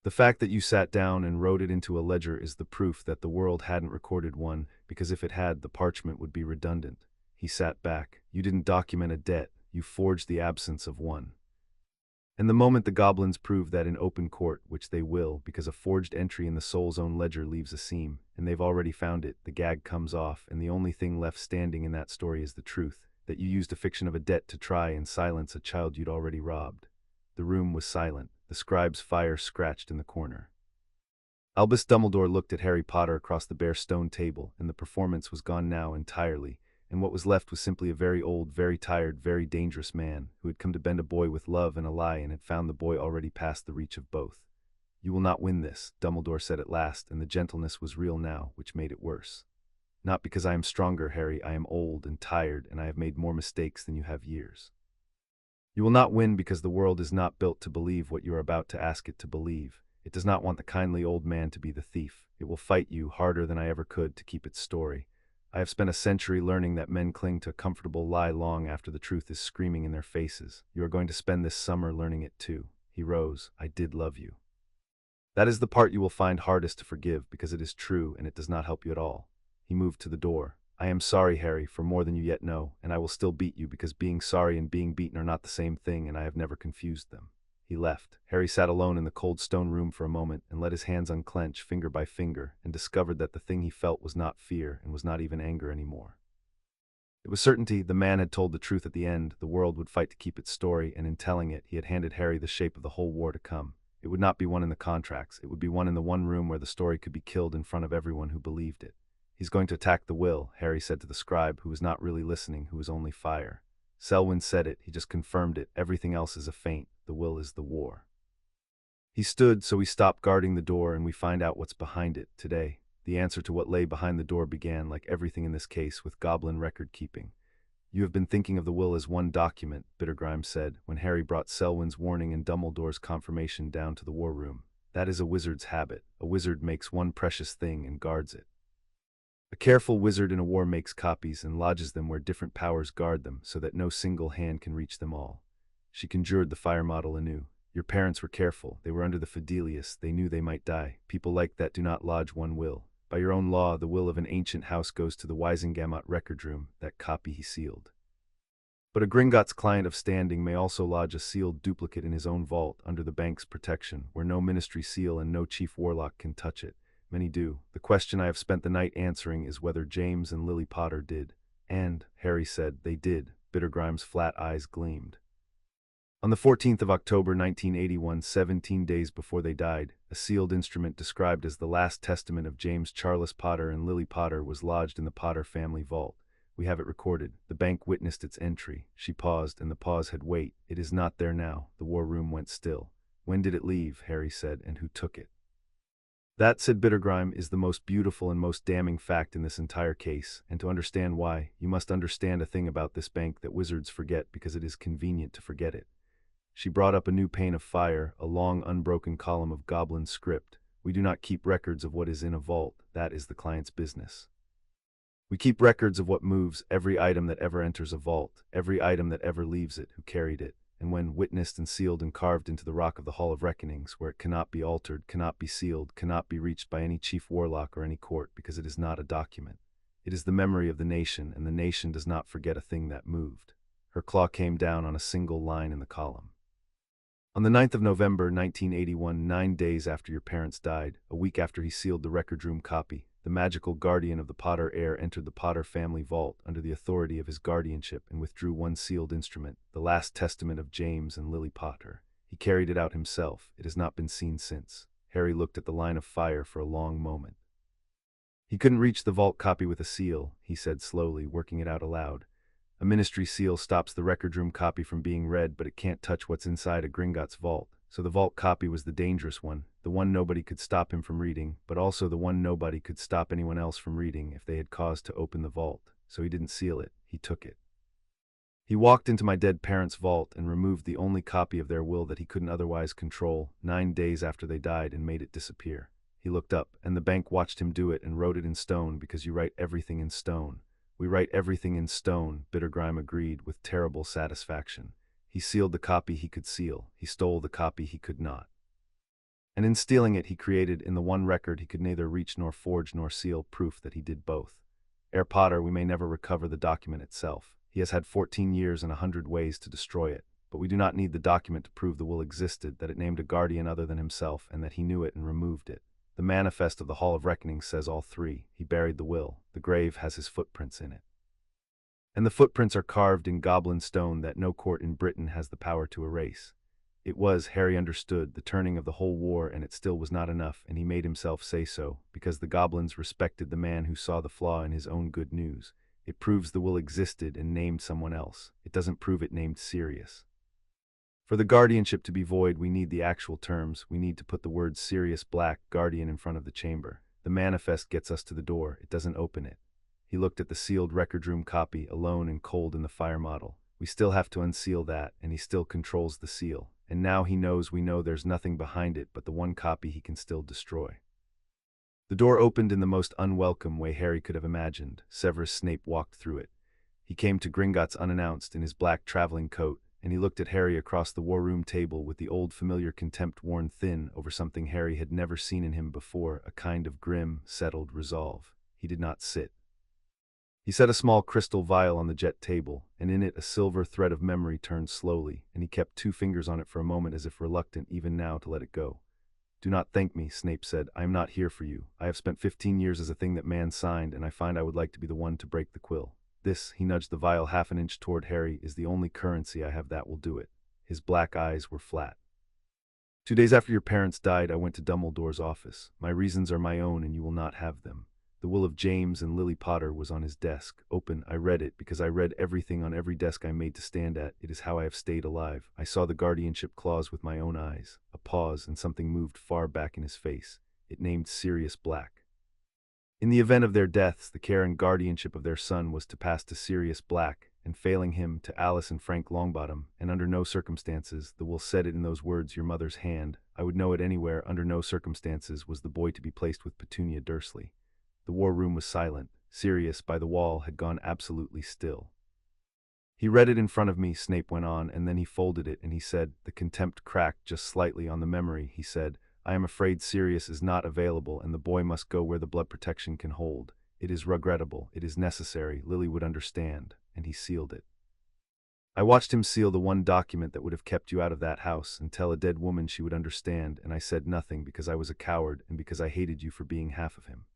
The fact that you sat down and wrote it into a ledger is the proof that the world hadn't recorded one, because if it had, the parchment would be redundant. He sat back. You didn't document a debt. You forged the absence of one. And the moment the goblins prove that in open court, which they will, because a forged entry in the soul's own ledger leaves a seam, and they've already found it, the gag comes off, and the only thing left standing in that story is the truth, that you used a fiction of a debt to try and silence a child you'd already robbed. The room was silent. The scribe's fire scratched in the corner. Albus Dumbledore looked at Harry Potter across the bare stone table, and the performance was gone now entirely, and what was left was simply a very old, very tired, very dangerous man, who had come to bend a boy with love and a lie and had found the boy already past the reach of both. You will not win this, Dumbledore said at last, and the gentleness was real now, which made it worse. Not because I am stronger, Harry, I am old and tired, and I have made more mistakes than you have years. You will not win because the world is not built to believe what you are about to ask it to believe. It does not want the kindly old man to be the thief. It will fight you harder than I ever could to keep its story. I have spent a century learning that men cling to a comfortable lie long after the truth is screaming in their faces. You are going to spend this summer learning it too. He rose. I did love you. That is the part you will find hardest to forgive because it is true and it does not help you at all. He moved to the door. I am sorry, Harry, for more than you yet know, and I will still beat you because being sorry and being beaten are not the same thing, and I have never confused them. He left. Harry sat alone in the cold stone room for a moment and let his hands unclench finger by finger and discovered that the thing he felt was not fear and was not even anger anymore. It was certainty. The man had told the truth at the end. The world would fight to keep its story, and in telling it, he had handed Harry the shape of the whole war to come. It would not be one in the contracts. It would be one in the one room where the story could be killed in front of everyone who believed it. He's going to attack the will, Harry said to the scribe, who was not really listening, who was only fire. Selwyn said it. He just confirmed it. Everything else is a feint. The will is the war. He stood, so we stop guarding the door and we find out what's behind it today. The answer to what lay behind the door began, like everything in this case, with goblin record-keeping. You have been thinking of the will as one document, Bittergrimes said, when Harry brought Selwyn's warning and Dumbledore's confirmation down to the war room. That is a wizard's habit. A wizard makes one precious thing and guards it. A careful wizard in a war makes copies and lodges them where different powers guard them so that no single hand can reach them all. She conjured the fire model anew. Your parents were careful. They were under the Fidelius. They knew they might die. People like that do not lodge one will. By your own law, the will of an ancient house goes to the Wisengamot record room, that copy he sealed. But a Gringotts client of standing may also lodge a sealed duplicate in his own vault under the bank's protection, where no ministry seal and no chief warlock can touch it. Many do. The question I have spent the night answering is whether James and Lily Potter did. And, Harry said, they did. Bittergrime's flat eyes gleamed. On the 14th of October 1981, 17 days before they died, a sealed instrument described as the last testament of James Charles Potter and Lily Potter was lodged in the Potter family vault. We have it recorded. The bank witnessed its entry. She paused, and the pause had weight. It is not there now. The war room went still. When did it leave? Harry said, and who took it? That, said Bittergrime, is the most beautiful and most damning fact in this entire case, and to understand why, you must understand a thing about this bank that wizards forget because it is convenient to forget it. She brought up a new pane of fire, a long unbroken column of goblin script. We do not keep records of what is in a vault. That is the client's business. We keep records of what moves, every item that ever enters a vault, every item that ever leaves it, who carried it, and when witnessed and sealed and carved into the rock of the Hall of Reckonings, where it cannot be altered, cannot be sealed, cannot be reached by any chief warlock or any court, because it is not a document. It is the memory of the nation, and the nation does not forget a thing that moved. Her claw came down on a single line in the column. On the 9th of November, 1981, 9 days after your parents died, a week after he sealed the record room copy, the magical guardian of the Potter heir entered the Potter family vault under the authority of his guardianship and withdrew one sealed instrument, the last testament of James and Lily Potter. He carried it out himself. It has not been seen since. Harry looked at the line of fire for a long moment. He couldn't reach the vault copy with a seal, he said slowly, working it out aloud. A ministry seal stops the record room copy from being read, but it can't touch what's inside a Gringotts vault. So the vault copy was the dangerous one, the one nobody could stop him from reading, but also the one nobody could stop anyone else from reading if they had cause to open the vault. So he didn't seal it, he took it. He walked into my dead parents' vault and removed the only copy of their will that he couldn't otherwise control, 9 days after they died, and made it disappear. He looked up, and the bank watched him do it and wrote it in stone, because you write everything in stone. We write everything in stone, Bittergrime agreed with terrible satisfaction. He sealed the copy he could seal. He stole the copy he could not. And in stealing it, he created, in the one record he could neither reach nor forge nor seal, proof that he did both. Ere Potter, we may never recover the document itself. He has had 14 years and 100 ways to destroy it. But we do not need the document to prove the will existed, that it named a guardian other than himself, and that he knew it and removed it. The manifest of the Hall of Reckoning says all three. He buried the will. The grave has his footprints in it. And the footprints are carved in goblin stone that no court in Britain has the power to erase. It was, Harry understood, the turning of the whole war, and it still was not enough, and he made himself say so, because the goblins respected the man who saw the flaw in his own good news. It proves the will existed and named someone else. It doesn't prove it named Sirius. For the guardianship to be void, we need the actual terms. We need to put the words Sirius Black, Guardian, in front of the chamber. The manifest gets us to the door. It doesn't open it. He looked at the sealed record room copy, alone and cold in the fire model. We still have to unseal that, and he still controls the seal. And now he knows we know there's nothing behind it but the one copy he can still destroy. The door opened in the most unwelcome way Harry could have imagined. Severus Snape walked through it. He came to Gringotts unannounced in his black traveling coat, and he looked at Harry across the war room table with the old familiar contempt worn thin over something Harry had never seen in him before, a kind of grim, settled resolve. He did not sit. He set a small crystal vial on the jet table, and in it a silver thread of memory turned slowly, and he kept 2 fingers on it for a moment as if reluctant even now to let it go. "Do not thank me," Snape said. "I am not here for you. I have spent 15 years as a thing that man signed, and I find I would like to be the one to break the quill. This," he nudged the vial half an inch toward Harry, "is the only currency I have that will do it." His black eyes were flat. 2 days after your parents died, I went to Dumbledore's office. My reasons are my own, and you will not have them. The will of James and Lily Potter was on his desk, open. I read it, because I read everything on every desk I made to stand at. It is how I have stayed alive. I saw the guardianship clause with my own eyes. A pause, and something moved far back in his face. It named Sirius Black. In the event of their deaths, the care and guardianship of their son was to pass to Sirius Black, and failing him, to Alice and Frank Longbottom, and under no circumstances, the will said it in those words, your mother's hand, I would know it anywhere, under no circumstances was the boy to be placed with Petunia Dursley. The war room was silent. Sirius, by the wall, had gone absolutely still. He read it in front of me, Snape went on, and then he folded it, and he said, the contempt cracked just slightly on the memory, he said, I am afraid Sirius is not available, and the boy must go where the blood protection can hold. It is regrettable, it is necessary, Lily would understand, and he sealed it. I watched him seal the one document that would have kept you out of that house, and tell a dead woman she would understand, and I said nothing because I was a coward and because I hated you for being half of him.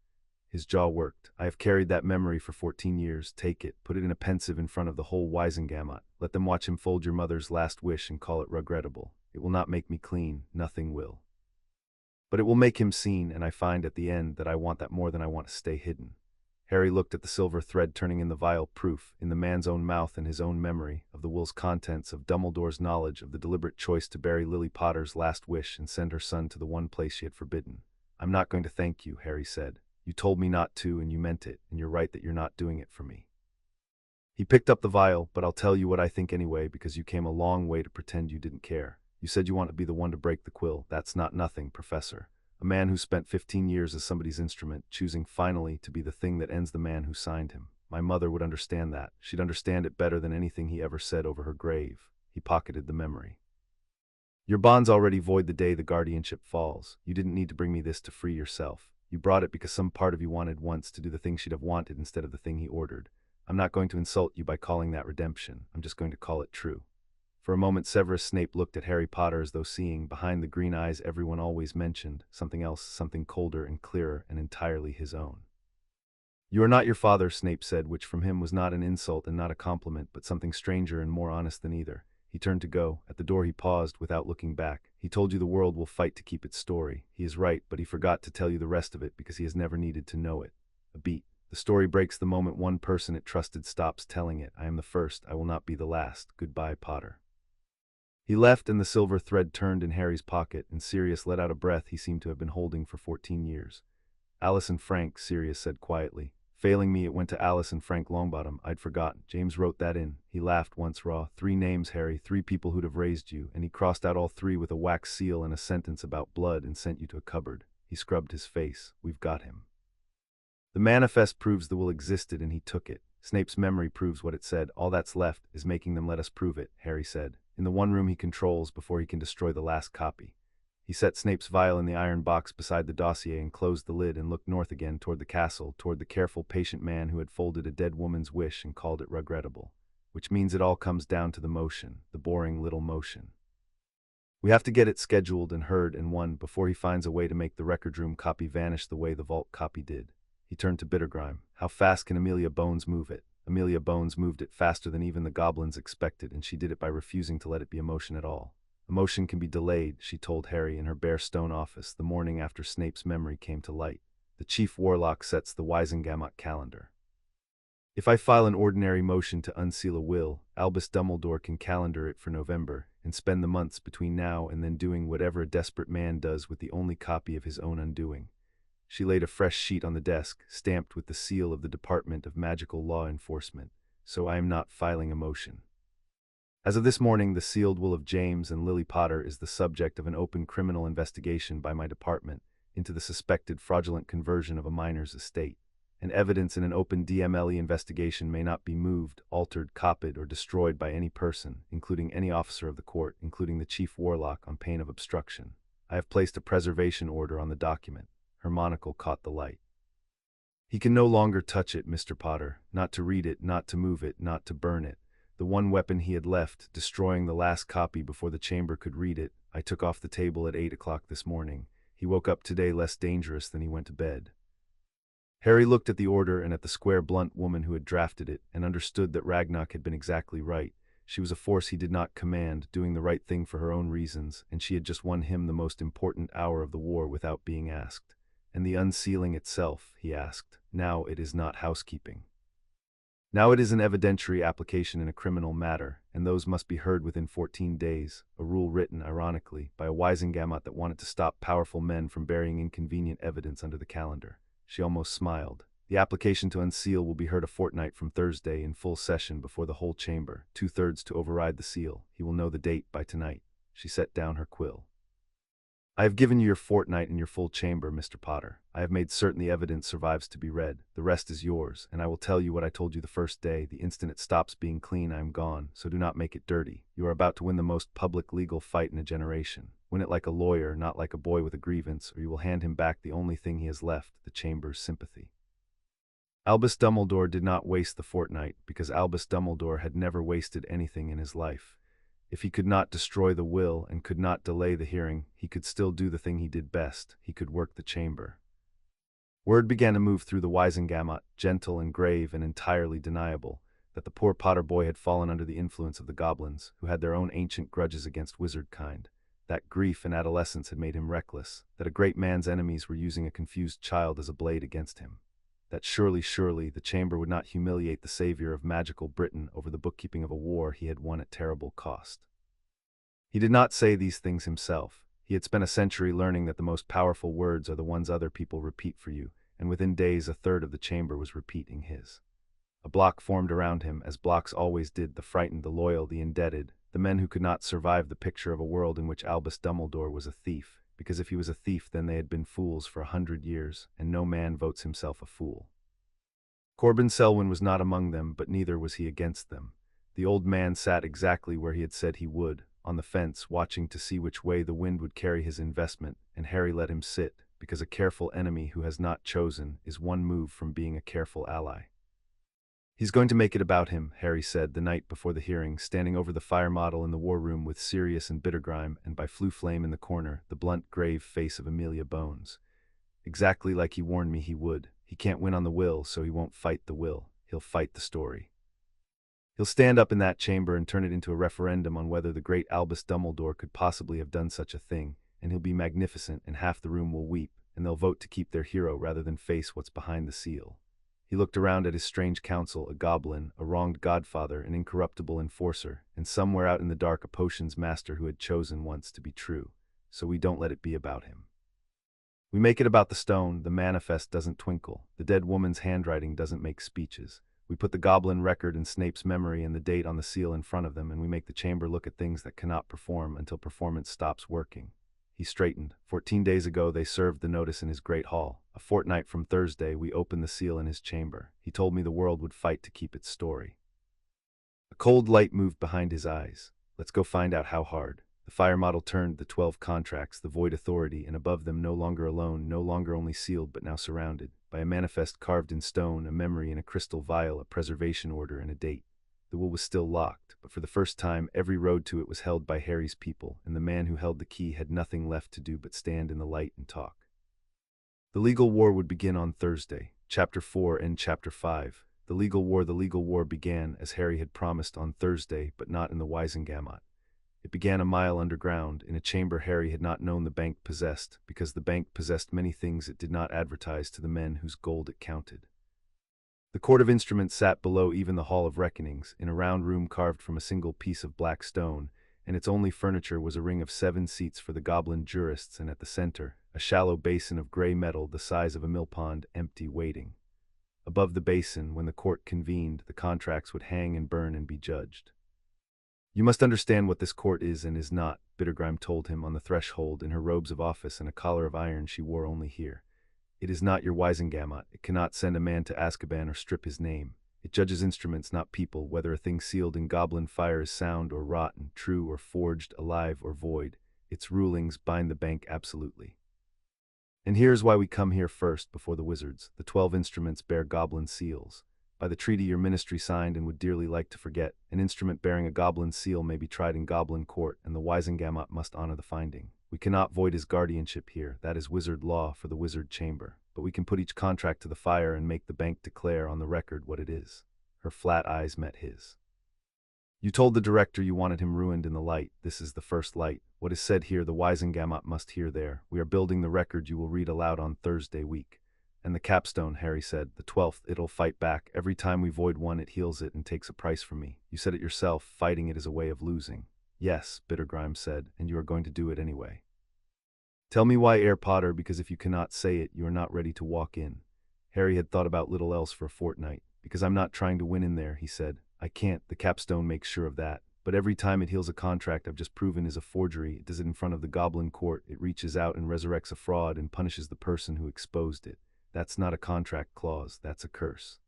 His jaw worked. I have carried that memory for 14 years. Take it, put it in a pensive in front of the whole Wisengamot. Let them watch him fold your mother's last wish and call it regrettable. It will not make me clean, nothing will. But it will make him seen, and I find at the end that I want that more than I want to stay hidden. Harry looked at the silver thread turning in the vial, proof, in the man's own mouth and his own memory, of the will's contents, of Dumbledore's knowledge, of the deliberate choice to bury Lily Potter's last wish and send her son to the one place she had forbidden. I'm not going to thank you, Harry said. You told me not to, and you meant it, and you're right that you're not doing it for me. He picked up the vial, but I'll tell you what I think anyway, because you came a long way to pretend you didn't care. You said you want to be the one to break the quill. That's not nothing, Professor. A man who spent 15 years as somebody's instrument, choosing finally to be the thing that ends the man who signed him. My mother would understand that. She'd understand it better than anything he ever said over her grave. He pocketed the memory. Your bond's already void the day the guardianship falls. You didn't need to bring me this to free yourself. You brought it because some part of you wanted once to do the thing she'd have wanted instead of the thing he ordered. I'm not going to insult you by calling that redemption. I'm just going to call it true. For a moment Severus Snape looked at Harry Potter as though seeing, behind the green eyes everyone always mentioned, something else, something colder and clearer and entirely his own. You are not your father, Snape said, which from him was not an insult and not a compliment, but something stranger and more honest than either. He turned to go. At the door he paused, without looking back. He told you the world will fight to keep its story. He is right, but he forgot to tell you the rest of it because he has never needed to know it. A beat. The story breaks the moment one person it trusted stops telling it. I am the first. I will not be the last. Goodbye, Potter. He left, and the silver thread turned in Harry's pocket, and Sirius let out a breath he seemed to have been holding for 14 years. Alice and Frank, Sirius said quietly. Failing me, it went to Alice and Frank Longbottom. I'd forgotten. James wrote that in. He laughed once raw. 3 names, Harry, 3 people who'd have raised you, and he crossed out all 3 with a wax seal and a sentence about blood and sent you to a cupboard. He scrubbed his face. We've got him. The manifest proves the will existed, and he took it. Snape's memory proves what it said. All that's left is making them let us prove it, Harry said. In the one room he controls before he can destroy the last copy. He set Snape's vial in the iron box beside the dossier and closed the lid and looked north again toward the castle, toward the careful, patient man who had folded a dead woman's wish and called it regrettable. Which means it all comes down to the motion, the boring little motion. We have to get it scheduled and heard and won before he finds a way to make the record room copy vanish the way the vault copy did. He turned to Bittergrime. How fast can Amelia Bones move it? Amelia Bones moved it faster than even the goblins expected, and she did it by refusing to let it be a motion at all. A motion can be delayed, she told Harry in her bare stone office the morning after Snape's memory came to light. The chief warlock sets the Wisengamot calendar. If I file an ordinary motion to unseal a will, Albus Dumbledore can calendar it for November, and spend the months between now and then doing whatever a desperate man does with the only copy of his own undoing. She laid a fresh sheet on the desk, stamped with the seal of the Department of Magical Law Enforcement. So I am not filing a motion. As of this morning, the sealed will of James and Lily Potter is the subject of an open criminal investigation by my department into the suspected fraudulent conversion of a minor's estate. And evidence in an open DMLE investigation may not be moved, altered, copied, or destroyed by any person, including any officer of the court, including the chief warlock, on pain of obstruction. I have placed a preservation order on the document. Her monocle caught the light. He can no longer touch it, Mr. Potter, not to read it, not to move it, not to burn it. The one weapon he had left, destroying the last copy before the chamber could read it, I took off the table at 8 o'clock this morning. He woke up today less dangerous than he went to bed. Harry looked at the order and at the square, blunt woman who had drafted it, and understood that Ragnarok had been exactly right. She was a force he did not command, doing the right thing for her own reasons, and she had just won him the most important hour of the war without being asked. And the unsealing itself, he asked. Now it is not housekeeping. Now it is an evidentiary application in a criminal matter, and those must be heard within 14 days, a rule written, ironically, by a Wisengamot that wanted to stop powerful men from burying inconvenient evidence under the calendar. She almost smiled. The application to unseal will be heard a fortnight from Thursday in full session before the whole chamber, 2/3 to override the seal. He will know the date by tonight. She set down her quill. I have given you your fortnight in your full chamber, Mr. Potter. I have made certain the evidence survives to be read. The rest is yours, and I will tell you what I told you the first day. The instant it stops being clean, I am gone, so do not make it dirty. You are about to win the most public legal fight in a generation. Win it like a lawyer, not like a boy with a grievance, or you will hand him back the only thing he has left, the chamber's sympathy. Albus Dumbledore did not waste the fortnight, because Albus Dumbledore had never wasted anything in his life. If he could not destroy the will and could not delay the hearing, he could still do the thing he did best. He could work the chamber. Word began to move through the Wisengamot, gentle and grave and entirely deniable, that the poor Potter boy had fallen under the influence of the goblins, who had their own ancient grudges against wizard kind. That grief and adolescence had made him reckless, that a great man's enemies were using a confused child as a blade against him. That surely, the chamber would not humiliate the savior of magical Britain over the bookkeeping of a war he had won at terrible cost. He did not say these things himself. He had spent a century learning that the most powerful words are the ones other people repeat for you, and within days a third of the chamber was repeating his. A block formed around him, as blocks always did, the frightened, the loyal, the indebted, the men who could not survive the picture of a world in which Albus Dumbledore was a thief, because if he was a thief then they had been fools for 100 years, and no man votes himself a fool. Corbin Selwyn was not among them, but neither was he against them. The old man sat exactly where he had said he would, on the fence, watching to see which way the wind would carry his investment, and Harry let him sit, because a careful enemy who has not chosen is one move from being a careful ally. "He's going to make it about him," Harry said the night before the hearing, standing over the fire model in the war room with Sirius and Bittergrime, and by Floo Flame in the corner, the blunt, grave face of Amelia Bones. "Exactly like he warned me he would. He can't win on the will, so he won't fight the will. He'll fight the story. He'll stand up in that chamber and turn it into a referendum on whether the great Albus Dumbledore could possibly have done such a thing, and he'll be magnificent, and half the room will weep, and they'll vote to keep their hero rather than face what's behind the seal." He looked around at his strange council, a goblin, a wronged godfather, an incorruptible enforcer, and somewhere out in the dark a potions master who had chosen once to be true. "So we don't let it be about him. We make it about the stone. The manifest doesn't twinkle. The dead woman's handwriting doesn't make speeches. We put the goblin record and Snape's memory and the date on the seal in front of them, and we make the chamber look at things that cannot perform until performance stops working." He straightened. 14 days ago they served the notice in his great hall. A fortnight from Thursday we opened the seal in his chamber. He told me the world would fight to keep its story. A cold light moved behind his eyes. "Let's go find out how hard." The fire model turned the 12 contracts, the void authority, and above them, no longer alone, no longer only sealed but now surrounded, by a manifest carved in stone, a memory in a crystal vial, a preservation order, and a date. The will was still locked, but for the first time every road to it was held by Harry's people, and the man who held the key had nothing left to do but stand in the light and talk. The legal war would begin on Thursday. Chapter 4 and Chapter 5. The legal war began, as Harry had promised, on Thursday, but not in the Wisengamot. It began a mile underground, in a chamber Harry had not known the bank possessed, because the bank possessed many things it did not advertise to the men whose gold it counted. The Court of Instruments sat below even the Hall of Reckonings, in a round room carved from a single piece of black stone, and its only furniture was a ring of 7 seats for the goblin jurists, and at the center, a shallow basin of gray metal the size of a millpond, empty, waiting. Above the basin, when the court convened, the contracts would hang and burn and be judged. "You must understand what this court is and is not," Bittergrime told him on the threshold in her robes of office and a collar of iron she wore only here. "It is not your Wisengamot. It cannot send a man to Azkaban or strip his name. It judges instruments, not people, whether a thing sealed in goblin fire is sound or rotten, true or forged, alive or void. Its rulings bind the bank absolutely. And here's why we come here first, before the wizards. The 12 instruments bear goblin seals. By the treaty your ministry signed and would dearly like to forget, an instrument bearing a goblin seal may be tried in goblin court, and the Wisengamot must honor the finding. We cannot void his guardianship here. That is wizard law for the wizard chamber. But we can put each contract to the fire and make the bank declare on the record what it is." Her flat eyes met his. "You told the director you wanted him ruined in the light. This is the first light. What is said here the Wisengamot must hear there. We are building the record you will read aloud on Thursday week. And the capstone," Harry said, "the 12th, it'll fight back. Every time we void one it heals it and takes a price from me. You said it yourself, fighting it is a way of losing." "Yes," Bittergrime said, "and you are going to do it anyway." "Tell me why, Herr Potter, because if you cannot say it, you are not ready to walk in." Harry had thought about little else for a fortnight. "Because I'm not trying to win in there," he said. "I can't, the capstone makes sure of that. But every time it heals a contract I've just proven is a forgery, it does it in front of the goblin court, it reaches out and resurrects a fraud and punishes the person who exposed it. That's not a contract clause, that's a curse.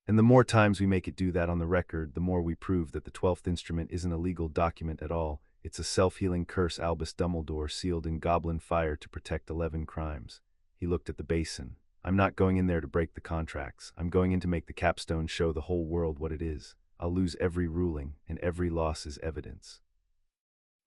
And the more times we make it do that on the record, the more we prove that the 12th instrument isn't a legal document at all. It's a self-healing curse Albus Dumbledore sealed in goblin fire to protect 11 crimes." He looked at the basin. "I'm not going in there to break the contracts. I'm going in to make the capstone show the whole world what it is. I'll lose every ruling, and every loss is evidence."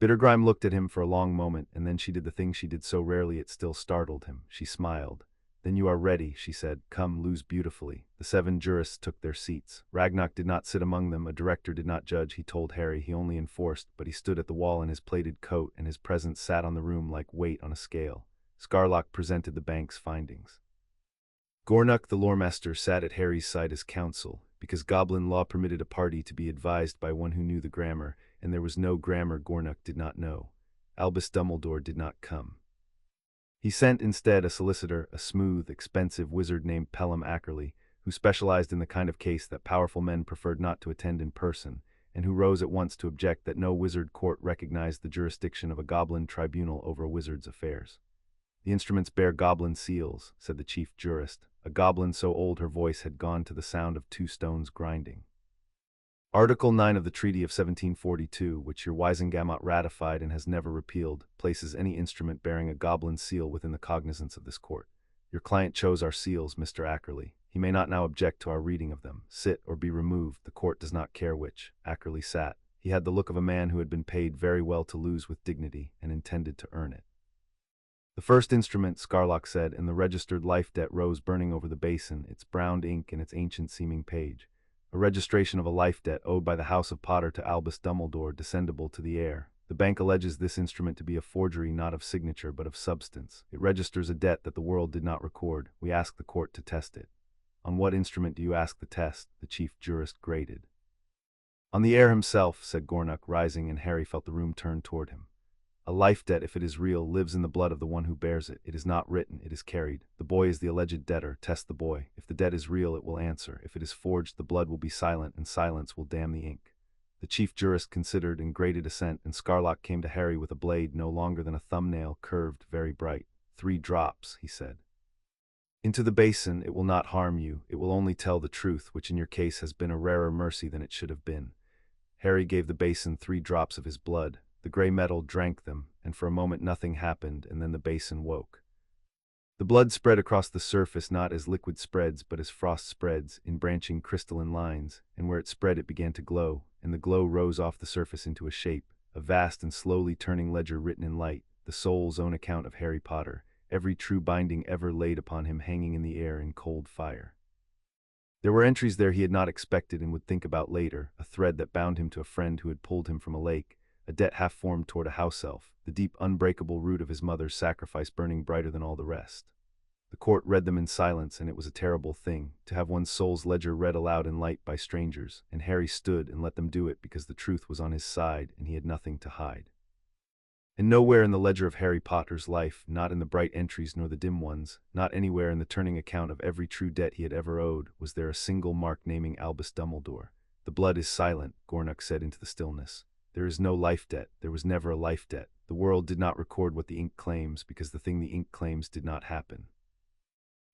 Bittergrime looked at him for a long moment, and then she did the thing she did so rarely it still startled him. She smiled. Then you are ready, she said. Come, lose beautifully. The 7 jurists took their seats. Ragnarok did not sit among them, a director did not judge, he told Harry, he only enforced, but he stood at the wall in his plated coat, and his presence sat on the room like weight on a scale. Scarlock presented the bank's findings. Gornuk the loremaster sat at Harry's side as counsel, because goblin law permitted a party to be advised by one who knew the grammar, and there was no grammar Gornuk did not know. Albus Dumbledore did not come. He sent instead a solicitor, a smooth, expensive wizard named Pelham Ackerley, who specialized in the kind of case that powerful men preferred not to attend in person, and who rose at once to object that no wizard court recognized the jurisdiction of a goblin tribunal over a wizard's affairs. The instruments bear goblin seals, said the chief jurist, a goblin so old her voice had gone to the sound of 2 stones grinding. Article 9 of the Treaty of 1742, which your Wisengamot ratified and has never repealed, places any instrument bearing a goblin seal within the cognizance of this court. Your client chose our seals, Mr. Ackerley. He may not now object to our reading of them. Sit or be removed. The court does not care which. Ackerley sat. He had the look of a man who had been paid very well to lose with dignity and intended to earn it. The first instrument, Scarlock said, and the registered life debt rose burning over the basin, its browned ink and its ancient-seeming page. A registration of a life debt owed by the House of Potter to Albus Dumbledore, descendable to the heir. The bank alleges this instrument to be a forgery not of signature but of substance. It registers a debt that the world did not record. We ask the court to test it. On what instrument do you ask the test? The chief jurist grated. On the heir himself, said Gornuk, rising, and Harry felt the room turn toward him. A life debt, if it is real, lives in the blood of the one who bears it. It is not written, it is carried. The boy is the alleged debtor. Test the boy. If the debt is real, it will answer. If it is forged, the blood will be silent, and silence will damn the ink. The chief jurist considered and grated assent, and Scarlock came to Harry with a blade no longer than a thumbnail, curved, very bright. 3 drops, he said. Into the basin. It will not harm you. It will only tell the truth, which in your case has been a rarer mercy than it should have been. Harry gave the basin 3 drops of his blood. The gray metal drank them, and for a moment nothing happened, and then the basin woke. The blood spread across the surface not as liquid spreads, but as frost spreads, in branching crystalline lines, and where it spread it began to glow, and the glow rose off the surface into a shape, a vast and slowly turning ledger written in light, the soul's own account of Harry Potter, every true binding ever laid upon him hanging in the air in cold fire. There were entries there he had not expected and would think about later, a thread that bound him to a friend who had pulled him from a lake, a debt half-formed toward a house elf, the deep unbreakable root of his mother's sacrifice burning brighter than all the rest. The court read them in silence, and it was a terrible thing, to have one's soul's ledger read aloud in light by strangers, and Harry stood and let them do it because the truth was on his side and he had nothing to hide. And nowhere in the ledger of Harry Potter's life, not in the bright entries nor the dim ones, not anywhere in the turning account of every true debt he had ever owed, was there a single mark naming Albus Dumbledore. The blood is silent, Gornuk said into the stillness. There is no life debt. There was never a life debt. The world did not record what the ink claims because the thing the ink claims did not happen.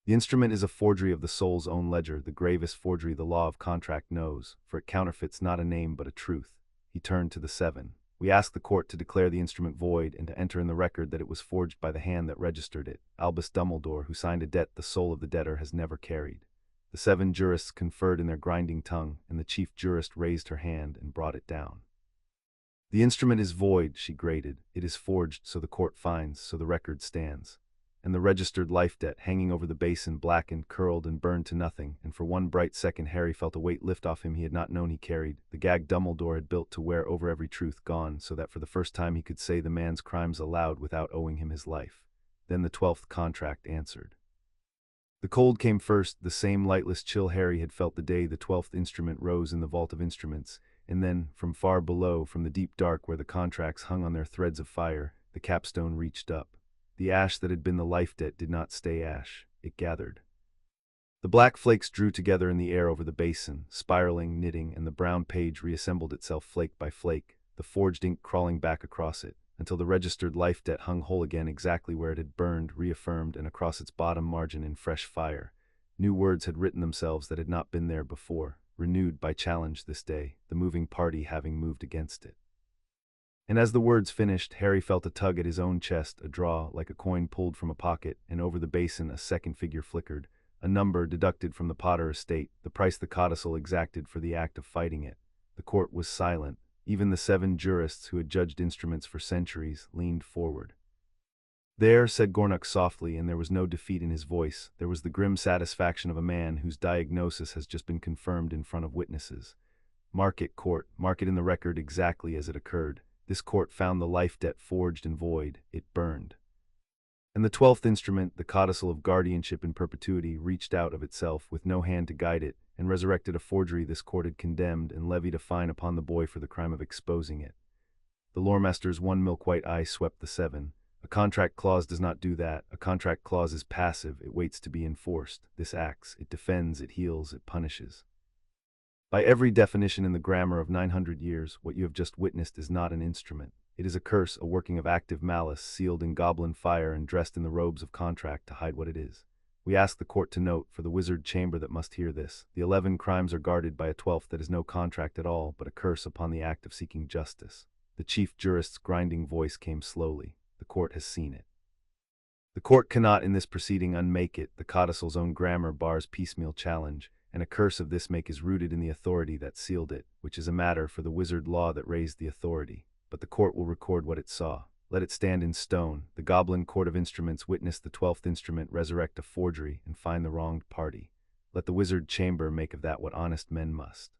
The instrument is a forgery of the soul's own ledger, the gravest forgery the law of contract knows, for it counterfeits not a name but a truth. He turned to the 7. We ask the court to declare the instrument void and to enter in the record that it was forged by the hand that registered it, Albus Dumbledore, who signed a debt the soul of the debtor has never carried. The 7 jurists conferred in their grinding tongue, and the chief jurist raised her hand and brought it down. The instrument is void, she grated. It is forged, so the court finds, so the record stands. And the registered life debt hanging over the basin blackened, curled, and burned to nothing, and for one bright second Harry felt a weight lift off him he had not known he carried. The gag Dumbledore had built to wear over every truth gone, so that for the first time he could say the man's crimes aloud without owing him his life. Then the 12th contract answered. The cold came first, the same lightless chill Harry had felt the day the 12th instrument rose in the vault of instruments, and then, from far below, from the deep dark where the contracts hung on their threads of fire, the capstone reached up. The ash that had been the life debt did not stay ash, it gathered. The black flakes drew together in the air over the basin, spiraling, knitting, and the brown page reassembled itself flake by flake, the forged ink crawling back across it, until the registered life debt hung whole again exactly where it had burned, reaffirmed, and across its bottom margin in fresh fire. New words had written themselves that had not been there before, renewed by challenge this day, the moving party having moved against it. And as the words finished, Harry felt a tug at his own chest, a draw, like a coin pulled from a pocket, and over the basin a second figure flickered, a number deducted from the Potter estate, the price the codicil exacted for the act of fighting it. The court was silent. Even the 7 jurists who had judged instruments for centuries leaned forward. There, said Gornuk softly, and there was no defeat in his voice. There was the grim satisfaction of a man whose diagnosis has just been confirmed in front of witnesses. Mark it, court, mark it in the record exactly as it occurred. This court found the life debt forged and void. It burned. And the 12th instrument, the codicil of guardianship in perpetuity, reached out of itself, with no hand to guide it, and resurrected a forgery this court had condemned and levied a fine upon the boy for the crime of exposing it. The loremaster's one milk-white eye swept the 7. A contract clause does not do that. A contract clause is passive. It waits to be enforced. This acts. It defends. It heals. It punishes. By every definition in the grammar of 900 years, what you have just witnessed is not an instrument. It is a curse, a working of active malice, sealed in goblin fire and dressed in the robes of contract to hide what it is. We ask the court to note, for the wizard chamber that must hear this, the 11 crimes are guarded by a 12th that is no contract at all, but a curse upon the act of seeking justice. The chief jurist's grinding voice came slowly. The court has seen it. The court cannot in this proceeding unmake it. The codicil's own grammar bars piecemeal challenge, and a curse of this make is rooted in the authority that sealed it, which is a matter for the wizard law that raised the authority. But the court will record what it saw. Let it stand in stone. The goblin court of instruments witnessed the 12th instrument resurrect a forgery and find the wronged party. Let the wizard chamber make of that what honest men must.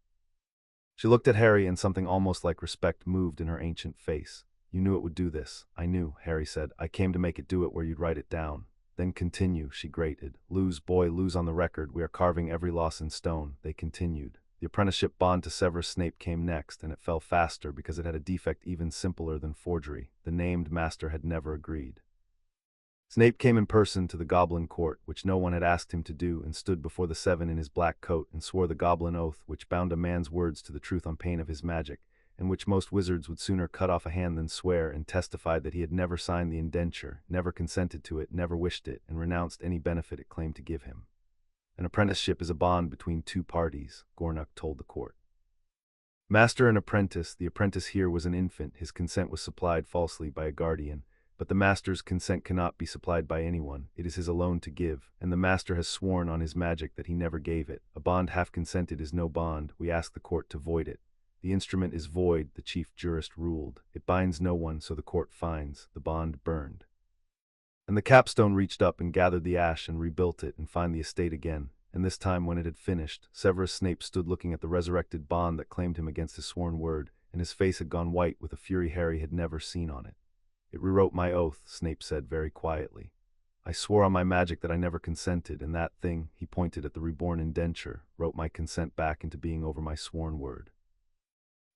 She looked at Harry, and something almost like respect moved in her ancient face. You knew it would do this. I knew, Harry said. I came to make it do it where you'd write it down. Then continue, she grated. Lose, boy, lose on the record. We are carving every loss in stone. They continued. The apprenticeship bond to Severus Snape came next, and it fell faster because it had a defect even simpler than forgery. The named master had never agreed. Snape came in person to the goblin court, which no one had asked him to do, and stood before the 7 in his black coat and swore the goblin oath, which bound a man's words to the truth on pain of his magic, and which most wizards would sooner cut off a hand than swear, and testified that he had never signed the indenture, never consented to it, never wished it, and renounced any benefit it claimed to give him. An apprenticeship is a bond between two parties, Gornuk told the court. Master and apprentice, the apprentice here was an infant, his consent was supplied falsely by a guardian, but the master's consent cannot be supplied by anyone, it is his alone to give, and the master has sworn on his magic that he never gave it. A bond half consented is no bond, we ask the court to void it. The instrument is void, the chief jurist ruled. It binds no one, so the court finds. The bond burned. And the capstone reached up and gathered the ash and rebuilt it and found the estate again. And this time, when it had finished, Severus Snape stood looking at the resurrected bond that claimed him against his sworn word, and his face had gone white with a fury Harry had never seen on it. It rewrote my oath, Snape said very quietly. I swore on my magic that I never consented, and that thing, he pointed at the reborn indenture, wrote my consent back into being over my sworn word.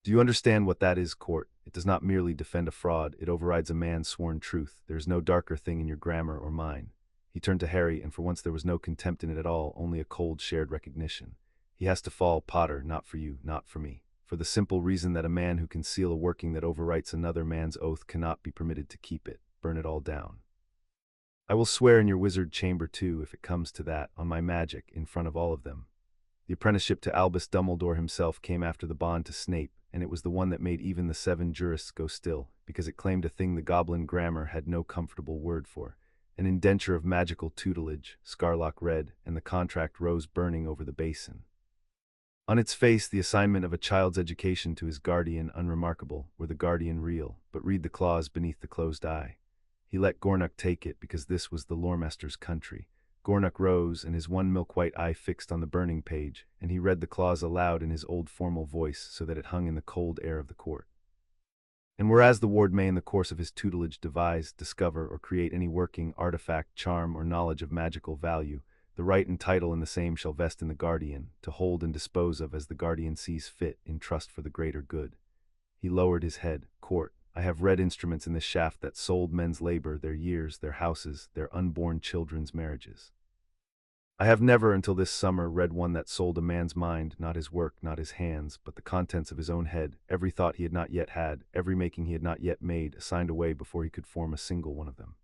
Do you understand what that is, court? It does not merely defend a fraud, it overrides a man's sworn truth. There is no darker thing in your grammar or mine. He turned to Harry, and for once there was no contempt in it at all, only a cold shared recognition. He has to fall, Potter, not for you, not for me. For the simple reason that a man who can seal a working that overwrites another man's oath cannot be permitted to keep it. Burn it all down. I will swear in your wizard chamber too, if it comes to that, on my magic, in front of all of them. The apprenticeship to Albus Dumbledore himself came after the bond to Snape, and it was the one that made even the 7 jurists go still, because it claimed a thing the goblin grammar had no comfortable word for. An indenture of magical tutelage, Scarlock read, and the contract rose burning over the basin. On its face, the assignment of a child's education to his guardian unremarkable, were the guardian real, but read the clause beneath the closed eye. He let Gornuk take it, because this was the loremaster's country. Gornuk rose, and his one milk-white eye fixed on the burning page, and he read the clause aloud in his old formal voice so that it hung in the cold air of the court. And whereas the ward may in the course of his tutelage devise, discover, or create any working, artifact, charm, or knowledge of magical value, the right and title in the same shall vest in the guardian, to hold and dispose of as the guardian sees fit, in trust for the greater good. He lowered his head. Court, I have read instruments in this shaft that sold men's labor, their years, their houses, their unborn children's marriages. I have never, until this summer, read one that sold a man's mind, not his work, not his hands, but the contents of his own head, every thought he had not yet had, every making he had not yet made, assigned away before he could form a single one of them.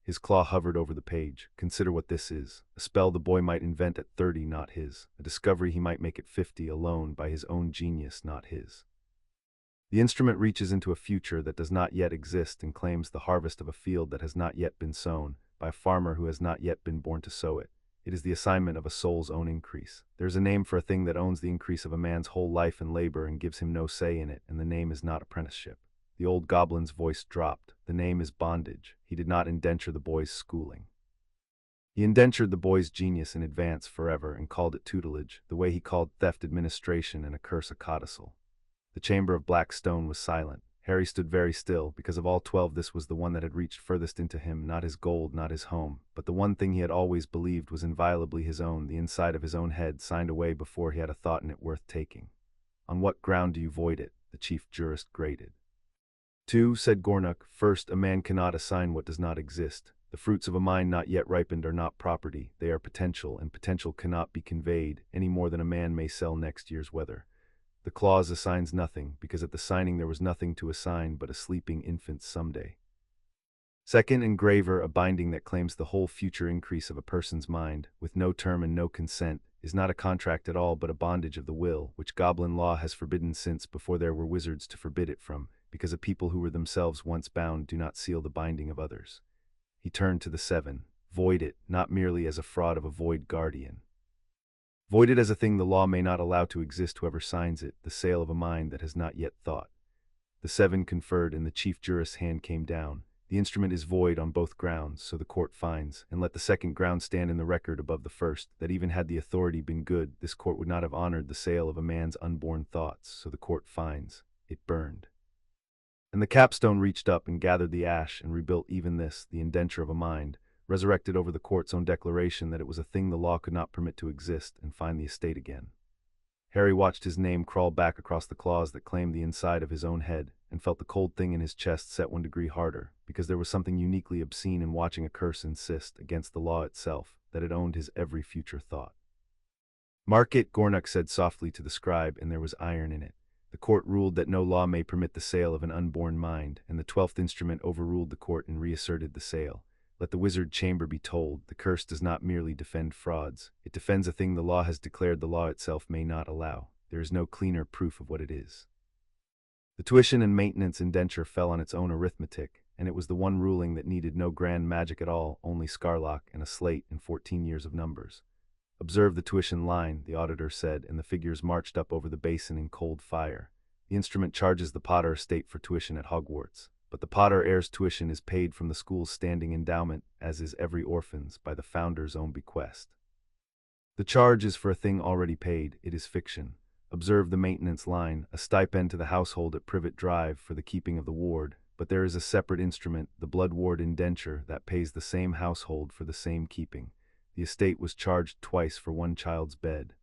His claw hovered over the page. Consider what this is. A spell the boy might invent at 30, not his. A discovery he might make at 50, alone, by his own genius, not his. The instrument reaches into a future that does not yet exist and claims the harvest of a field that has not yet been sown, by a farmer who has not yet been born to sow it. It is the assignment of a soul's own increase. There is a name for a thing that owns the increase of a man's whole life and labor and gives him no say in it, and the name is not apprenticeship. The old goblin's voice dropped. The name is bondage. He did not indenture the boy's schooling. He indentured the boy's genius in advance forever and called it tutelage, the way he called theft administration and a curse a codicil. The chamber of black stone was silent. Harry stood very still, because of all 12 this was the one that had reached furthest into him, not his gold, not his home, but the one thing he had always believed was inviolably his own, the inside of his own head, signed away before he had a thought in it worth taking. On what ground do you void it? The chief jurist grated. 2, said Gornuk. First, a man cannot assign what does not exist. The fruits of a mind not yet ripened are not property, they are potential, and potential cannot be conveyed, any more than a man may sell next year's weather. The clause assigns nothing, because at the signing there was nothing to assign but a sleeping infant's someday. Second, engraver, a binding that claims the whole future increase of a person's mind, with no term and no consent, is not a contract at all but a bondage of the will, which goblin law has forbidden since before there were wizards to forbid it from, because a people who were themselves once bound do not seal the binding of others. He turned to the 7. Void it, not merely as a fraud of a void guardian. Void it as a thing the law may not allow to exist whoever signs it, the sale of a mind that has not yet thought. The 7 conferred, and the chief jurist's hand came down. The instrument is void on both grounds, so the court finds, and let the second ground stand in the record above the first, that even had the authority been good, this court would not have honored the sale of a man's unborn thoughts, so the court finds. It burned. And the capstone reached up and gathered the ash and rebuilt even this, the indenture of a mind, resurrected over the court's own declaration that it was a thing the law could not permit to exist, and find the estate again. Harry watched his name crawl back across the claws that claimed the inside of his own head, and felt the cold thing in his chest set 1 degree harder, because there was something uniquely obscene in watching a curse insist, against the law itself, that it owned his every future thought. Mark it, Gornuk said softly to the scribe, and there was iron in it. The court ruled that no law may permit the sale of an unborn mind, and the 12th instrument overruled the court and reasserted the sale. Let the wizard chamber be told, the curse does not merely defend frauds, it defends a thing the law has declared the law itself may not allow. There is no cleaner proof of what it is. The tuition and maintenance indenture fell on its own arithmetic, and it was the one ruling that needed no grand magic at all, only Scarlock and a slate and 14 years of numbers. Observe the tuition line, the auditor said, and the figures marched up over the basin in cold fire. The instrument charges the Potter estate for tuition at Hogwarts, but the Potter heir's tuition is paid from the school's standing endowment, as is every orphan's, by the founder's own bequest. The charge is for a thing already paid, it is fiction. Observe the maintenance line, a stipend to the household at Privet Drive for the keeping of the ward, but there is a separate instrument, the blood ward indenture, that pays the same household for the same keeping. The estate was charged twice for 1 child's bed.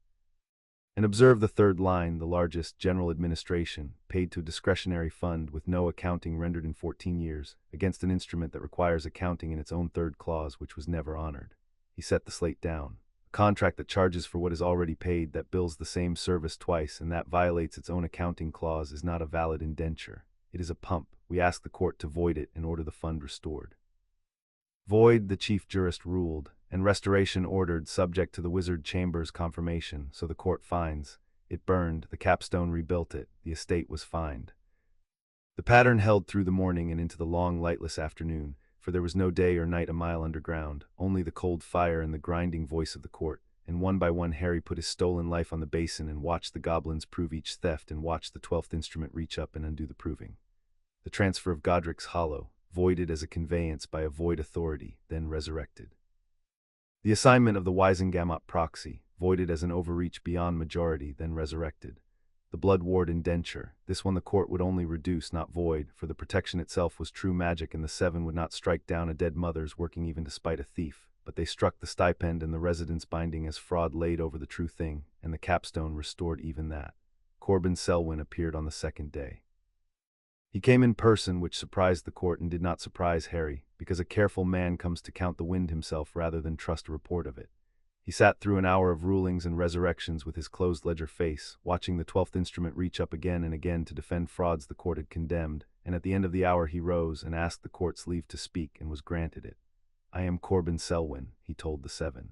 And observe the third line, the largest, general administration, paid to a discretionary fund with no accounting rendered in 14 years, against an instrument that requires accounting in its own third clause, which was never honored. He set the slate down. A contract that charges for what is already paid, that bills the same service twice, and that violates its own accounting clause is not a valid indenture. It is a pump. We ask the court to void it and order the fund restored. Void, the chief jurist ruled, and restoration ordered, subject to the wizard chamber's confirmation, so the court finds. It burned, the capstone rebuilt it, the estate was fined. The pattern held through the morning and into the long, lightless afternoon, for there was no day or night a mile underground, only the cold fire and the grinding voice of the court, and one by one Harry put his stolen life on the basin and watched the goblins prove each theft and watched the 12th instrument reach up and undo the proving. The transfer of Godric's Hollow, voided as a conveyance by a void authority, then resurrected. The assignment of the Wisengamot proxy, voided as an overreach beyond majority, then resurrected. The blood ward indenture, this one the court would only reduce, not void, for the protection itself was true magic, and the 7 would not strike down a dead mother's working even to spite a thief, but they struck the stipend and the residence binding as fraud laid over the true thing, and the capstone restored even that. Corbin Selwyn appeared on the 2nd day. He came in person, which surprised the court and did not surprise Harry, because a careful man comes to count the wind himself rather than trust a report of it. He sat through an hour of rulings and resurrections with his closed ledger face, watching the 12th instrument reach up again and again to defend frauds the court had condemned, and at the end of the hour he rose and asked the court's leave to speak, and was granted it. "I am Corbin Selwyn," he told the 7.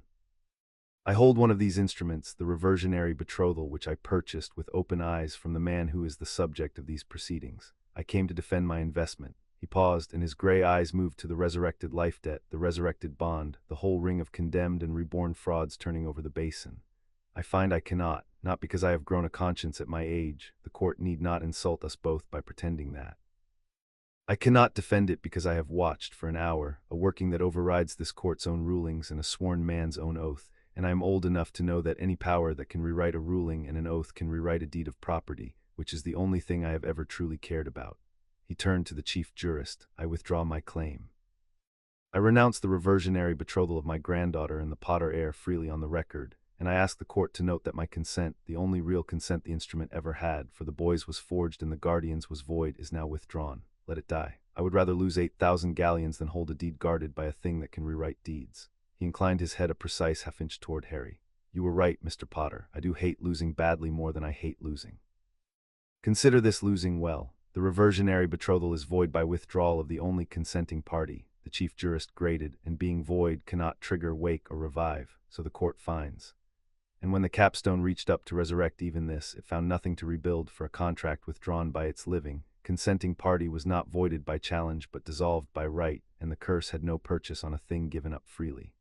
"I hold one of these instruments, the reversionary betrothal, which I purchased with open eyes from the man who is the subject of these proceedings. I came to defend my investment." He paused, and his gray eyes moved to the resurrected life debt, the resurrected bond, the whole ring of condemned and reborn frauds turning over the basin. "I find I cannot, not because I have grown a conscience at my age. The court need not insult us both by pretending that." I cannot defend it because I have watched for an hour a working that overrides this court's own rulings and a sworn man's own oath, and I am old enough to know that any power that can rewrite a ruling and an oath can rewrite a deed of property, which is the only thing I have ever truly cared about. He turned to the chief jurist. I withdraw my claim. I renounce the reversionary betrothal of my granddaughter and the Potter heir freely on the record, and I ask the court to note that my consent, the only real consent the instrument ever had, for the boys was forged and the guardians was void, is now withdrawn. Let it die. I would rather lose 8,000 galleons than hold a deed guarded by a thing that can rewrite deeds. He inclined his head a precise half-inch toward Harry. You were right, Mr. Potter. I do hate losing badly more than I hate losing. Consider this losing well. The reversionary betrothal is void by withdrawal of the only consenting party, the chief jurist graded, and being void cannot trigger, wake, or revive, so the court finds. And when the capstone reached up to resurrect even this, it found nothing to rebuild, for a contract withdrawn by its living, consenting party was not voided by challenge but dissolved by right, and the curse had no purchase on a thing given up freely.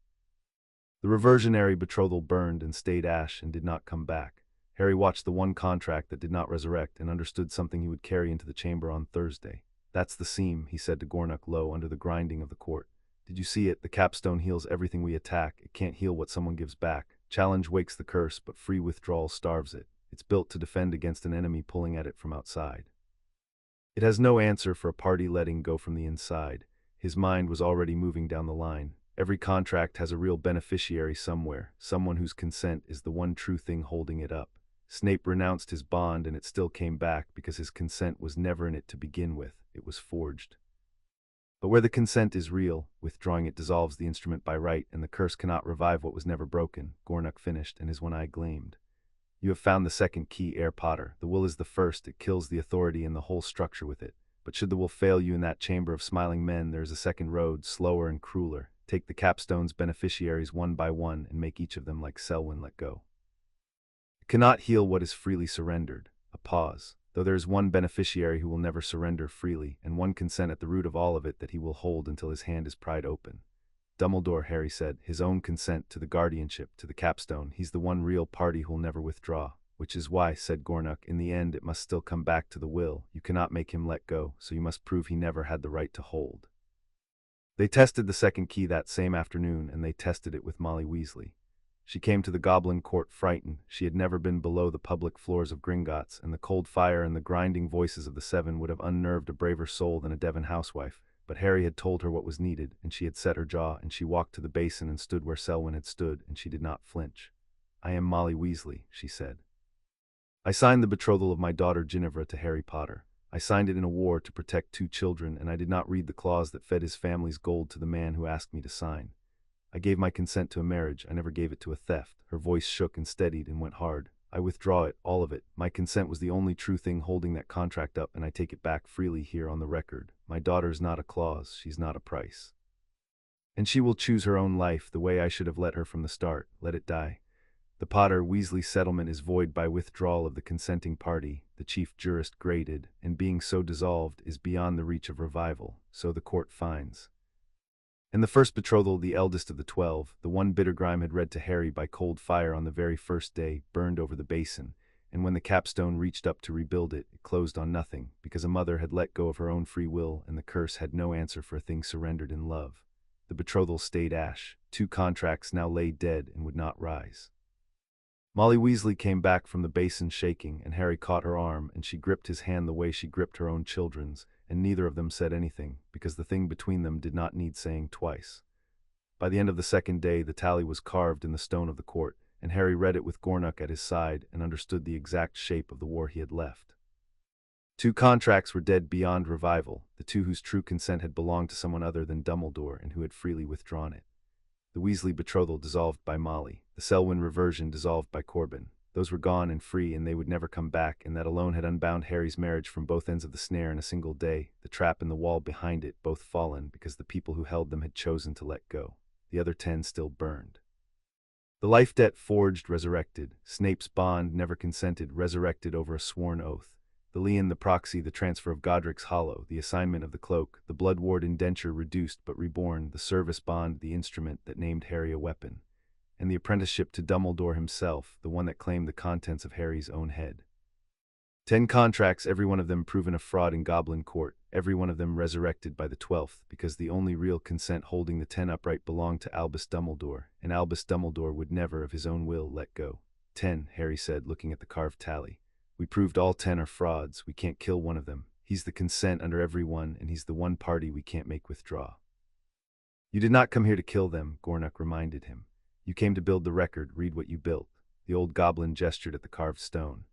The reversionary betrothal burned and stayed ash and did not come back. Harry watched the one contract that did not resurrect and understood something he would carry into the chamber on Thursday. That's the seam, he said to Gornock low under the grinding of the court. Did you see it? The capstone heals everything we attack. It can't heal what someone gives back. Challenge wakes the curse, but free withdrawal starves it. It's built to defend against an enemy pulling at it from outside. It has no answer for a party letting go from the inside. His mind was already moving down the line. Every contract has a real beneficiary somewhere, someone whose consent is the one true thing holding it up. Snape renounced his bond and it still came back because his consent was never in it to begin with. It was forged. But where the consent is real, withdrawing it dissolves the instrument by right, and the curse cannot revive what was never broken. Gornock finished, and his one eye gleamed. You have found the second key, Heir Potter. The will is the first. It kills the authority and the whole structure with it. But should the will fail you in that chamber of smiling men, there is a second road, slower and crueler. Take the capstone's beneficiaries one by one and make each of them like Selwyn let go. It cannot heal what is freely surrendered. A pause. Though there is one beneficiary who will never surrender freely, and one consent at the root of all of it that he will hold until his hand is pried open. Dumbledore, Harry said, his own consent to the guardianship, to the capstone. He's the one real party who'll never withdraw. Which is why, said Gornock, in the end it must still come back to the will. You cannot make him let go, so you must prove he never had the right to hold. They tested the second key that same afternoon, and they tested it with Molly Weasley. She came to the Goblin Court frightened. She had never been below the public floors of Gringotts, and the cold fire and the grinding voices of the seven would have unnerved a braver soul than a Devon housewife. But Harry had told her what was needed, and she had set her jaw, and she walked to the basin and stood where Selwyn had stood, and she did not flinch. I am Molly Weasley, she said. I signed the betrothal of my daughter Ginevra to Harry Potter. I signed it in a war to protect 2 children, and I did not read the clause that fed his family's gold to the man who asked me to sign. I gave my consent to a marriage. I never gave it to a theft. Her voice shook and steadied and went hard. I withdraw it, all of it. My consent was the only true thing holding that contract up, and I take it back freely here on the record. My daughter's not a clause. She's not a price. And she will choose her own life the way I should have let her from the start. Let it die. The Potter-Weasley settlement is void by withdrawal of the consenting party, the chief jurist graded, and being so dissolved is beyond the reach of revival, so the court finds. And the first betrothal, the eldest of the 12, the one Bittergrime had read to Harry by cold fire on the very first day, burned over the basin, and when the capstone reached up to rebuild it, it closed on nothing, because a mother had let go of her own free will, and the curse had no answer for a thing surrendered in love. The betrothal stayed ash. 2 contracts now lay dead and would not rise. Molly Weasley came back from the basin shaking, and Harry caught her arm, and she gripped his hand the way she gripped her own children's, and neither of them said anything, because the thing between them did not need saying twice. By the end of the second day, the tally was carved in the stone of the court, and Harry read it with Gornock at his side and understood the exact shape of the war he had left. 2 contracts were dead beyond revival, the 2 whose true consent had belonged to someone other than Dumbledore and who had freely withdrawn it. The Weasley betrothal dissolved by Molly, the Selwyn reversion dissolved by Corbin. Those were gone and free, and they would never come back, and that alone had unbound Harry's marriage from both ends of the snare in a single day, the trap and the wall behind it both fallen because the people who held them had chosen to let go. The other 10 still burned. The life debt forged, resurrected. Snape's bond, never consented, resurrected over a sworn oath. The lien, the proxy, the transfer of Godric's Hollow, the assignment of the cloak, the blood ward indenture reduced but reborn, the service bond, the instrument that named Harry a weapon, and the apprenticeship to Dumbledore himself, the one that claimed the contents of Harry's own head. 10 contracts, every one of them proven a fraud in Goblin Court, every one of them resurrected by the 12th, because the only real consent holding the 10 upright belonged to Albus Dumbledore, and Albus Dumbledore would never of his own will let go. 10, Harry said, looking at the carved tally. We proved all 10 are frauds. We can't kill one of them. He's the consent under every one, and he's the one party we can't make withdraw. You did not come here to kill them, Gornuk reminded him. You came to build the record. Read what you built. The old goblin gestured at the carved stone.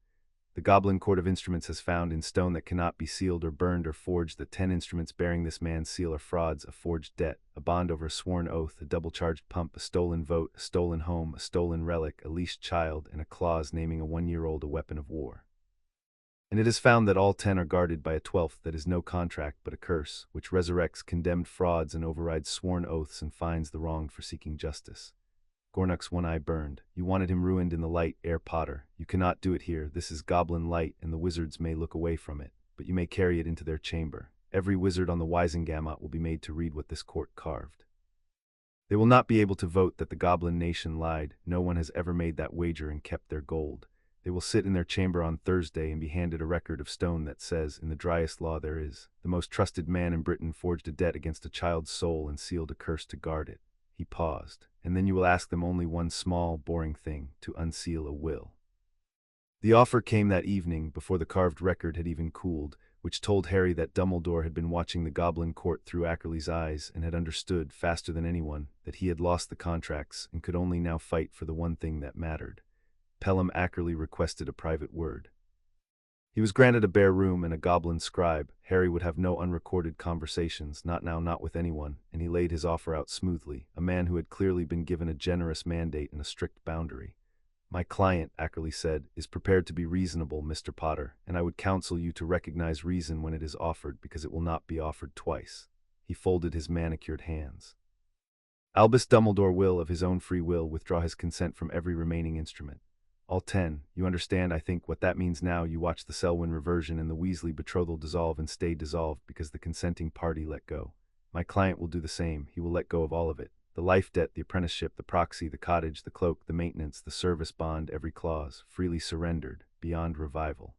The Goblin Court of Instruments has found in stone that cannot be sealed or burned or forged that 10 instruments bearing this man's seal are frauds, a forged debt, a bond over a sworn oath, a double-charged pump, a stolen vote, a stolen home, a stolen relic, a leashed child, and a clause naming a 1-year-old a weapon of war. And it is found that all 10 are guarded by a 12th that is no contract but a curse, which resurrects condemned frauds and overrides sworn oaths and fines the wronged for seeking justice. Gornuk's one eye burned. You wanted him ruined in the light, Herr Potter. You cannot do it here. This is goblin light, and the wizards may look away from it, but you may carry it into their chamber. Every wizard on the Wisengamot will be made to read what this court carved. They will not be able to vote that the goblin nation lied. No one has ever made that wager and kept their gold. They will sit in their chamber on Thursday and be handed a record of stone that says, in the driest law there is, the most trusted man in Britain forged a debt against a child's soul and sealed a curse to guard it. He paused. And then you will ask them only one small, boring thing, to unseal a will. The offer came that evening, before the carved record had even cooled, which told Harry that Dumbledore had been watching the Goblin Court through Ackerley's eyes and had understood, faster than anyone, that he had lost the contracts and could only now fight for the one thing that mattered. Pelham Ackerley requested a private word. He was granted a bare room and a goblin scribe. Harry would have no unrecorded conversations, not now, not with anyone, and he laid his offer out smoothly, a man who had clearly been given a generous mandate and a strict boundary. My client, Ackerley said, is prepared to be reasonable, Mr. Potter, and I would counsel you to recognize reason when it is offered, because it will not be offered twice. He folded his manicured hands. Albus Dumbledore will, of his own free will, withdraw his consent from every remaining instrument. All 10, you understand, I think, what that means now. You watch the Selwyn reversion and the Weasley betrothal dissolve and stay dissolved because the consenting party let go. My client will do the same. He will let go of all of it. The life debt, the apprenticeship, the proxy, the cottage, the cloak, the maintenance, the service bond, every clause, freely surrendered, beyond revival.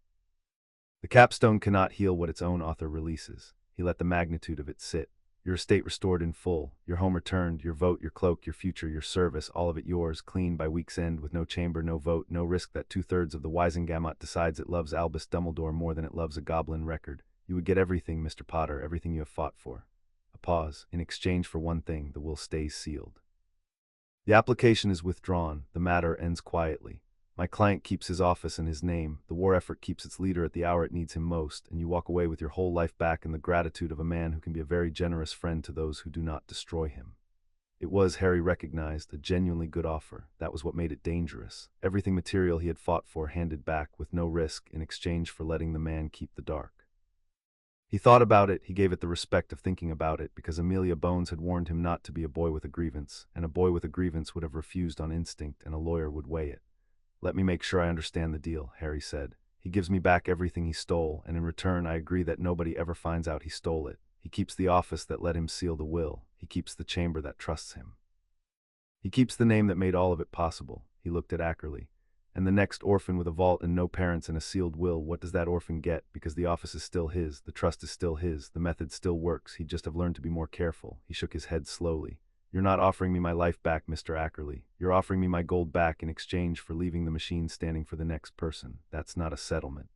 The capstone cannot heal what its own author releases. He let the magnitude of it sit. Your estate restored in full, your home returned, your vote, your cloak, your future, your service, all of it yours, clean by week's end, with no chamber, no vote, no risk that 2/3 of the Wisengamot decides it loves Albus Dumbledore more than it loves a goblin record. You would get everything, Mr. Potter, everything you have fought for. A pause. In exchange for one thing, the will stays sealed. The application is withdrawn. The matter ends quietly. My client keeps his office and his name. The war effort keeps its leader at the hour it needs him most, and you walk away with your whole life back and the gratitude of a man who can be a very generous friend to those who do not destroy him. It was, Harry recognized, a genuinely good offer. That was what made it dangerous. Everything material he had fought for handed back with no risk in exchange for letting the man keep the dark. He thought about it, he gave it the respect of thinking about it, because Amelia Bones had warned him not to be a boy with a grievance, and a boy with a grievance would have refused on instinct, and a lawyer would weigh it. Let me make sure I understand the deal, Harry said. He gives me back everything he stole, and in return I agree that nobody ever finds out he stole it. He keeps the office that let him seal the will. He keeps the chamber that trusts him. He keeps the name that made all of it possible. He looked at Ackerley. And the next orphan with a vault and no parents and a sealed will, what does that orphan get? Because the office is still his, the trust is still his, the method still works. He'd just have learned to be more careful. He shook his head slowly. You're not offering me my life back, Mr. Ackerley. You're offering me my gold back in exchange for leaving the machine standing for the next person. That's not a settlement.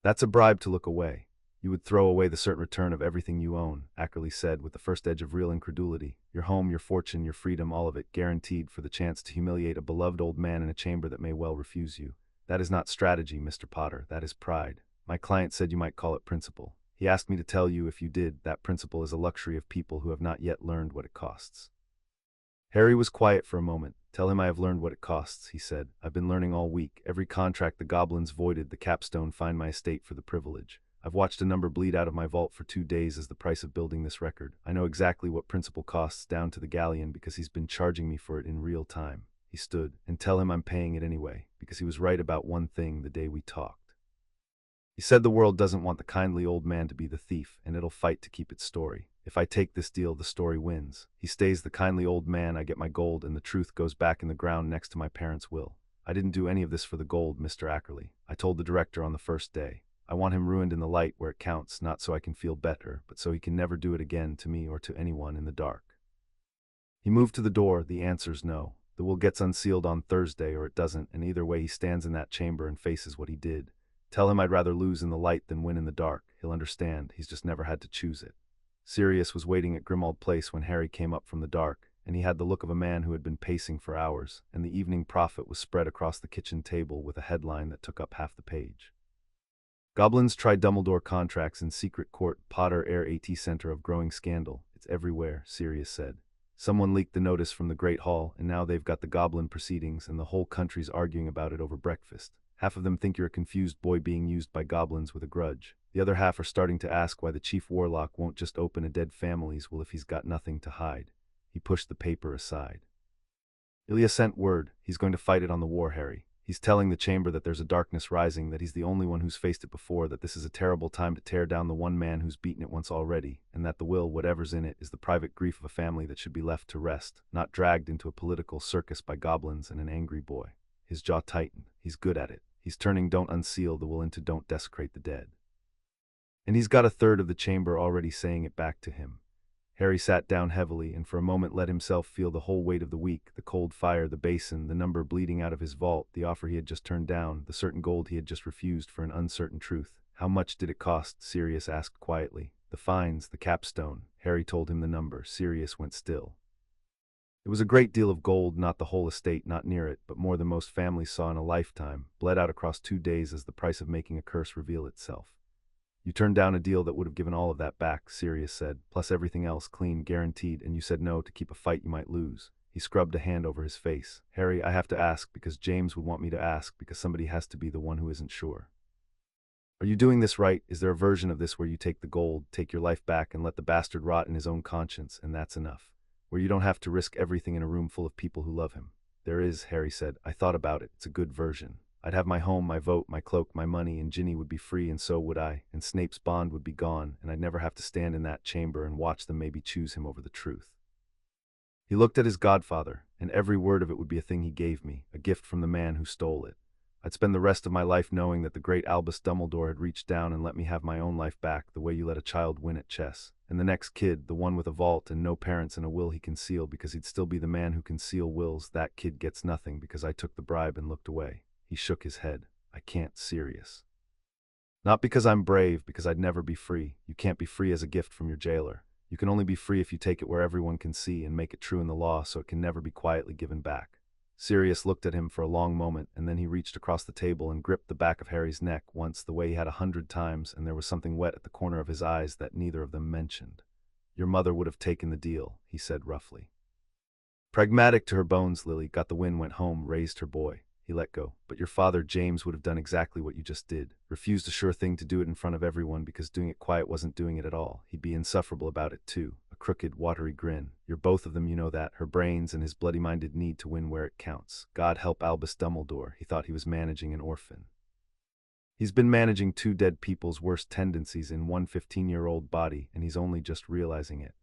That's a bribe to look away. You would throw away the certain return of everything you own, Ackerley said with the first edge of real incredulity. Your home, your fortune, your freedom, all of it, guaranteed for the chance to humiliate a beloved old man in a chamber that may well refuse you. That is not strategy, Mr. Potter. That is pride. My client said you might call it principle. He asked me to tell you, if you did, that principle is a luxury of people who have not yet learned what it costs. Harry was quiet for a moment. Tell him I have learned what it costs, he said. I've been learning all week. Every contract the goblins voided, the capstone fined my estate for the privilege. I've watched a number bleed out of my vault for 2 days as the price of building this record. I know exactly what principle costs down to the galleon because he's been charging me for it in real time. He stood. And tell him I'm paying it anyway, because he was right about one thing the day we talked. He said the world doesn't want the kindly old man to be the thief, and it'll fight to keep its story. If I take this deal, the story wins. He stays the kindly old man, I get my gold, and the truth goes back in the ground next to my parents' will. I didn't do any of this for the gold, Mr. Ackerley. I told the director on the first day. I want him ruined in the light where it counts, not so I can feel better, but so he can never do it again to me or to anyone in the dark. He moved to the door. The answer's no. The will gets unsealed on Thursday or it doesn't, and either way he stands in that chamber and faces what he did. Tell him I'd rather lose in the light than win in the dark. He'll understand. He's just never had to choose it. Sirius was waiting at Grimmauld Place when Harry came up from the dark, and he had the look of a man who had been pacing for hours, and the Evening Prophet was spread across the kitchen table with a headline that took up half the page. Goblins try Dumbledore contracts in secret court. Potter Air AT Center of growing scandal. It's everywhere, Sirius said. Someone leaked the notice from the Great Hall, and now they've got the goblin proceedings, and the whole country's arguing about it over breakfast. Half of them think you're a confused boy being used by goblins with a grudge. The other half are starting to ask why the chief warlock won't just open a dead family's will if he's got nothing to hide. He pushed the paper aside. Ilya sent word. He's going to fight it on the war, Harry. He's telling the chamber that there's a darkness rising, that he's the only one who's faced it before, that this is a terrible time to tear down the one man who's beaten it once already, and that the will, whatever's in it, is the private grief of a family that should be left to rest, not dragged into a political circus by goblins and an angry boy. His jaw tightened. He's good at it. He's turning don't unseal the will into don't desecrate the dead. And he's got a third of the chamber already saying it back to him. Harry sat down heavily and for a moment let himself feel the whole weight of the week, the cold fire, the basin, the number bleeding out of his vault, the offer he had just turned down, the certain gold he had just refused for an uncertain truth. How much did it cost? Sirius asked quietly. The fines, the capstone. Harry told him the number. Sirius went still. It was a great deal of gold, not the whole estate, not near it, but more than most families saw in a lifetime, bled out across 2 days as the price of making a curse reveal itself. You turned down a deal that would have given all of that back, Sirius said, plus everything else, clean, guaranteed, and you said no to keep a fight you might lose. He scrubbed a hand over his face. Harry, I have to ask because James would want me to ask because somebody has to be the one who isn't sure. Are you doing this right? Is there a version of this where you take the gold, take your life back and let the bastard rot in his own conscience, and that's enough? Where you don't have to risk everything in a room full of people who love him? There is, Harry said. I thought about it. It's a good version. I'd have my home, my vote, my cloak, my money, and Ginny would be free, and so would I, and Snape's bond would be gone, and I'd never have to stand in that chamber and watch them maybe choose him over the truth. He looked at his godfather, and every word of it would be a thing he gave me, a gift from the man who stole it. I'd spend the rest of my life knowing that the great Albus Dumbledore had reached down and let me have my own life back the way you let a child win at chess. And the next kid, the one with a vault and no parents and a will he can seal because he'd still be the man who can seal wills, that kid gets nothing because I took the bribe and looked away. He shook his head. I can't, Sirius. Not because I'm brave, because I'd never be free. You can't be free as a gift from your jailer. You can only be free if you take it where everyone can see and make it true in the law so it can never be quietly given back. Sirius looked at him for a long moment, and then he reached across the table and gripped the back of Harry's neck once the way he had 100 times, and there was something wet at the corner of his eyes that neither of them mentioned. Your mother would have taken the deal, he said roughly. Pragmatic to her bones, Lily got the win, went home, raised her boy. He let go. But your father, James, would have done exactly what you just did. Refused a sure thing to do it in front of everyone because doing it quiet wasn't doing it at all. He'd be insufferable about it too. A crooked, watery grin. You're both of them, you know that. Her brains and his bloody-minded need to win where it counts. God help Albus Dumbledore. He thought he was managing an orphan. He's been managing 2 dead people's worst tendencies in one 15-year-old body, and he's only just realizing it.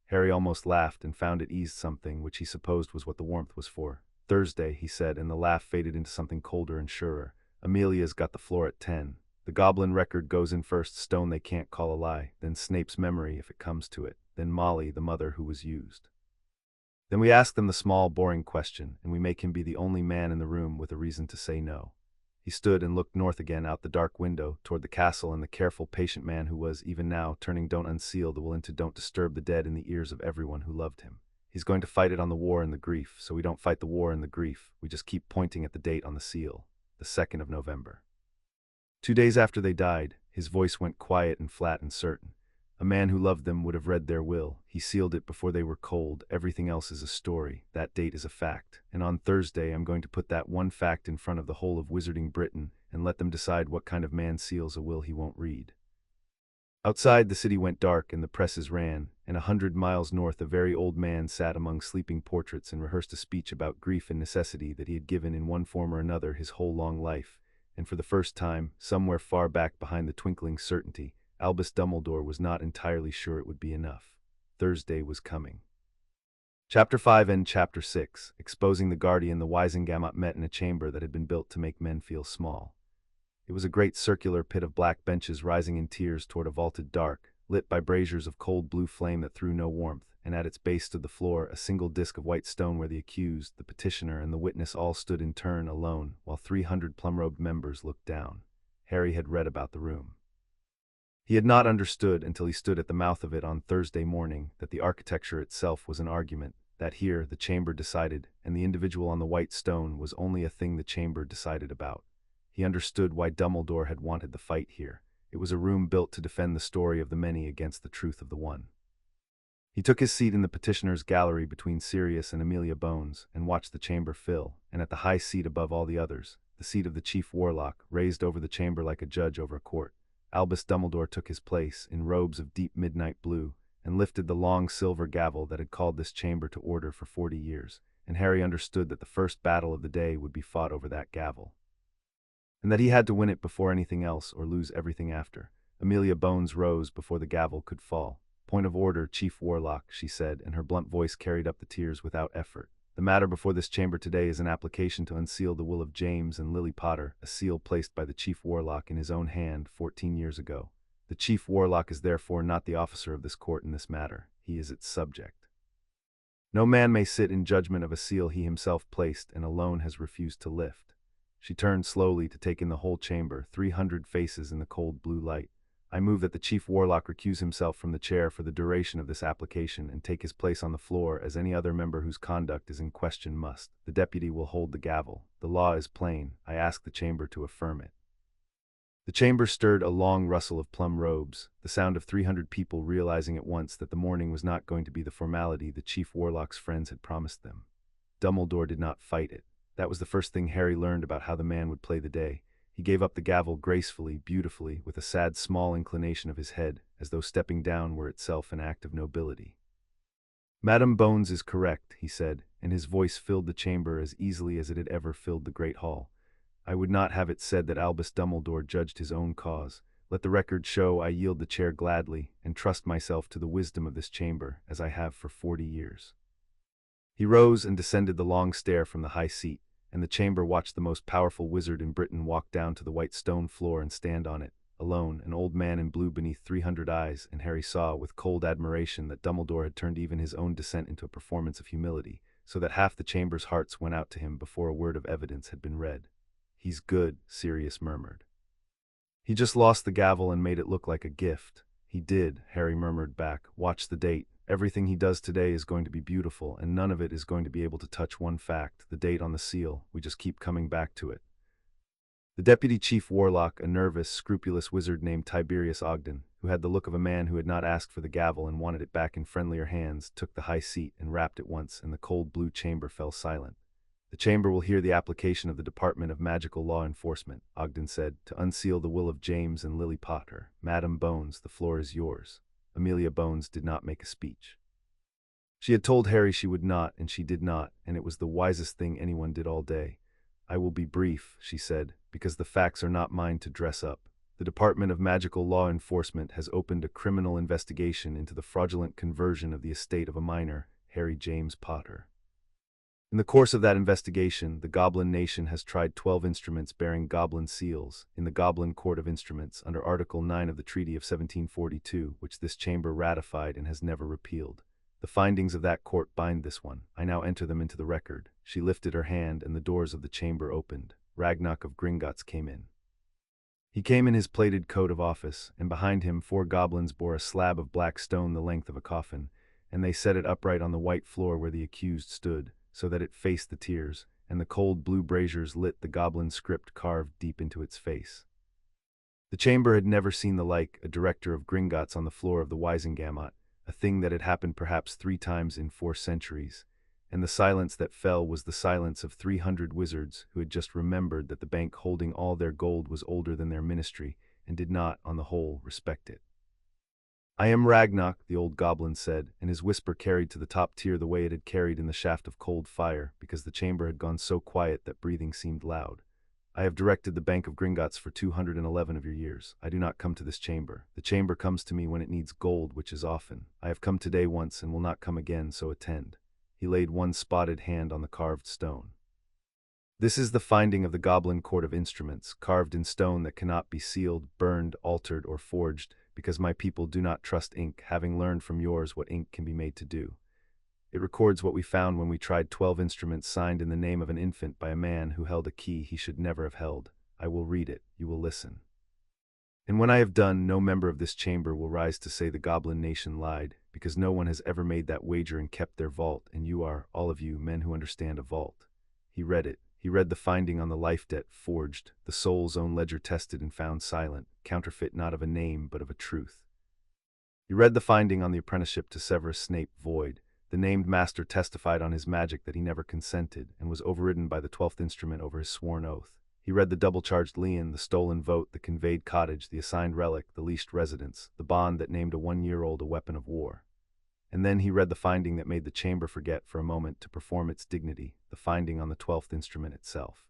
Harry almost laughed and found it eased something, which he supposed was what the warmth was for. Thursday, he said, and the laugh faded into something colder and surer. Amelia's got the floor at 10. The goblin record goes in first, stone they can't call a lie, then Snape's memory if it comes to it, then Molly, the mother who was used. Then we ask them the small, boring question, and we make him be the only man in the room with a reason to say no. He stood and looked north again out the dark window, toward the castle and the careful, patient man who was, even now, turning don't unseal the will into don't disturb the dead in the ears of everyone who loved him. He's going to fight it on the war and the grief, so we don't fight the war and the grief. We just keep pointing at the date on the seal, the 2nd of November. 2 days after they died, his voice went quiet and flat and certain. A man who loved them would have read their will. He sealed it before they were cold. Everything else is a story. That date is a fact. And on Thursday, I'm going to put that one fact in front of the whole of Wizarding Britain and let them decide what kind of man seals a will he won't read. Outside, the city went dark and the presses ran, and 100 miles north a very old man sat among sleeping portraits and rehearsed a speech about grief and necessity that he had given in one form or another his whole long life, and for the first time, somewhere far back behind the twinkling certainty, Albus Dumbledore was not entirely sure it would be enough. Thursday was coming. Chapter 5 and Chapter 6, Exposing the Guardian. The Wizengamot met in a chamber that had been built to make men feel small. It was a great circular pit of black benches rising in tiers toward a vaulted dark, lit by braziers of cold blue flame that threw no warmth, and at its base stood the floor, a single disk of white stone where the accused, the petitioner, and the witness all stood in turn alone, while 300 plum-robed members looked down. Harry had read about the room. He had not understood until he stood at the mouth of it on Thursday morning that the architecture itself was an argument, that here the chamber decided, and the individual on the white stone was only a thing the chamber decided about. He understood why Dumbledore had wanted the fight here. It was a room built to defend the story of the many against the truth of the one. He took his seat in the petitioner's gallery between Sirius and Amelia Bones, and watched the chamber fill, and at the high seat above all the others, the seat of the chief warlock, raised over the chamber like a judge over a court, Albus Dumbledore took his place, in robes of deep midnight blue, and lifted the long silver gavel that had called this chamber to order for 40 years, and Harry understood that the first battle of the day would be fought over that gavel, and that he had to win it before anything else or lose everything after. Amelia Bones rose before the gavel could fall. "Point of order, Chief Warlock," she said, and her blunt voice carried up the tears without effort. "The matter before this chamber today is an application to unseal the will of James and Lily Potter, a seal placed by the Chief Warlock in his own hand 14 years ago. The Chief Warlock is therefore not the officer of this court in this matter. He is its subject. No man may sit in judgment of a seal he himself placed and alone has refused to lift." She turned slowly to take in the whole chamber, 300 faces in the cold blue light. "I move that the Chief Warlock recuse himself from the chair for the duration of this application and take his place on the floor as any other member whose conduct is in question must. The deputy will hold the gavel. The law is plain. I ask the chamber to affirm it." The chamber stirred a long rustle of plum robes, the sound of 300 people realizing at once that the morning was not going to be the formality the Chief Warlock's friends had promised them. Dumbledore did not fight it. That was the first thing Harry learned about how the man would play the day. He gave up the gavel gracefully, beautifully, with a sad small inclination of his head, as though stepping down were itself an act of nobility. "Madame Bones is correct," he said, and his voice filled the chamber as easily as it had ever filled the great hall. "I would not have it said that Albus Dumbledore judged his own cause. Let the record show I yield the chair gladly, and trust myself to the wisdom of this chamber, as I have for 40 years. He rose and descended the long stair from the high seat, and the chamber watched the most powerful wizard in Britain walk down to the white stone floor and stand on it, alone, an old man in blue beneath 300 eyes, and Harry saw with cold admiration that Dumbledore had turned even his own descent into a performance of humility, so that half the chamber's hearts went out to him before a word of evidence had been read. "He's good," Sirius murmured. "He just lost the gavel and made it look like a gift." "He did," Harry murmured back. "Watch the date. Everything he does today is going to be beautiful, and none of it is going to be able to touch one fact, the date on the seal. We just keep coming back to it." The deputy chief warlock, a nervous, scrupulous wizard named Tiberius Ogden, who had the look of a man who had not asked for the gavel and wanted it back in friendlier hands, took the high seat and rapped at once, and the cold blue chamber fell silent. "The chamber will hear the application of the Department of Magical Law Enforcement," Ogden said, "to unseal the will of James and Lily Potter. Madame Bones, the floor is yours." Amelia Bones did not make a speech. She had told Harry she would not, and she did not, and it was the wisest thing anyone did all day. "I will be brief," she said, "because the facts are not mine to dress up. The Department of Magical Law Enforcement has opened a criminal investigation into the fraudulent conversion of the estate of a minor, Harry James Potter. In the course of that investigation, the Goblin Nation has tried 12 instruments bearing Goblin seals in the Goblin Court of Instruments under Article 9 of the Treaty of 1742, which this chamber ratified and has never repealed. The findings of that court bind this one. I now enter them into the record." She lifted her hand, and the doors of the chamber opened. Ragnarok of Gringotts came in. He came in his plated coat of office, and behind him 4 goblins bore a slab of black stone the length of a coffin, and they set it upright on the white floor where the accused stood, so that it faced the tiers, and the cold blue braziers lit the goblin script carved deep into its face. The chamber had never seen the like, a director of Gringotts on the floor of the Wisengamot, a thing that had happened perhaps 3 times in 4 centuries, and the silence that fell was the silence of 300 wizards who had just remembered that the bank holding all their gold was older than their ministry, and did not, on the whole, respect it. "I am Ragnarok," the old goblin said, and his whisper carried to the top tier the way it had carried in the shaft of cold fire, because the chamber had gone so quiet that breathing seemed loud. "I have directed the Bank of Gringotts for 211 of your years. I do not come to this chamber. The chamber comes to me when it needs gold, which is often. I have come today once and will not come again, so attend." He laid one spotted hand on the carved stone. This is the finding of the Goblin Court of Instruments, carved in stone that cannot be sealed, burned, altered, or forged, because my people do not trust ink, having learned from yours what ink can be made to do. It records what we found when we tried 12 instruments signed in the name of an infant by a man who held a key he should never have held. I will read it, you will listen. And when I have done, no member of this chamber will rise to say the Goblin Nation lied, because no one has ever made that wager and kept their vault, and you are, all of you, men who understand a vault. He read it. He read the finding on the life debt forged, the soul's own ledger tested and found silent, counterfeit not of a name but of a truth. He read the finding on the apprenticeship to Severus Snape void. The named master testified on his magic that he never consented, and was overridden by the 12th instrument over his sworn oath. He read the double-charged lien, the stolen vote, the conveyed cottage, the assigned relic, the leased residence, the bond that named a 1-year-old a weapon of war. And then he read the finding that made the chamber forget for a moment to perform its dignity, the finding on the 12th instrument itself.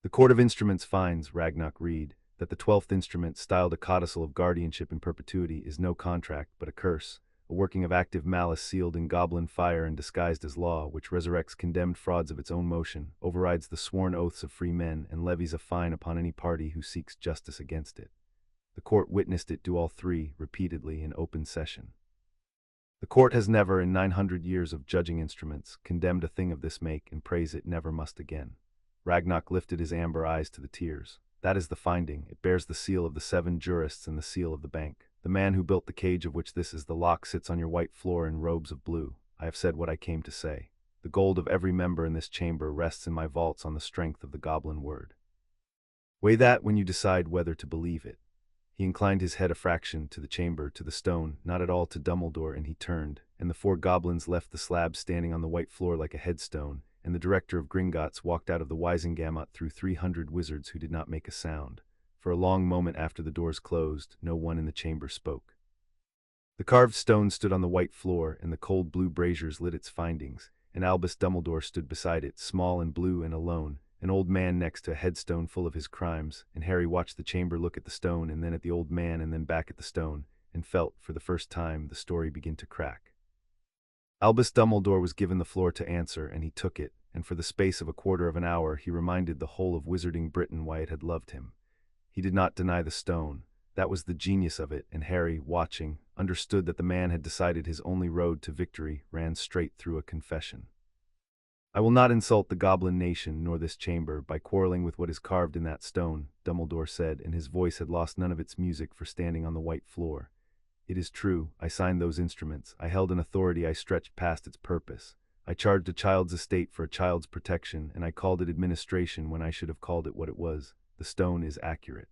The Court of Instruments finds, Ragnarok read, that the 12th instrument, styled a codicil of guardianship in perpetuity, is no contract but a curse, a working of active malice sealed in goblin fire and disguised as law, which resurrects condemned frauds of its own motion, overrides the sworn oaths of free men, and levies a fine upon any party who seeks justice against it. The court witnessed it do all three, repeatedly, in open session. The court has never, in 900 years of judging instruments, condemned a thing of this make, and prays it never must again. Ragnarok lifted his amber eyes to the tears. That is the finding. It bears the seal of the 7 jurists and the seal of the bank. The man who built the cage of which this is the lock sits on your white floor in robes of blue. I have said what I came to say. The gold of every member in this chamber rests in my vaults on the strength of the goblin word. Weigh that when you decide whether to believe it. He inclined his head a fraction to the chamber, to the stone, not at all to Dumbledore, and he turned, and the 4 goblins left the slab standing on the white floor like a headstone, and the director of Gringotts walked out of the Wisengamot through 300 wizards who did not make a sound. For a long moment after the doors closed, no one in the chamber spoke. The carved stone stood on the white floor, and the cold blue braziers lit its findings, and Albus Dumbledore stood beside it, small and blue and alone, an old man next to a headstone full of his crimes, and Harry watched the chamber look at the stone and then at the old man and then back at the stone, and felt, for the first time, the story begin to crack. Albus Dumbledore was given the floor to answer, and he took it, and for the space of a quarter of an hour he reminded the whole of wizarding Britain why it had loved him. He did not deny the stone. That was the genius of it, and Harry, watching, understood that the man had decided his only road to victory ran straight through a confession. I will not insult the Goblin Nation nor this chamber by quarreling with what is carved in that stone, Dumbledore said, and his voice had lost none of its music for standing on the white floor. It is true, I signed those instruments. I held an authority I stretched past its purpose. I charged a child's estate for a child's protection, and I called it administration when I should have called it what it was. The stone is accurate.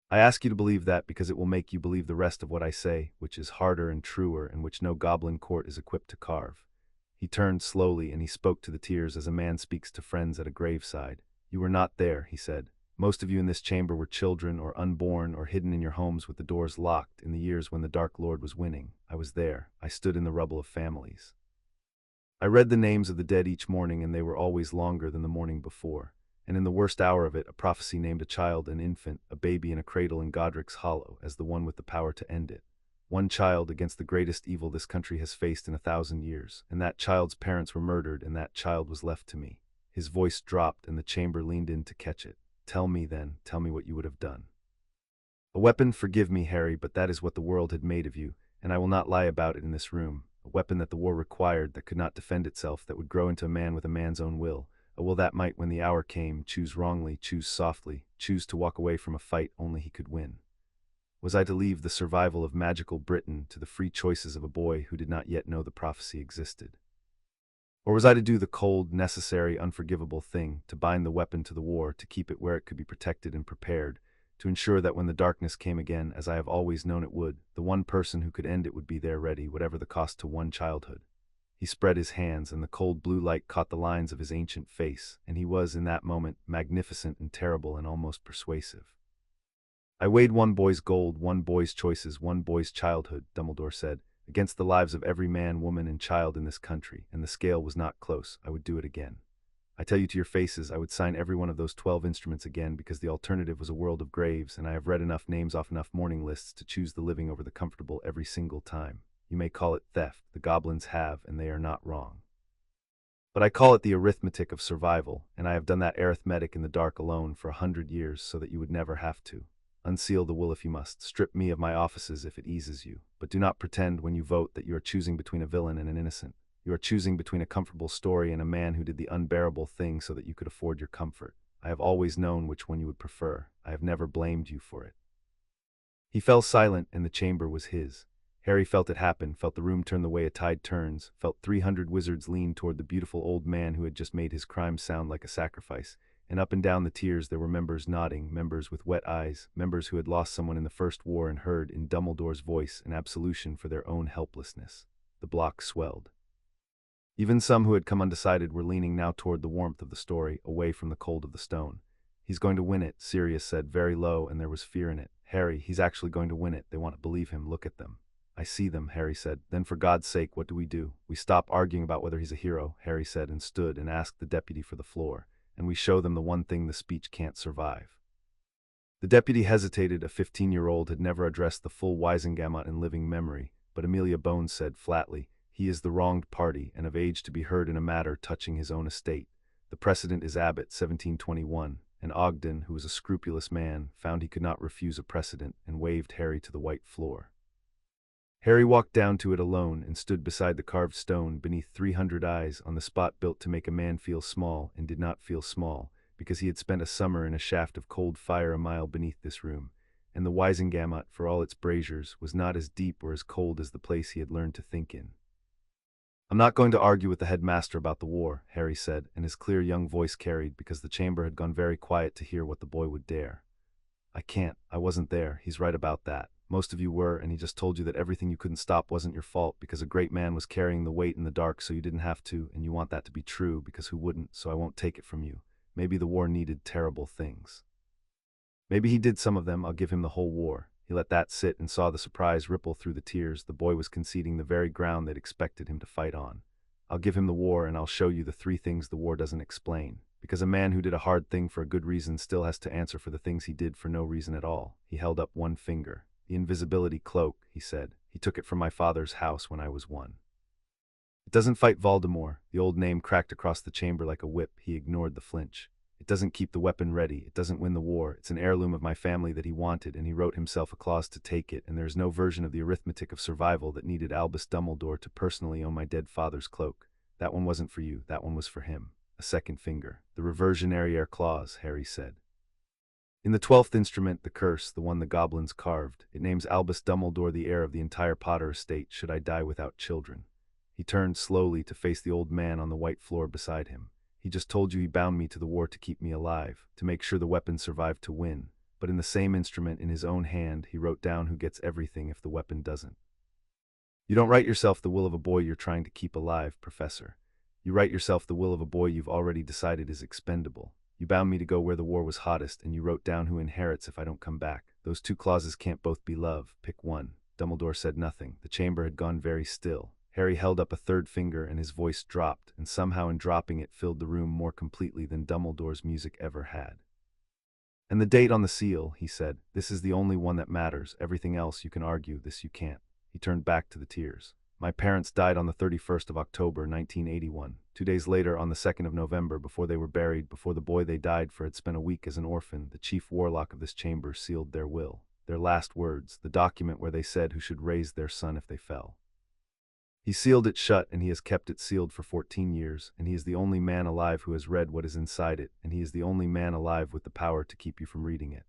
I ask you to believe that because it will make you believe the rest of what I say, which is harder and truer and which no goblin court is equipped to carve. He turned slowly and he spoke to the tears as a man speaks to friends at a graveside. You were not there, he said. Most of you in this chamber were children or unborn or hidden in your homes with the doors locked in the years when the Dark Lord was winning. I was there. I stood in the rubble of families. I read the names of the dead each morning, and they were always longer than the morning before. And in the worst hour of it, a prophecy named a child, an infant, a baby in a cradle in Godric's Hollow, as the one with the power to end it. One child against the greatest evil this country has faced in 1,000 years, and that child's parents were murdered, and that child was left to me. His voice dropped, and the chamber leaned in to catch it. Tell me, then, tell me what you would have done. A weapon, forgive me, Harry, but that is what the world had made of you, and I will not lie about it in this room. A weapon that the war required, that could not defend itself, that would grow into a man with a man's own will. A will that might, when the hour came, choose wrongly, choose softly, choose to walk away from a fight only he could win. Was I to leave the survival of magical Britain to the free choices of a boy who did not yet know the prophecy existed? Or was I to do the cold, necessary, unforgivable thing, to bind the weapon to the war, to keep it where it could be protected and prepared, to ensure that when the darkness came again, as I have always known it would, the one person who could end it would be there ready, whatever the cost to one childhood? He spread his hands, and the cold blue light caught the lines of his ancient face, and he was, in that moment, magnificent and terrible and almost persuasive. I weighed one boy's gold, one boy's choices, one boy's childhood, Dumbledore said, against the lives of every man, woman, and child in this country, and the scale was not close. I would do it again. I tell you to your faces, I would sign every one of those 12 instruments again, because the alternative was a world of graves, and I have read enough names off enough mourning lists to choose the living over the comfortable every single time. You may call it theft. The goblins have, and they are not wrong. But I call it the arithmetic of survival, and I have done that arithmetic in the dark alone for 100 years so that you would never have to. Unseal the will if you must, strip me of my offices if it eases you, but do not pretend when you vote that you are choosing between a villain and an innocent. You are choosing between a comfortable story and a man who did the unbearable thing so that you could afford your comfort. I have always known which one you would prefer. I have never blamed you for it. He fell silent, and the chamber was his. Harry felt it happen, felt the room turn the way a tide turns, felt 300 wizards lean toward the beautiful old man who had just made his crime sound like a sacrifice, and up and down the tiers there were members nodding, members with wet eyes, members who had lost someone in the First War and heard, in Dumbledore's voice, an absolution for their own helplessness. The block swelled. Even some who had come undecided were leaning now toward the warmth of the story, away from the cold of the stone. "He's going to win it," Sirius said, very low, and there was fear in it. "Harry, he's actually going to win it. They want to believe him. Look at them." "I see them," Harry said. "Then for God's sake, what do? We stop arguing about whether he's a hero," Harry said, and stood and asked the deputy for the floor. "And we show them the one thing the speech can't survive." The deputy hesitated. A 15-year-old had never addressed the full Wisengamot in living memory, but Amelia Bones said flatly, "He is the wronged party, and of age to be heard in a matter touching his own estate. The precedent is Abbott, 1721, and Ogden, who was a scrupulous man, found he could not refuse a precedent, and waved Harry to the white floor. Harry walked down to it alone and stood beside the carved stone beneath 300 eyes on the spot built to make a man feel small, and did not feel small, because he had spent a summer in a shaft of cold fire a mile beneath this room, and the Wisengamot, for all its braziers, was not as deep or as cold as the place he had learned to think in. "I'm not going to argue with the headmaster about the war," Harry said, and his clear young voice carried because the chamber had gone very quiet to hear what the boy would dare. "I can't. I wasn't there. He's right about that. Most of you were, and he just told you that everything you couldn't stop wasn't your fault because a great man was carrying the weight in the dark so you didn't have to, and you want that to be true because who wouldn't, so I won't take it from you. Maybe the war needed terrible things. Maybe he did some of them. I'll give him the whole war." He let that sit and saw the surprise ripple through the tears. The boy was conceding the very ground they'd expected him to fight on. "I'll give him the war, and I'll show you the three things the war doesn't explain. Because a man who did a hard thing for a good reason still has to answer for the things he did for no reason at all." He held up one finger. "The invisibility cloak," he said. "He took it from my father's house when I was 1. It doesn't fight Voldemort." The old name cracked across the chamber like a whip. He ignored the flinch. "It doesn't keep the weapon ready. It doesn't win the war. It's an heirloom of my family that he wanted, and he wrote himself a clause to take it, and there is no version of the arithmetic of survival that needed Albus Dumbledore to personally own my dead father's cloak. That one wasn't for you. That one was for him." A second finger. "The reversionary clause," Harry said. "In the 12th instrument, the curse, the one the goblins carved, it names Albus Dumbledore the heir of the entire Potter estate should I die without children." He turned slowly to face the old man on the white floor beside him. "He just told you he bound me to the war to keep me alive, to make sure the weapon survived to win. But in the same instrument, in his own hand, he wrote down who gets everything if the weapon doesn't. You don't write yourself the will of a boy you're trying to keep alive, Professor. You write yourself the will of a boy you've already decided is expendable. You bound me to go where the war was hottest, and you wrote down who inherits if I don't come back. Those two clauses can't both be love. Pick one." Dumbledore said nothing. The chamber had gone very still. Harry held up a third finger, and his voice dropped, and somehow in dropping it filled the room more completely than Dumbledore's music ever had. "And the date on the seal," he said. "This is the only one that matters. Everything else you can argue, this you can't." He turned back to the tears. "My parents died on the 31st of October, 1981. 2 days later, on the 2nd of November, before they were buried, before the boy they died for had spent a week as an orphan, the chief warlock of this chamber sealed their will. Their last words, the document where they said who should raise their son if they fell. He sealed it shut, and he has kept it sealed for 14 years, and he is the only man alive who has read what is inside it, and he is the only man alive with the power to keep you from reading it."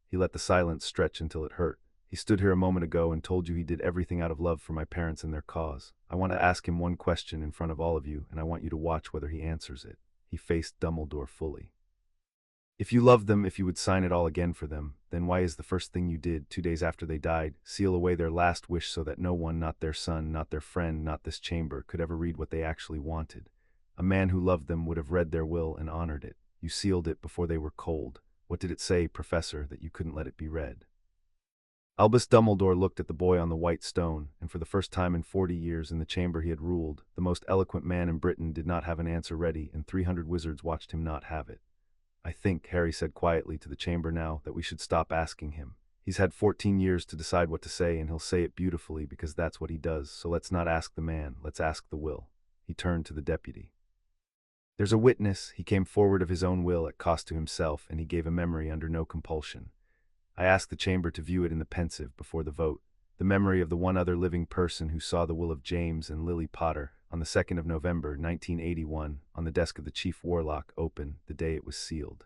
He let the silence stretch until it hurt. "He stood here a moment ago and told you he did everything out of love for my parents and their cause. I want to ask him one question in front of all of you, and I want you to watch whether he answers it." He faced Dumbledore fully. "If you loved them, if you would sign it all again for them, then why is the first thing you did, 2 days after they died, seal away their last wish so that no one, not their son, not their friend, not this chamber, could ever read what they actually wanted? A man who loved them would have read their will and honored it. You sealed it before they were cold. What did it say, Professor, that you couldn't let it be read?" Albus Dumbledore looked at the boy on the white stone, and for the first time in 40 years in the chamber he had ruled, the most eloquent man in Britain did not have an answer ready, and 300 wizards watched him not have it. "I think," Harry said quietly to the chamber now, "that we should stop asking him. He's had 14 years to decide what to say, and he'll say it beautifully because that's what he does, so let's not ask the man, let's ask the will." He turned to the deputy. There's a witness. He came forward of his own will at cost to himself, and he gave a memory under no compulsion. I ask the chamber to view it in the pensive before the vote. The memory of the one other living person who saw the will of James and Lily Potter on the 2nd of November, 1981, on the desk of the chief warlock, open the day it was sealed.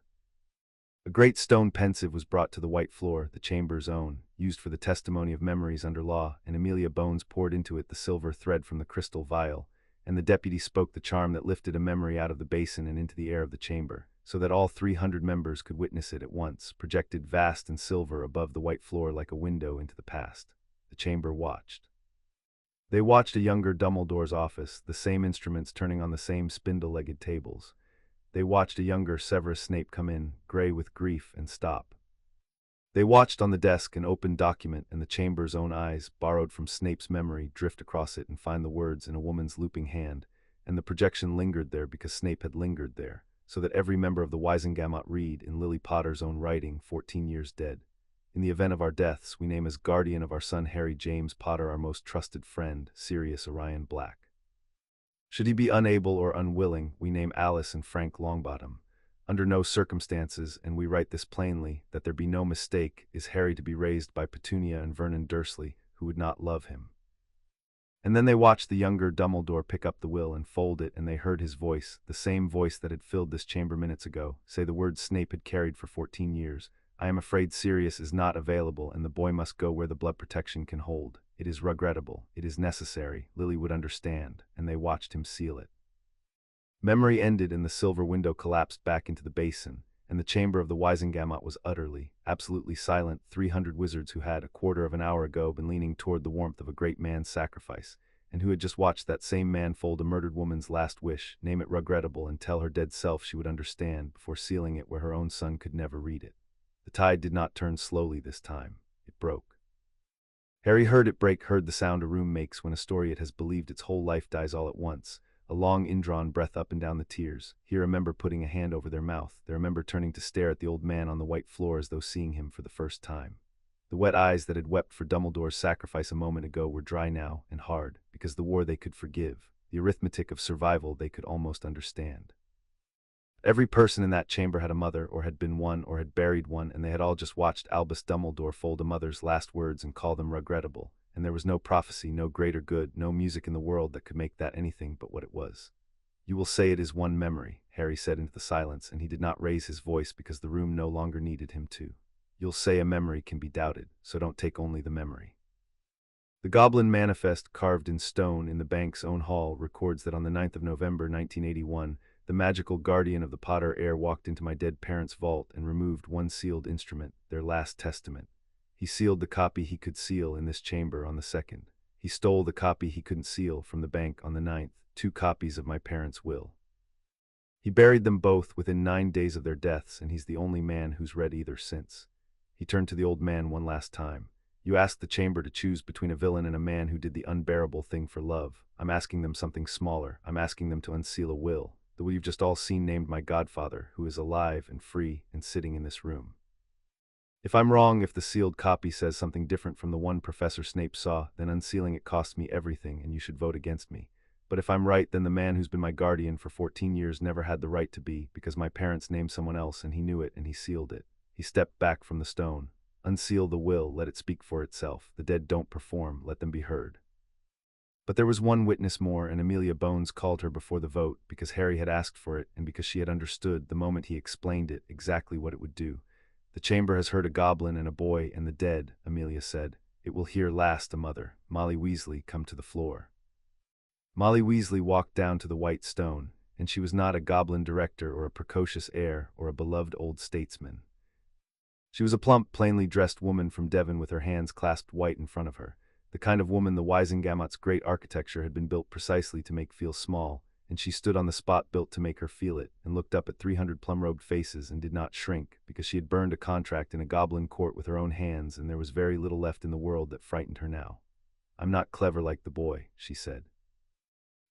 A great stone pensive was brought to the white floor, the chamber's own, used for the testimony of memories under law, and Amelia Bones poured into it the silver thread from the crystal vial, and the deputy spoke the charm that lifted a memory out of the basin and into the air of the chamber, so that all 300 members could witness it at once, projected vast and silver above the white floor like a window into the past. The chamber watched. They watched a younger Dumbledore's office, the same instruments turning on the same spindle-legged tables. They watched a younger Severus Snape come in, gray with grief, and stop. They watched on the desk an open document, and the chamber's own eyes, borrowed from Snape's memory, drift across it and find the words in a woman's looping hand, and the projection lingered there because Snape had lingered there, so that every member of the Wisengamot read, in Lily Potter's own writing, 14 years dead. In the event of our deaths, we name as guardian of our son Harry James Potter our most trusted friend, Sirius Orion Black. Should he be unable or unwilling, we name Alice and Frank Longbottom. Under no circumstances, and we write this plainly, that there be no mistake, is Harry to be raised by Petunia and Vernon Dursley, who would not love him. And then they watched the younger Dumbledore pick up the will and fold it, and they heard his voice, the same voice that had filled this chamber minutes ago, say the words Snape had carried for 14 years. I am afraid Sirius is not available, and the boy must go where the blood protection can hold. It is regrettable. It is necessary. Lily would understand, and they watched him seal it. Memory ended, and the silver window collapsed back into the basin, and the chamber of the Wisengamot was utterly, absolutely silent. 300 wizards who had, a quarter of an hour ago, been leaning toward the warmth of a great man's sacrifice, and who had just watched that same man fold a murdered woman's last wish, name it regrettable, and tell her dead self she would understand, before sealing it where her own son could never read it. The tide did not turn slowly this time. It broke. Harry heard it break, heard the sound a room makes when a story it has believed its whole life dies all at once. A long indrawn breath up and down the tiers. Here a member putting a hand over their mouth. There a member turning to stare at the old man on the white floor as though seeing him for the first time. The wet eyes that had wept for Dumbledore's sacrifice a moment ago were dry now and hard, because the war they could forgive, the arithmetic of survival they could almost understand. Every person in that chamber had a mother, or had been one, or had buried one, and they had all just watched Albus Dumbledore fold a mother's last words and call them regrettable, and there was no prophecy, no greater good, no music in the world that could make that anything but what it was. You will say it is one memory, Harry said into the silence, and he did not raise his voice because the room no longer needed him to. You'll say a memory can be doubted, so don't take only the memory. The Goblin Manifest, carved in stone in the bank's own hall, records that on the 9th of November, 1981, the magical guardian of the Potter heir walked into my dead parents' vault and removed one sealed instrument, their last testament. He sealed the copy he could seal in this chamber on the 2nd. He stole the copy he couldn't seal from the bank on the 9th, 2 copies of my parents' will. He buried them both within 9 days of their deaths, and he's the only man who's read either since. He turned to the old man one last time. You asked the chamber to choose between a villain and a man who did the unbearable thing for love. I'm asking them something smaller. I'm asking them to unseal a will. The will you've just all seen named my godfather, who is alive and free and sitting in this room. If I'm wrong, if the sealed copy says something different from the one Professor Snape saw, then unsealing it costs me everything, and you should vote against me. But if I'm right, then the man who's been my guardian for 14 years never had the right to be, because my parents named someone else and he knew it and he sealed it. He stepped back from the stone. Unseal the will, let it speak for itself. The dead don't perform, let them be heard. But there was one witness more, and Amelia Bones called her before the vote, because Harry had asked for it, and because she had understood, the moment he explained it, exactly what it would do. The chamber has heard a goblin and a boy and the dead, Amelia said. It will hear last a mother. Molly Weasley, come to the floor. Molly Weasley walked down to the white stone, and she was not a goblin director or a precocious heir or a beloved old statesman. She was a plump, plainly dressed woman from Devon with her hands clasped white in front of her, the kind of woman the Wisengamot's great architecture had been built precisely to make feel small, and she stood on the spot built to make her feel it, and looked up at 300 plum-robed faces and did not shrink, because she had burned a contract in a goblin court with her own hands, and there was very little left in the world that frightened her now. I'm not clever like the boy, she said.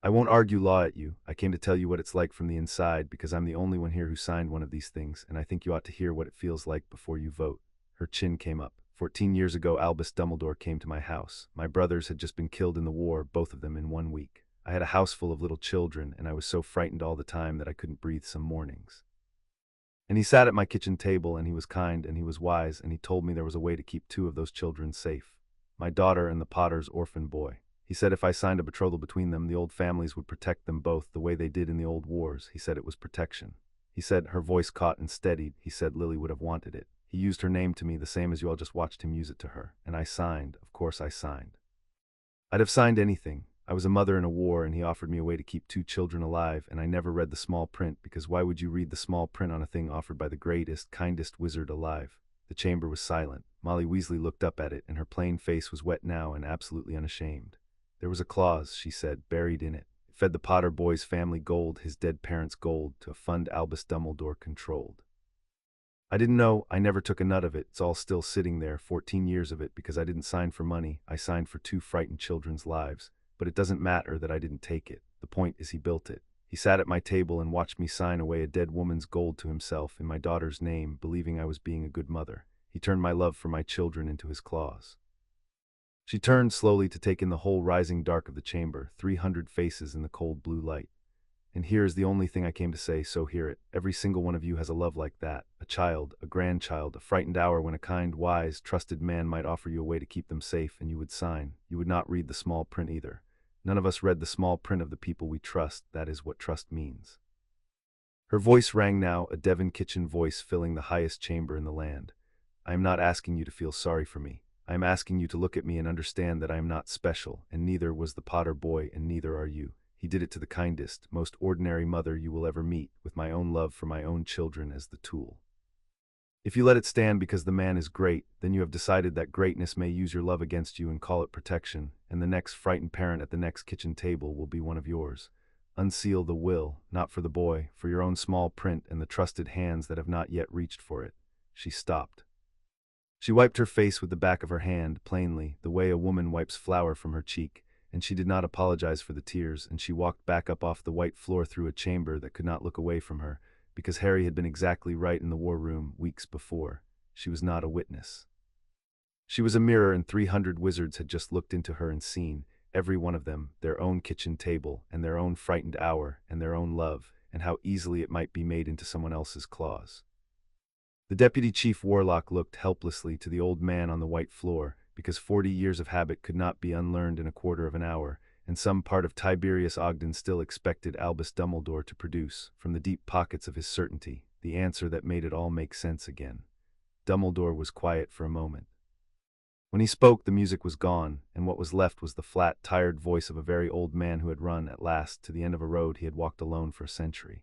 I won't argue law at you. I came to tell you what it's like from the inside, because I'm the only one here who signed one of these things, and I think you ought to hear what it feels like before you vote. Her chin came up. 14 years ago, Albus Dumbledore came to my house. My brothers had just been killed in the war, both of them in 1 week. I had a house full of little children, and I was so frightened all the time that I couldn't breathe some mornings. And he sat at my kitchen table, and he was kind, and he was wise, and he told me there was a way to keep two of those children safe. My daughter and the potter's orphan boy. He said if I signed a betrothal between them, the old families would protect them both the way they did in the old wars. He said it was protection. He said, her voice caught and steadied, he said Lily would have wanted it. He used her name to me the same as you all just watched him use it to her. And I signed. Of course I signed. I'd have signed anything. I was a mother in a war, and he offered me a way to keep two children alive, and I never read the small print, because why would you read the small print on a thing offered by the greatest, kindest wizard alive? The chamber was silent. Molly Weasley looked up at it, and her plain face was wet now and absolutely unashamed. There was a clause, she said, buried in it. It fed the Potter boy's family gold, his dead parents' gold, to a fund Albus Dumbledore controlled. I didn't know, I never took a nut of it, it's all still sitting there, 14 years of it, because I didn't sign for money, I signed for two frightened children's lives. But it doesn't matter that I didn't take it. The point is he built it. He sat at my table and watched me sign away a dead woman's gold to himself in my daughter's name, believing I was being a good mother. He turned my love for my children into his claws. She turned slowly to take in the whole rising dark of the chamber, 300 faces in the cold blue light. And here is the only thing I came to say, so hear it. Every single one of you has a love like that. A child, a grandchild, a frightened hour when a kind, wise, trusted man might offer you a way to keep them safe, and you would sign. You would not read the small print either. None of us read the small print of the people we trust. That is what trust means. Her voice rang now, a Devon kitchen voice filling the highest chamber in the land. I am not asking you to feel sorry for me. I am asking you to look at me and understand that I am not special, and neither was the Potter boy, and neither are you. He did it to the kindest, most ordinary mother you will ever meet, with my own love for my own children as the tool. If you let it stand because the man is great, then you have decided that greatness may use your love against you and call it protection, and the next frightened parent at the next kitchen table will be one of yours. Unseal the will, not for the boy, for your own small print and the trusted hands that have not yet reached for it. She stopped. She wiped her face with the back of her hand, plainly, the way a woman wipes flour from her cheek, and she did not apologize for the tears, and she walked back up off the white floor through a chamber that could not look away from her, because Harry had been exactly right in the war room weeks before. She was not a witness. She was a mirror, and 300 wizards had just looked into her and seen, every one of them, their own kitchen table, and their own frightened hour, and their own love, and how easily it might be made into someone else's claws. The deputy chief warlock looked helplessly to the old man on the white floor, because 40 years of habit could not be unlearned in a quarter of an hour, and some part of Tiberius Ogden still expected Albus Dumbledore to produce, from the deep pockets of his certainty, the answer that made it all make sense again. Dumbledore was quiet for a moment. When he spoke, the music was gone, and what was left was the flat, tired voice of a very old man who had run, at last, to the end of a road he had walked alone for a century.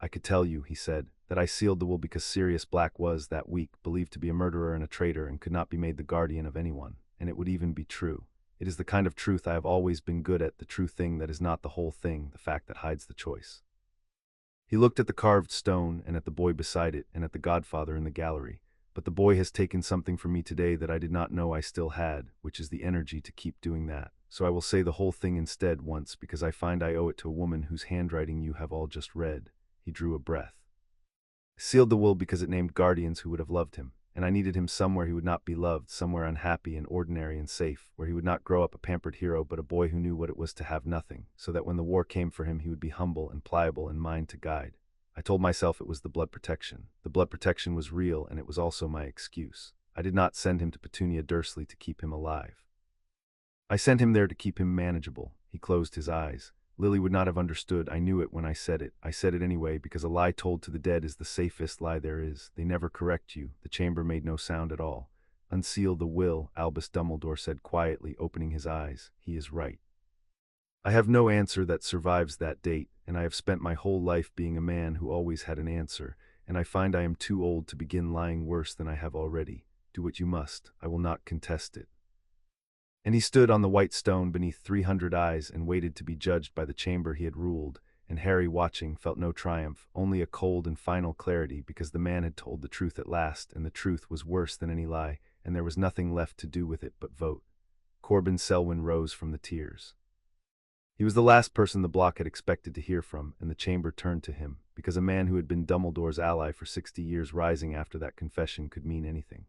I could tell you, he said, that I sealed the will because Sirius Black was, that week, believed to be a murderer and a traitor and could not be made the guardian of anyone, and it would even be true. It is the kind of truth I have always been good at, the true thing that is not the whole thing, the fact that hides the choice. He looked at the carved stone, and at the boy beside it, and at the godfather in the gallery. But the boy has taken something from me today that I did not know I still had, which is the energy to keep doing that. So I will say the whole thing instead once, because I find I owe it to a woman whose handwriting you have all just read. He drew a breath. I sealed the will because it named guardians who would have loved him, and I needed him somewhere he would not be loved, somewhere unhappy and ordinary and safe, where he would not grow up a pampered hero but a boy who knew what it was to have nothing, so that when the war came for him he would be humble and pliable and mine to guide. I told myself it was the blood protection. The blood protection was real, and it was also my excuse. I did not send him to Petunia Dursley to keep him alive. I sent him there to keep him manageable. He closed his eyes. Lily would not have understood. I knew it when I said it. I said it anyway, because a lie told to the dead is the safest lie there is. They never correct you. The chamber made no sound at all. Unseal the will, Albus Dumbledore said quietly, opening his eyes. He is right. I have no answer that survives that date, and I have spent my whole life being a man who always had an answer, and I find I am too old to begin lying worse than I have already. Do what you must. I will not contest it. And he stood on the white stone beneath 300 eyes and waited to be judged by the chamber he had ruled, and Harry, watching, felt no triumph, only a cold and final clarity, because the man had told the truth at last, and the truth was worse than any lie, and there was nothing left to do with it but vote. Corbin Selwyn rose from the tears. He was the last person the block had expected to hear from, and the chamber turned to him, because a man who had been Dumbledore's ally for 60 years rising after that confession could mean anything.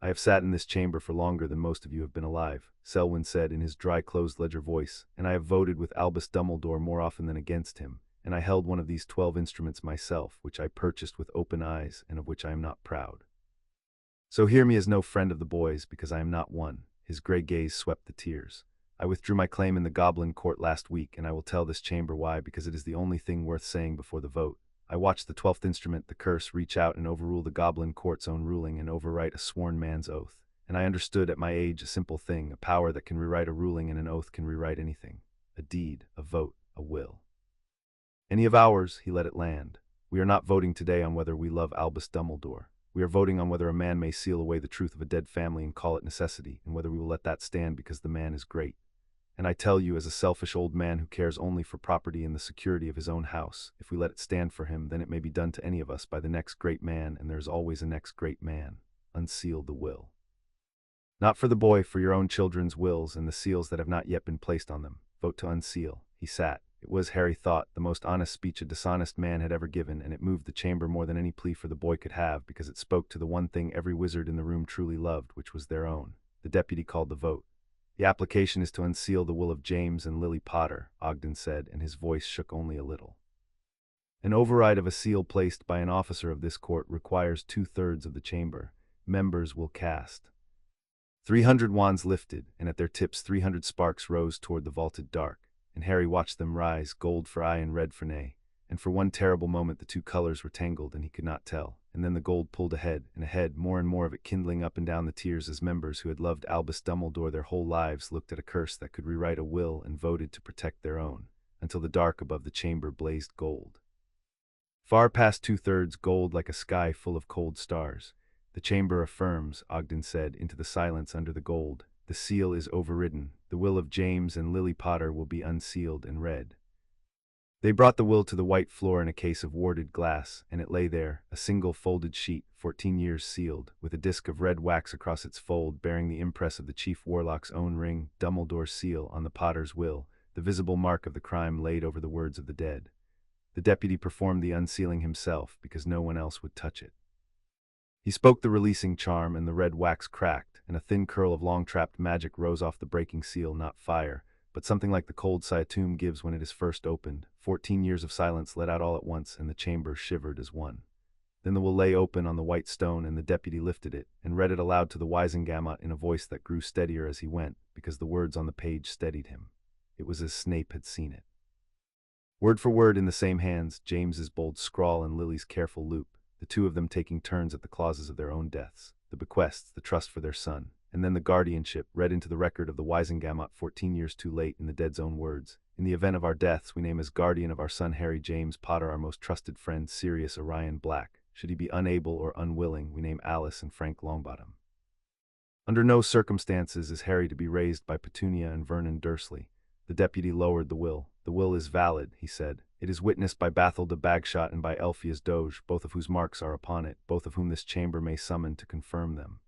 I have sat in this chamber for longer than most of you have been alive, Selwyn said in his dry closed ledger voice, and I have voted with Albus Dumbledore more often than against him, and I held one of these 12 instruments myself, which I purchased with open eyes, and of which I am not proud. So hear me as no friend of the boys, because I am not one. His gray gaze swept the tears. I withdrew my claim in the Goblin Court last week, and I will tell this chamber why, because it is the only thing worth saying before the vote. I watched the 12th instrument, the curse, reach out and overrule the Goblin Court's own ruling and overwrite a sworn man's oath. And I understood at my age a simple thing, a power that can rewrite a ruling, and an oath can rewrite anything. A deed, a vote, a will. Any of ours, he let it land. We are not voting today on whether we love Albus Dumbledore. We are voting on whether a man may seal away the truth of a dead family and call it necessity, and whether we will let that stand because the man is great. And I tell you, as a selfish old man who cares only for property and the security of his own house, if we let it stand for him, then it may be done to any of us by the next great man, and there is always a next great man. Unseal the will. Not for the boy, for your own children's wills and the seals that have not yet been placed on them. Vote to unseal. He sat. It was, Harry thought, the most honest speech a dishonest man had ever given, and it moved the chamber more than any plea for the boy could have, because it spoke to the one thing every wizard in the room truly loved, which was their own. The deputy called the vote. The application is to unseal the will of James and Lily Potter, Ogden said, and his voice shook only a little. An override of a seal placed by an officer of this court requires 2/3 of the chamber. Members will cast. 300 wands lifted, and at their tips 300 sparks rose toward the vaulted dark, and Harry watched them rise, gold for eye and red for nay. And for one terrible moment the two colors were tangled, and he could not tell. And then the gold pulled ahead, and ahead, more and more of it kindling up and down the tears as members who had loved Albus Dumbledore their whole lives looked at a curse that could rewrite a will and voted to protect their own, until the dark above the chamber blazed gold. Far past 2/3 gold, like a sky full of cold stars. The chamber affirms, Ogden said, into the silence under the gold. The seal is overridden. The will of James and Lily Potter will be unsealed and read. They brought the will to the white floor in a case of warded glass, and it lay there, a single folded sheet, 14 years sealed, with a disc of red wax across its fold bearing the impress of the chief warlock's own ring, Dumbledore's seal, on the Potter's will, the visible mark of the crime laid over the words of the dead. The deputy performed the unsealing himself, because no one else would touch it. He spoke the releasing charm, and the red wax cracked, and a thin curl of long-trapped magic rose off the breaking seal, not fire, but something like the cold sigh a tomb gives when it is first opened. 14 years of silence let out all at once, and the chamber shivered as one. Then the will lay open on the white stone, and the deputy lifted it, and read it aloud to the Wizengamot in a voice that grew steadier as he went, because the words on the page steadied him. It was as Snape had seen it. Word for word in the same hands, James's bold scrawl and Lily's careful loop, the two of them taking turns at the clauses of their own deaths, the bequests, the trust for their son, and then the guardianship, read into the record of the Wizengamot 14 years too late in the dead's own words. In the event of our deaths, we name as guardian of our son Harry James Potter our most trusted friend Sirius Orion Black. Should he be unable or unwilling, we name Alice and Frank Longbottom. Under no circumstances is Harry to be raised by Petunia and Vernon Dursley. The deputy lowered the will. The will is valid, he said. It is witnessed by Bathilda Bagshot and by Elphias Doge, both of whose marks are upon it, both of whom this chamber may summon to confirm them.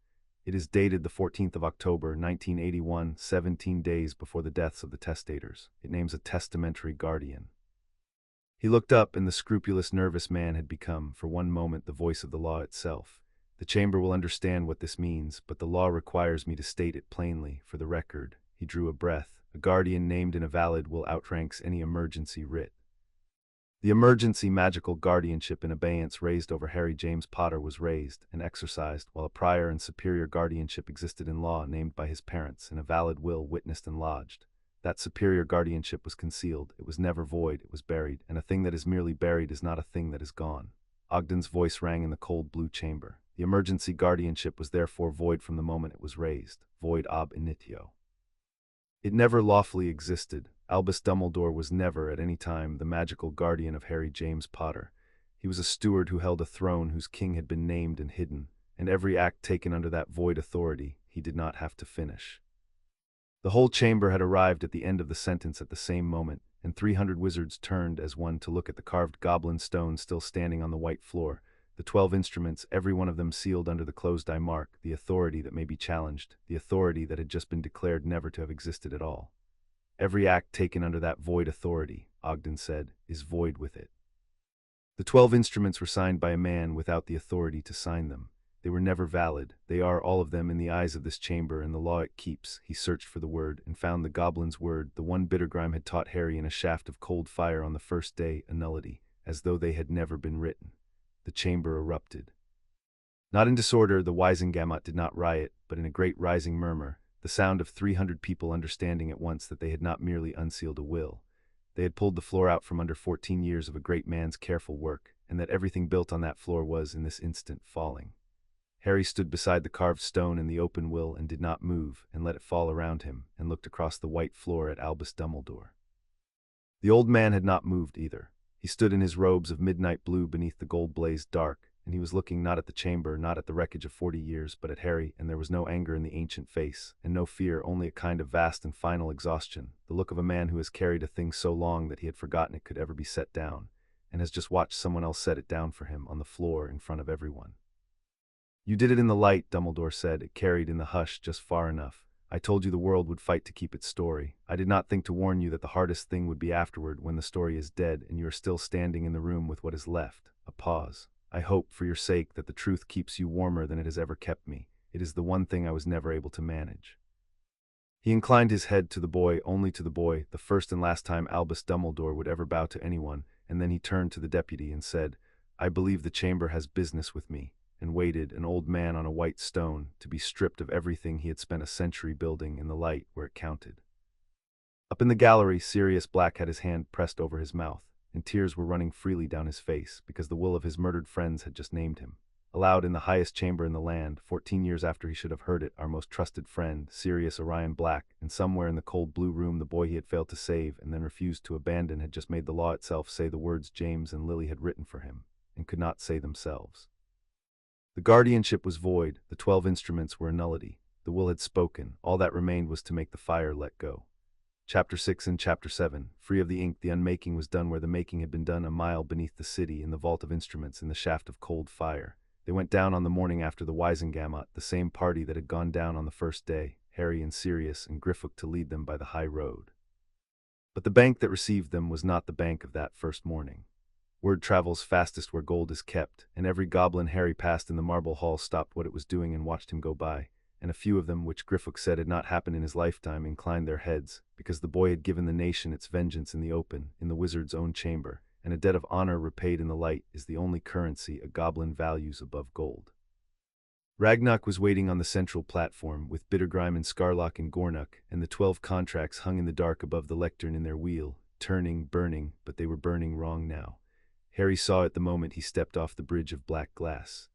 It is dated the 14th of October, 1981, 17 days before the deaths of the testators. It names a testamentary guardian. He looked up, and the scrupulous, nervous man had become, for one moment, the voice of the law itself. The chamber will understand what this means, but the law requires me to state it plainly, for the record. He drew a breath. A guardian named in a valid will outranks any emergency writ. The emergency magical guardianship in abeyance raised over Harry James Potter was raised and exercised, while a prior and superior guardianship existed in law named by his parents in a valid will witnessed and lodged. That superior guardianship was concealed, it was never void, it was buried, and a thing that is merely buried is not a thing that is gone. Ogden's voice rang in the cold blue chamber. The emergency guardianship was therefore void from the moment it was raised, void ab initio. It never lawfully existed. Albus Dumbledore was never, at any time, the magical guardian of Harry James Potter. He was a steward who held a throne whose king had been named and hidden, and every act taken under that void authority he did not have to finish. The whole chamber had arrived at the end of the sentence at the same moment, and 300 wizards turned as one to look at the carved goblin stone still standing on the white floor, the 12 instruments, every one of them sealed under the closed-eye mark, the authority that may be challenged, the authority that had just been declared never to have existed at all. Every act taken under that void authority, Ogden said, is void with it. The 12 instruments were signed by a man without the authority to sign them. They were never valid. They are, all of them, in the eyes of this chamber and the law it keeps. He searched for the word, and found the goblin's word, the one Bittergrime had taught Harry in a shaft of cold fire on the first day, a nullity, as though they had never been written. The chamber erupted. Not in disorder, the Wisengamot did not riot, but in a great rising murmur, the sound of 300 people understanding at once that they had not merely unsealed a will. They had pulled the floor out from under 14 years of a great man's careful work, and that everything built on that floor was, in this instant, falling. Harry stood beside the carved stone and the open will and did not move, and let it fall around him, and looked across the white floor at Albus Dumbledore. The old man had not moved either. He stood in his robes of midnight blue beneath the gold-blazed dark, and he was looking not at the chamber, not at the wreckage of 40 years, but at Harry, and there was no anger in the ancient face, and no fear, only a kind of vast and final exhaustion, the look of a man who has carried a thing so long that he had forgotten it could ever be set down, and has just watched someone else set it down for him on the floor in front of everyone. "You did it in the light," Dumbledore said. "It carried in the hush just far enough. I told you the world would fight to keep its story. I did not think to warn you that the hardest thing would be afterward, when the story is dead and you are still standing in the room with what is left." A pause. "I hope, for your sake, that the truth keeps you warmer than it has ever kept me. It is the one thing I was never able to manage." He inclined his head to the boy, only to the boy, the first and last time Albus Dumbledore would ever bow to anyone, and then he turned to the deputy and said, "I believe the chamber has business with me," and waited, an old man on a white stone, to be stripped of everything he had spent a century building, in the light where it counted. Up in the gallery, Sirius Black had his hand pressed over his mouth, and tears were running freely down his face, because the will of his murdered friends had just named him. Aloud in the highest chamber in the land, 14 years after he should have heard it, our most trusted friend, Sirius Orion Black, and somewhere in the cold blue room the boy he had failed to save and then refused to abandon had just made the law itself say the words James and Lily had written for him, and could not say themselves. The guardianship was void, the 12 instruments were a nullity, the will had spoken, all that remained was to make the fire let go. Chapter 6 and Chapter 7, free of the ink, the unmaking was done where the making had been done, a mile beneath the city, in the vault of instruments, in the shaft of cold fire. They went down on the morning after the Wisengamot, the same party that had gone down on the first day, Harry and Sirius and Griffook to lead them by the high road. But the bank that received them was not the bank of that first morning. Word travels fastest where gold is kept, and every goblin Harry passed in the marble hall stopped what it was doing and watched him go by, and a few of them, which Griffook said had not happened in his lifetime, inclined their heads, because the boy had given the nation its vengeance in the open, in the wizard's own chamber, and a debt of honor repaid in the light is the only currency a goblin values above gold. Ragnarok was waiting on the central platform, with Bittergrime and Scarlock and Gornuk, and the 12 contracts hung in the dark above the lectern in their wheel, turning, burning, but they were burning wrong now. Harry saw it the moment he stepped off the bridge of black glass.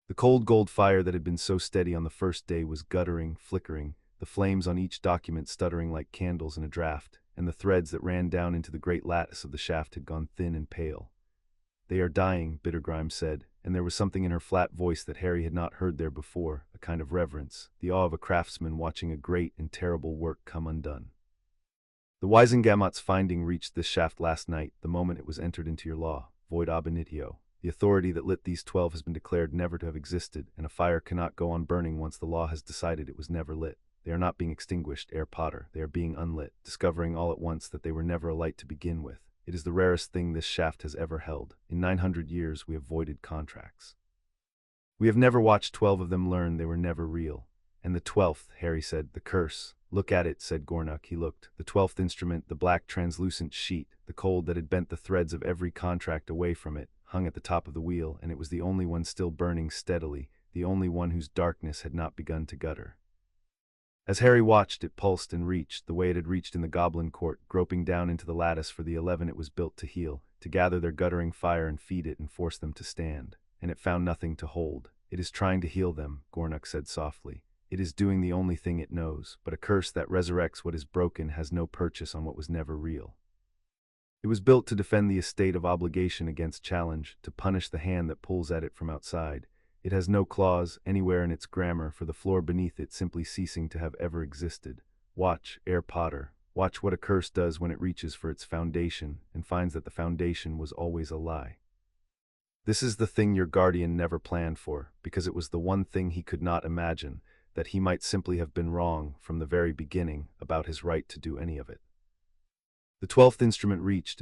The cold gold fire that had been so steady on the first day was guttering, flickering, the flames on each document stuttering like candles in a draught, and the threads that ran down into the great lattice of the shaft had gone thin and pale. "They are dying," Bittergrime said, and there was something in her flat voice that Harry had not heard there before, a kind of reverence, the awe of a craftsman watching a great and terrible work come undone. "The Wisengamot's finding reached this shaft last night, the moment it was entered into your law, void ab initio. The authority that lit these 12 has been declared never to have existed, and a fire cannot go on burning once the law has decided it was never lit. They are not being extinguished, Herr Potter, they are being unlit, discovering all at once that they were never alight to begin with. It is the rarest thing this shaft has ever held. In 900 years we have voided contracts. We have never watched 12 of them learn they were never real. And the 12th, Harry said, the curse. Look at it, said Gornuk. He looked. The 12th instrument, the black translucent sheet, the cold that had bent the threads of every contract away from it, hung at the top of the wheel, and it was the only one still burning steadily, the only one whose darkness had not begun to gutter. As Harry watched, it pulsed and reached, the way it had reached in the goblin court, groping down into the lattice for the 11 it was built to heal, to gather their guttering fire and feed it and force them to stand. And it found nothing to hold. It is trying to heal them, Gornuk said softly. It is doing the only thing it knows, but a curse that resurrects what is broken has no purchase on what was never real. It was built to defend the estate of obligation against challenge, to punish the hand that pulls at it from outside. It has no clause anywhere in its grammar for the floor beneath it simply ceasing to have ever existed. Watch, Herr Potter, watch what a curse does when it reaches for its foundation and finds that the foundation was always a lie. This is the thing your guardian never planned for, because it was the one thing he could not imagine, that he might simply have been wrong from the very beginning about his right to do any of it. The 12th instrument reached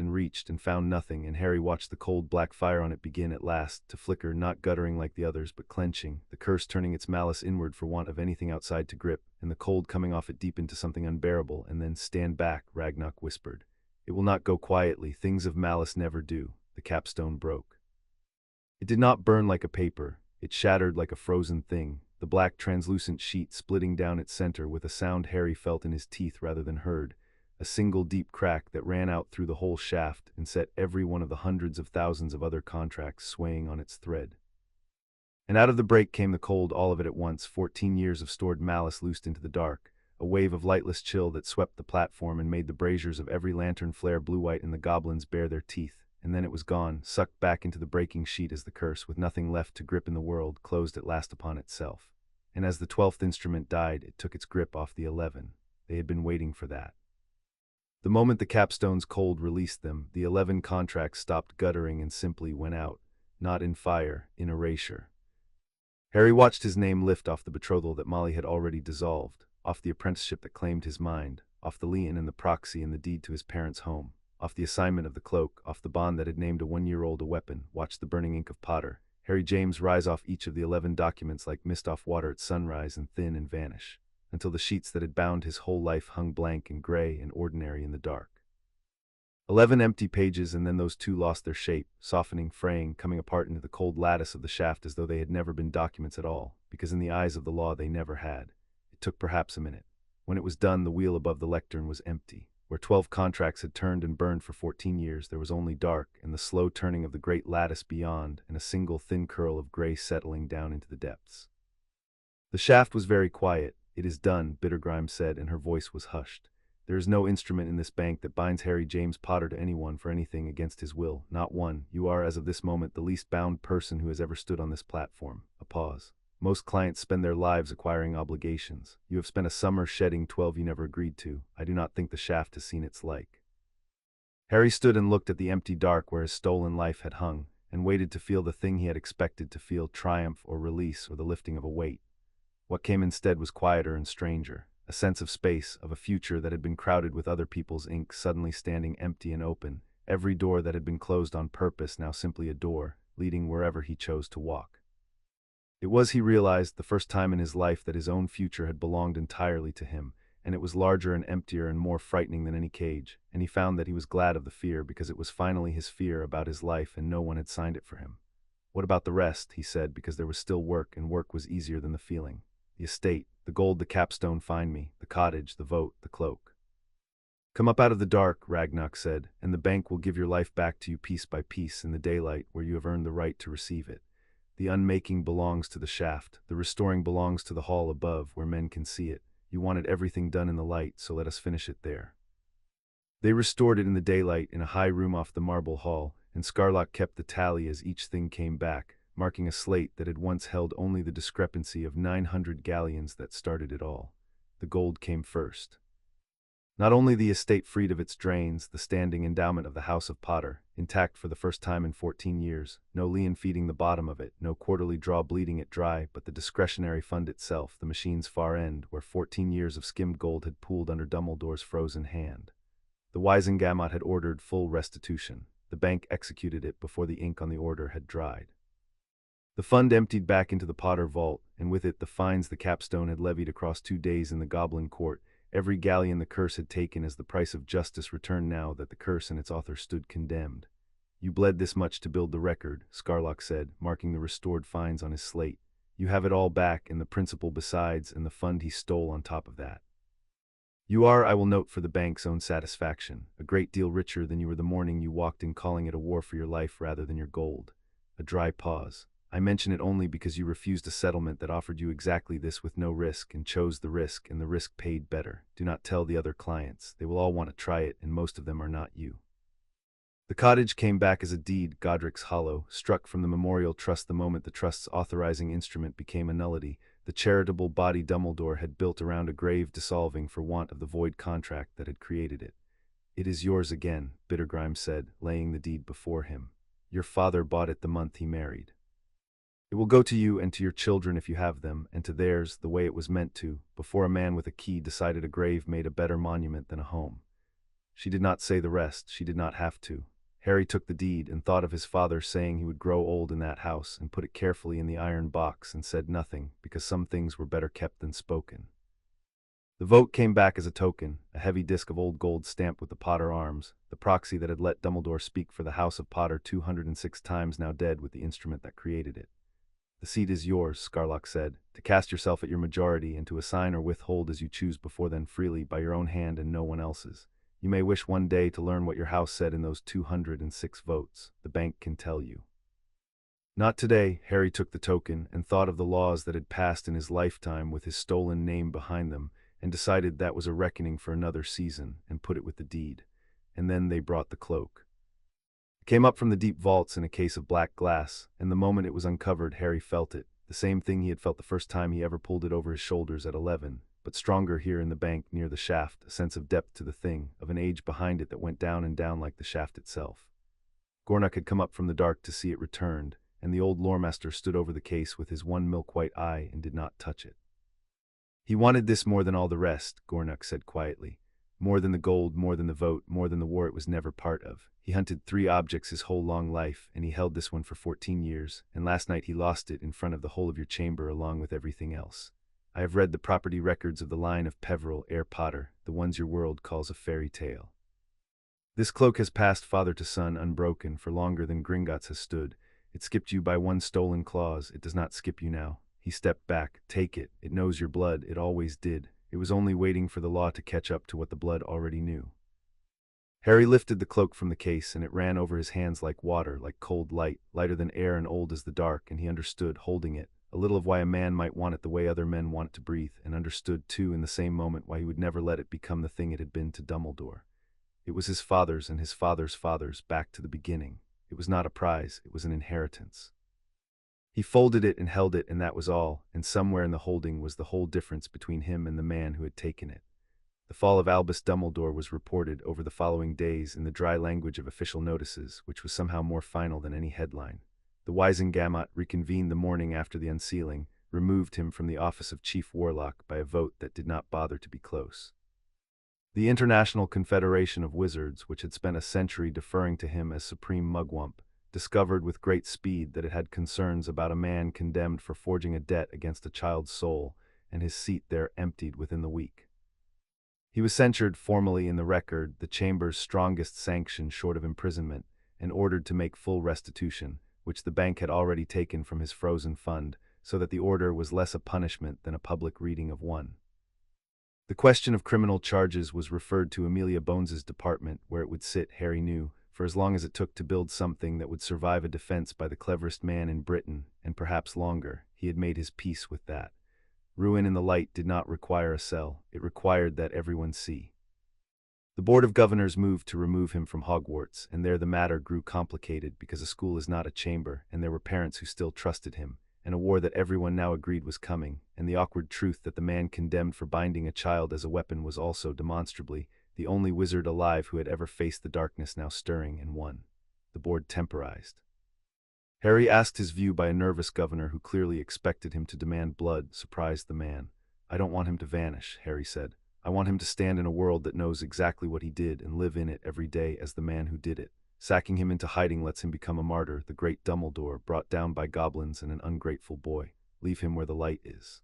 and found nothing, and Harry watched the cold black fire on it begin at last to flicker, not guttering like the others, but clenching, the curse turning its malice inward for want of anything outside to grip, and the cold coming off it deep into something unbearable, and then, "Stand back," Ragnarok whispered. "It will not go quietly, things of malice never do." The capstone broke. It did not burn like a paper, it shattered like a frozen thing, the black translucent sheet splitting down its center with a sound Harry felt in his teeth rather than heard, a single deep crack that ran out through the whole shaft and set every one of the hundreds of thousands of other contracts swaying on its thread. And out of the break came the cold, all of it at once, 14 years of stored malice loosed into the dark, a wave of lightless chill that swept the platform and made the braziers of every lantern flare blue-white and the goblins bare their teeth, and then it was gone, sucked back into the breaking sheet as the curse, with nothing left to grip in the world, closed at last upon itself. And as the 12th instrument died, it took its grip off the 11. They had been waiting for that. The moment the capstone's cold released them, the 11 contracts stopped guttering and simply went out, not in fire, in erasure. Harry watched his name lift off the betrothal that Molly had already dissolved, off the apprenticeship that claimed his mind, off the lien and the proxy and the deed to his parents' home, off the assignment of the cloak, off the bond that had named a 1-year-old a weapon, watched the burning ink of Potter, Harry James, rise off each of the 11 documents like mist off water at sunrise and thin and vanish, until the sheets that had bound his whole life hung blank and gray and ordinary in the dark. 11 empty pages, and then those two lost their shape, softening, fraying, coming apart into the cold lattice of the shaft as though they had never been documents at all, because in the eyes of the law they never had. It took perhaps a minute. When it was done, the wheel above the lectern was empty. Where 12 contracts had turned and burned for 14 years, there was only dark and the slow turning of the great lattice beyond, and a single thin curl of gray settling down into the depths. The shaft was very quiet. "It is done," Bittergrime said, and her voice was hushed. "There is no instrument in this bank that binds Harry James Potter to anyone for anything against his will, not one. You are, as of this moment, the least bound person who has ever stood on this platform." A pause. "Most clients spend their lives acquiring obligations. You have spent a summer shedding 12 you never agreed to. I do not think the shaft has seen its like." Harry stood and looked at the empty dark where his stolen life had hung, and waited to feel the thing he had expected to feel, triumph or release or the lifting of a weight. What came instead was quieter and stranger, a sense of space, of a future that had been crowded with other people's ink suddenly standing empty and open, every door that had been closed on purpose now simply a door, leading wherever he chose to walk. It was, he realized, the first time in his life that his own future had belonged entirely to him, and it was larger and emptier and more frightening than any cage, and he found that he was glad of the fear because it was finally his fear about his life and no one had signed it for him. "What about the rest?" he said, because there was still work, and work was easier than the feeling. "The estate, the gold, the capstone, find me, the cottage, the vote, the cloak." "Come up out of the dark," Ragnarok said, "and the bank will give your life back to you piece by piece in the daylight where you have earned the right to receive it. The unmaking belongs to the shaft, the restoring belongs to the hall above where men can see it. You wanted everything done in the light, so let us finish it there." They restored it in the daylight in a high room off the marble hall, and Scarlock kept the tally as each thing came back, marking a slate that had once held only the discrepancy of 900 galleons that started it all. The gold came first. Not only the estate freed of its drains, the standing endowment of the House of Potter, intact for the first time in 14 years, no lien feeding the bottom of it, no quarterly draw bleeding it dry, but the discretionary fund itself, the machine's far end, where 14 years of skimmed gold had pooled under Dumbledore's frozen hand. The Wisengamot had ordered full restitution. The bank executed it before the ink on the order had dried. The fund emptied back into the Potter vault, and with it the fines the capstone had levied across 2 days in the Goblin Court. Every galleon the curse had taken as the price of justice returned now that the curse and its author stood condemned. "You bled this much to build the record," Scarlock said, marking the restored fines on his slate. "You have it all back, and the principal besides, and the fund he stole on top of that. You are, I will note for the bank's own satisfaction, a great deal richer than you were the morning you walked in, calling it a war for your life rather than your gold." A dry pause. "I mention it only because you refused a settlement that offered you exactly this with no risk, and chose the risk, and the risk paid better. Do not tell the other clients. They will all want to try it, and most of them are not you." The cottage came back as a deed, Godric's Hollow, struck from the Memorial Trust the moment the trust's authorizing instrument became a nullity. The charitable body Dumbledore had built around a grave dissolving for want of the void contract that had created it. "It is yours again," Bittergrime said, laying the deed before him. "Your father bought it the month he married. It will go to you and to your children if you have them, and to theirs the way it was meant to, before a man with a key decided a grave made a better monument than a home." She did not say the rest, she did not have to. Harry took the deed and thought of his father saying he would grow old in that house and put it carefully in the iron box and said nothing, because some things were better kept than spoken. The vote came back as a token, a heavy disc of old gold stamped with the Potter arms, the proxy that had let Dumbledore speak for the House of Potter 206 times, now dead with the instrument that created it. The seat is yours, Scarlock said, to cast yourself at your majority and to assign or withhold as you choose before then freely by your own hand and no one else's. You may wish one day to learn what your house said in those 206 votes. The bank can tell you. Not today. Harry took the token and thought of the laws that had passed in his lifetime with his stolen name behind them, and decided that was a reckoning for another season, and put it with the deed. And then they brought the cloak. It came up from the deep vaults in a case of black glass, and the moment it was uncovered, Harry felt it, the same thing he had felt the first time he ever pulled it over his shoulders at 11, but stronger here in the bank near the shaft, a sense of depth to the thing, of an age behind it that went down and down like the shaft itself. Gornock had come up from the dark to see it returned, and the old loremaster stood over the case with his one milk-white eye and did not touch it. He wanted this more than all the rest, Gornock said quietly. More than the gold, more than the vote, more than the war it was never part of. He hunted 3 objects his whole long life, and he held this one for 14 years, and last night he lost it in front of the whole of your chamber along with everything else. I have read the property records of the line of Peveril, heir Potter, the ones your world calls a fairy tale. This cloak has passed father to son unbroken for longer than Gringotts has stood. It skipped you by one stolen clause, it does not skip you now. He stepped back. Take it. It knows your blood. It always did. It was only waiting for the law to catch up to what the blood already knew. Harry lifted the cloak from the case, and it ran over his hands like water, like cold light, lighter than air and old as the dark, and he understood, holding it, a little of why a man might want it the way other men want it to breathe, and understood, too, in the same moment why he would never let it become the thing it had been to Dumbledore. It was his father's and his father's father's, back to the beginning. It was not a prize, it was an inheritance. He folded it and held it, and that was all, and somewhere in the holding was the whole difference between him and the man who had taken it. The fall of Albus Dumbledore was reported over the following days in the dry language of official notices, which was somehow more final than any headline. The Wizengamot reconvened the morning after the unsealing, removed him from the office of Chief Warlock by a vote that did not bother to be close. The International Confederation of Wizards, which had spent a century deferring to him as Supreme Mugwump, discovered with great speed that it had concerns about a man condemned for forging a debt against a child's soul, and his seat there emptied within the week. He was censured formally in the record, the Chamber's strongest sanction short of imprisonment, and ordered to make full restitution, which the bank had already taken from his frozen fund, so that the order was less a punishment than a public reading of one. The question of criminal charges was referred to Amelia Bones's department, where it would sit, Harry knew, for as long as it took to build something that would survive a defense by the cleverest man in Britain, and perhaps longer. He had made his peace with that. Ruin in the light did not require a cell, it required that everyone see. The Board of Governors moved to remove him from Hogwarts, and there the matter grew complicated because a school is not a chamber, and there were parents who still trusted him, and a war that everyone now agreed was coming, and the awkward truth that the man condemned for binding a child as a weapon was also, demonstrably, the only wizard alive who had ever faced the darkness now stirring and won. The board temporized. Harry asked his view by a nervous governor who clearly expected him to demand blood, surprised the man. I don't want him to vanish, Harry said. I want him to stand in a world that knows exactly what he did and live in it every day as the man who did it. Sacking him into hiding lets him become a martyr, the great Dumbledore, brought down by goblins and an ungrateful boy. Leave him where the light is.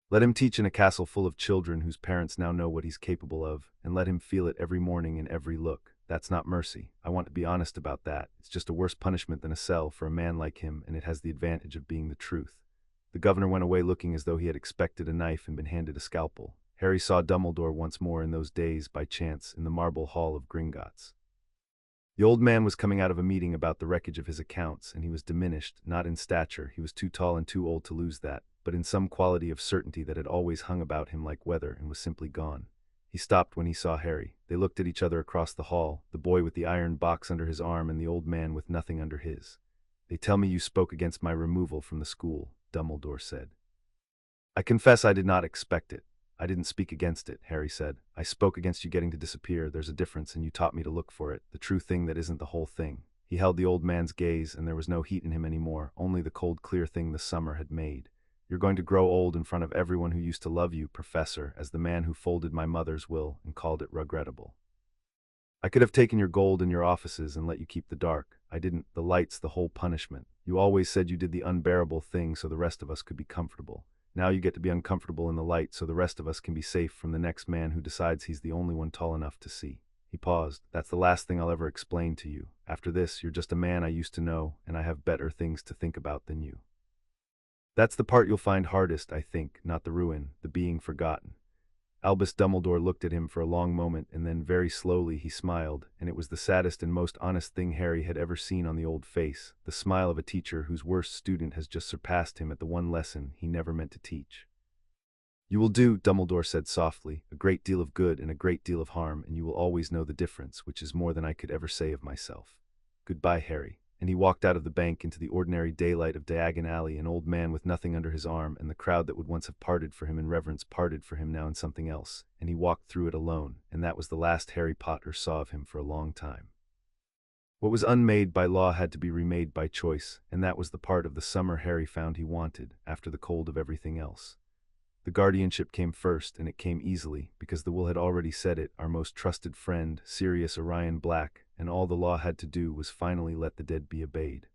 Let him teach in a castle full of children whose parents now know what he's capable of, and let him feel it every morning in every look. That's not mercy. I want to be honest about that. It's just a worse punishment than a cell for a man like him, and it has the advantage of being the truth. The governor went away looking as though he had expected a knife and been handed a scalpel. Harry saw Dumbledore once more in those days, by chance, in the marble hall of Gringotts. The old man was coming out of a meeting about the wreckage of his accounts, and he was diminished, not in stature, he was too tall and too old to lose that, but in some quality of certainty that had always hung about him like weather and was simply gone. He stopped when he saw Harry. They looked at each other across the hall, the boy with the iron box under his arm and the old man with nothing under his. They tell me you spoke against my removal from the school, Dumbledore said. I confess I did not expect it. I didn't speak against it, Harry said. I spoke against you getting to disappear. There's a difference, and you taught me to look for it, the true thing that isn't the whole thing. He held the old man's gaze, and there was no heat in him anymore, only the cold, clear thing the summer had made. You're going to grow old in front of everyone who used to love you, Professor, as the man who folded my mother's will and called it regrettable. I could have taken your gold and your offices and let you keep the dark. I didn't. The light's the whole punishment. You always said you did the unbearable thing so the rest of us could be comfortable. Now you get to be uncomfortable in the light so the rest of us can be safe from the next man who decides he's the only one tall enough to see. He paused. That's the last thing I'll ever explain to you. After this, you're just a man I used to know, and I have better things to think about than you. That's the part you'll find hardest, I think, not the ruin, the being forgotten. Albus Dumbledore looked at him for a long moment, and then very slowly he smiled, and it was the saddest and most honest thing Harry had ever seen on the old face, the smile of a teacher whose worst student has just surpassed him at the one lesson he never meant to teach. You will do, Dumbledore said softly, a great deal of good and a great deal of harm, and you will always know the difference, which is more than I could ever say of myself. Goodbye, Harry. And he walked out of the bank into the ordinary daylight of Diagon Alley, an old man with nothing under his arm, and the crowd that would once have parted for him in reverence parted for him now in something else, and he walked through it alone, and that was the last Harry Potter saw of him for a long time. What was unmade by law had to be remade by choice, and that was the part of the summer Harry found he wanted, after the cold of everything else. The guardianship came first, and it came easily, because the will had already said it, our most trusted friend, Sirius Orion Black, and all the law had to do was finally let the dead be obeyed.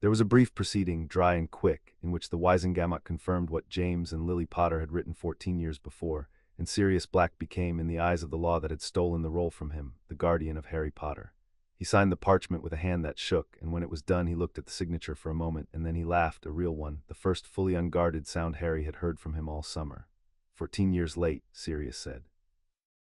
There was a brief proceeding, dry and quick, in which the Wisengamot confirmed what James and Lily Potter had written 14 years before, and Sirius Black became, in the eyes of the law that had stolen the role from him, the guardian of Harry Potter. He signed the parchment with a hand that shook, and when it was done he looked at the signature for a moment, and then he laughed, a real one, the first fully unguarded sound Harry had heard from him all summer. 14 years late, Sirius said.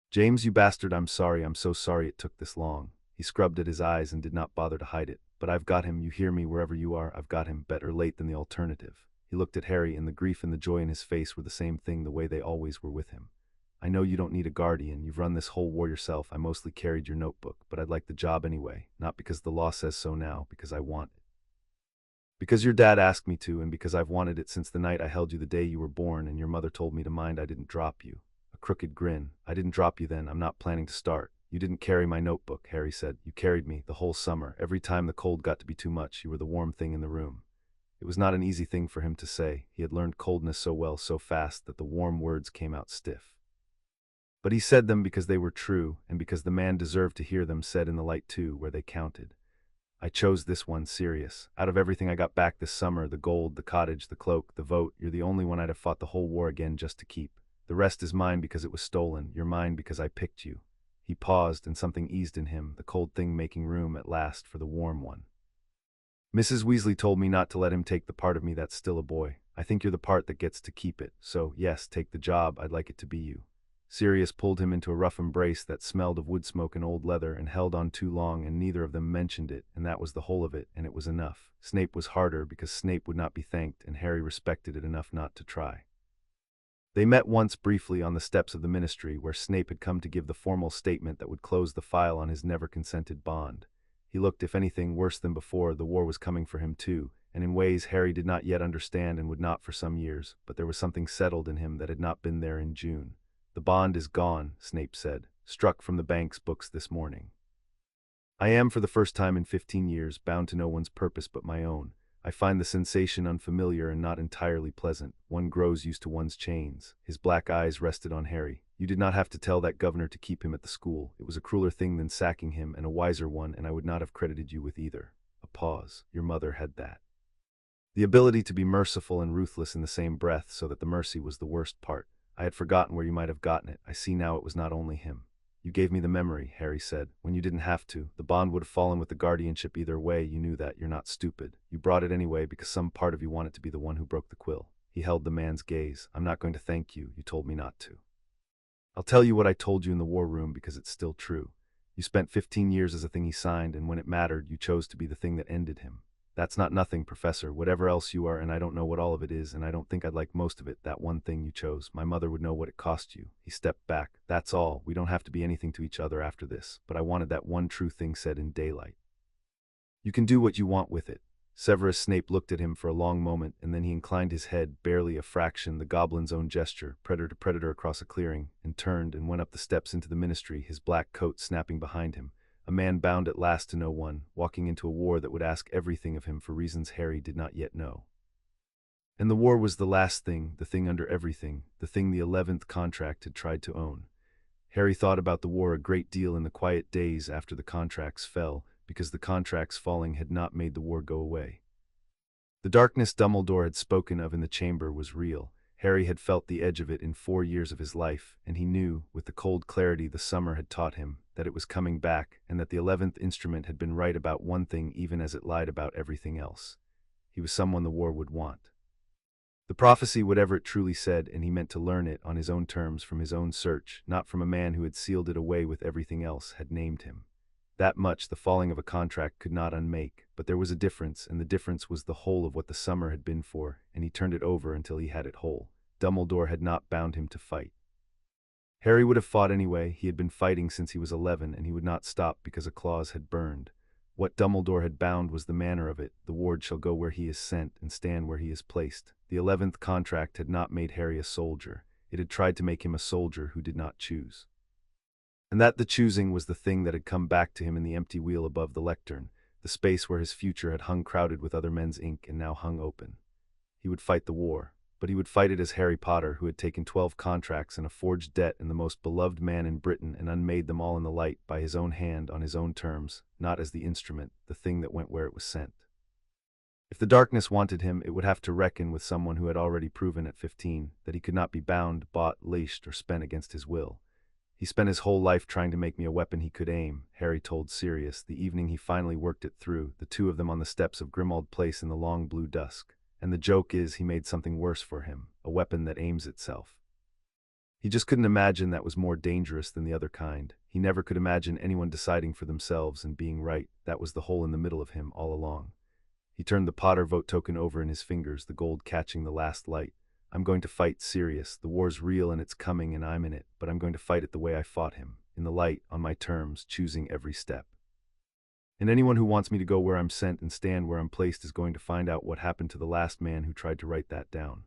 James, you bastard, I'm so sorry it took this long. He scrubbed at his eyes and did not bother to hide it. But I've got him, you hear me, wherever you are, I've got him, better late than the alternative. He looked at Harry, and the grief and the joy in his face were the same thing, the way they always were with him. I know you don't need a guardian, you've run this whole war yourself, I mostly carried your notebook, but I'd like the job anyway, not because the law says so now, because I want it. Because your dad asked me to, and because I've wanted it since the night I held you the day you were born, and your mother told me to mind I didn't drop you. A crooked grin. I didn't drop you then, I'm not planning to start. You didn't carry my notebook, Harry said. You carried me, the whole summer. Every time the cold got to be too much, you were the warm thing in the room. It was not an easy thing for him to say. He had learned coldness so well, so fast, that the warm words came out stiff. But he said them because they were true, and because the man deserved to hear them said in the light too, where they counted. I chose this one, Sirius. Out of everything I got back this summer, the gold, the cottage, the cloak, the vote, you're the only one I'd have fought the whole war again just to keep. The rest is mine because it was stolen, you're mine because I picked you. He paused, and something eased in him, the cold thing making room at last for the warm one. Mrs. Weasley told me not to let him take the part of me that's still a boy. I think you're the part that gets to keep it, so yes, take the job, I'd like it to be you. Sirius pulled him into a rough embrace that smelled of wood smoke and old leather and held on too long, and neither of them mentioned it, and that was the whole of it, and it was enough. Snape was harder because Snape would not be thanked, and Harry respected it enough not to try. They met once briefly on the steps of the ministry, where Snape had come to give the formal statement that would close the file on his never-consented bond. He looked, if anything, worse than before. The war was coming for him too, and in ways Harry did not yet understand and would not for some years, but there was something settled in him that had not been there in June. The bond is gone, Snape said, struck from the bank's books this morning. I am, for the first time in 15 years, bound to no one's purpose but my own. I find the sensation unfamiliar and not entirely pleasant. One grows used to one's chains. His black eyes rested on Harry. You did not have to tell that governor to keep him at the school. It was a crueler thing than sacking him, and a wiser one, and I would not have credited you with either. A pause. Your mother had that. The ability to be merciful and ruthless in the same breath, so that the mercy was the worst part. I had forgotten where you might have gotten it. I see now it was not only him. You gave me the memory, Harry said, when you didn't have to. The bond would have fallen with the guardianship either way. You knew that. You're not stupid. You brought it anyway because some part of you wanted to be the one who broke the quill. He held the man's gaze. I'm not going to thank you. You told me not to. I'll tell you what I told you in the war room because it's still true. You spent 15 years as a thing he signed, and when it mattered, you chose to be the thing that ended him. That's not nothing, Professor. Whatever else you are, and I don't know what all of it is, and I don't think I'd like most of it, that one thing you chose. My mother would know what it cost you. He stepped back. That's all. We don't have to be anything to each other after this, but I wanted that one true thing said in daylight. You can do what you want with it. Severus Snape looked at him for a long moment, and then he inclined his head, barely a fraction, the goblin's own gesture, predator to predator across a clearing, and turned and went up the steps into the ministry, his black coat snapping behind him. A man bound at last to no one, walking into a war that would ask everything of him for reasons Harry did not yet know. And the war was the last thing, the thing under everything, the thing the 11th contract had tried to own. Harry thought about the war a great deal in the quiet days after the contracts fell, because the contracts falling had not made the war go away. The darkness Dumbledore had spoken of in the chamber was real. Harry had felt the edge of it in 4 years of his life, and he knew, with the cold clarity the summer had taught him, that it was coming back, and that the 11th instrument had been right about one thing even as it lied about everything else. He was someone the war would want. The prophecy, whatever it truly said, and he meant to learn it on his own terms from his own search, not from a man who had sealed it away with everything else, had named him. That much the falling of a contract could not unmake, but there was a difference, and the difference was the whole of what the summer had been for, and he turned it over until he had it whole. Dumbledore had not bound him to fight. Harry would have fought anyway. He had been fighting since he was 11, and he would not stop because a clause had burned. What Dumbledore had bound was the manner of it. The ward shall go where he is sent, and stand where he is placed. The 11th contract had not made Harry a soldier. It had tried to make him a soldier who did not choose. And that the choosing was the thing that had come back to him in the empty wheel above the lectern, the space where his future had hung crowded with other men's ink and now hung open. He would fight the war, but he would fight it as Harry Potter, who had taken 12 contracts and a forged debt and the most beloved man in Britain and unmade them all in the light by his own hand on his own terms, not as the instrument, the thing that went where it was sent. If the darkness wanted him, it would have to reckon with someone who had already proven at 15 that he could not be bound, bought, leashed, or spent against his will. He spent his whole life trying to make me a weapon he could aim, Harry told Sirius the evening he finally worked it through, the two of them on the steps of Grimmauld Place in the long blue dusk. And the joke is he made something worse for him, a weapon that aims itself. He just couldn't imagine that was more dangerous than the other kind. He never could imagine anyone deciding for themselves and being right. That was the hole in the middle of him all along. He turned the Potter vote token over in his fingers, the gold catching the last light. I'm going to fight Sirius. The war's real and it's coming and I'm in it, but I'm going to fight it the way I fought him, in the light, on my terms, choosing every step. And anyone who wants me to go where I'm sent and stand where I'm placed is going to find out what happened to the last man who tried to write that down.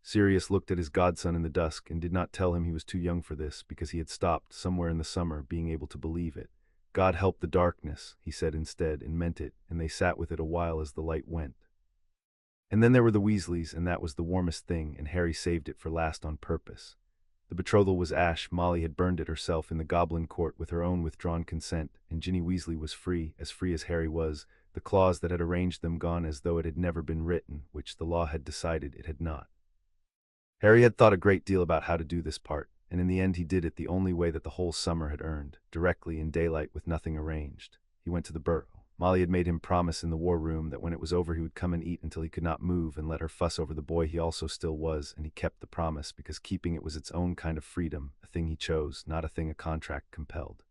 Sirius looked at his godson in the dusk and did not tell him he was too young for this, because he had stopped, somewhere in the summer, being able to believe it. God help the darkness, he said instead, and meant it, and they sat with it a while as the light went. And then there were the Weasleys, and that was the warmest thing, and Harry saved it for last on purpose. The betrothal was ash. Molly had burned it herself in the goblin court with her own withdrawn consent, and Ginny Weasley was free as Harry was, the clause that had arranged them gone as though it had never been written, which the law had decided it had not. Harry had thought a great deal about how to do this part, and in the end he did it the only way that the whole summer had earned, directly in daylight with nothing arranged. He went to the burrow. Molly had made him promise in the war room that when it was over he would come and eat until he could not move and let her fuss over the boy he also still was, and he kept the promise because keeping it was its own kind of freedom, a thing he chose, not a thing a contract compelled.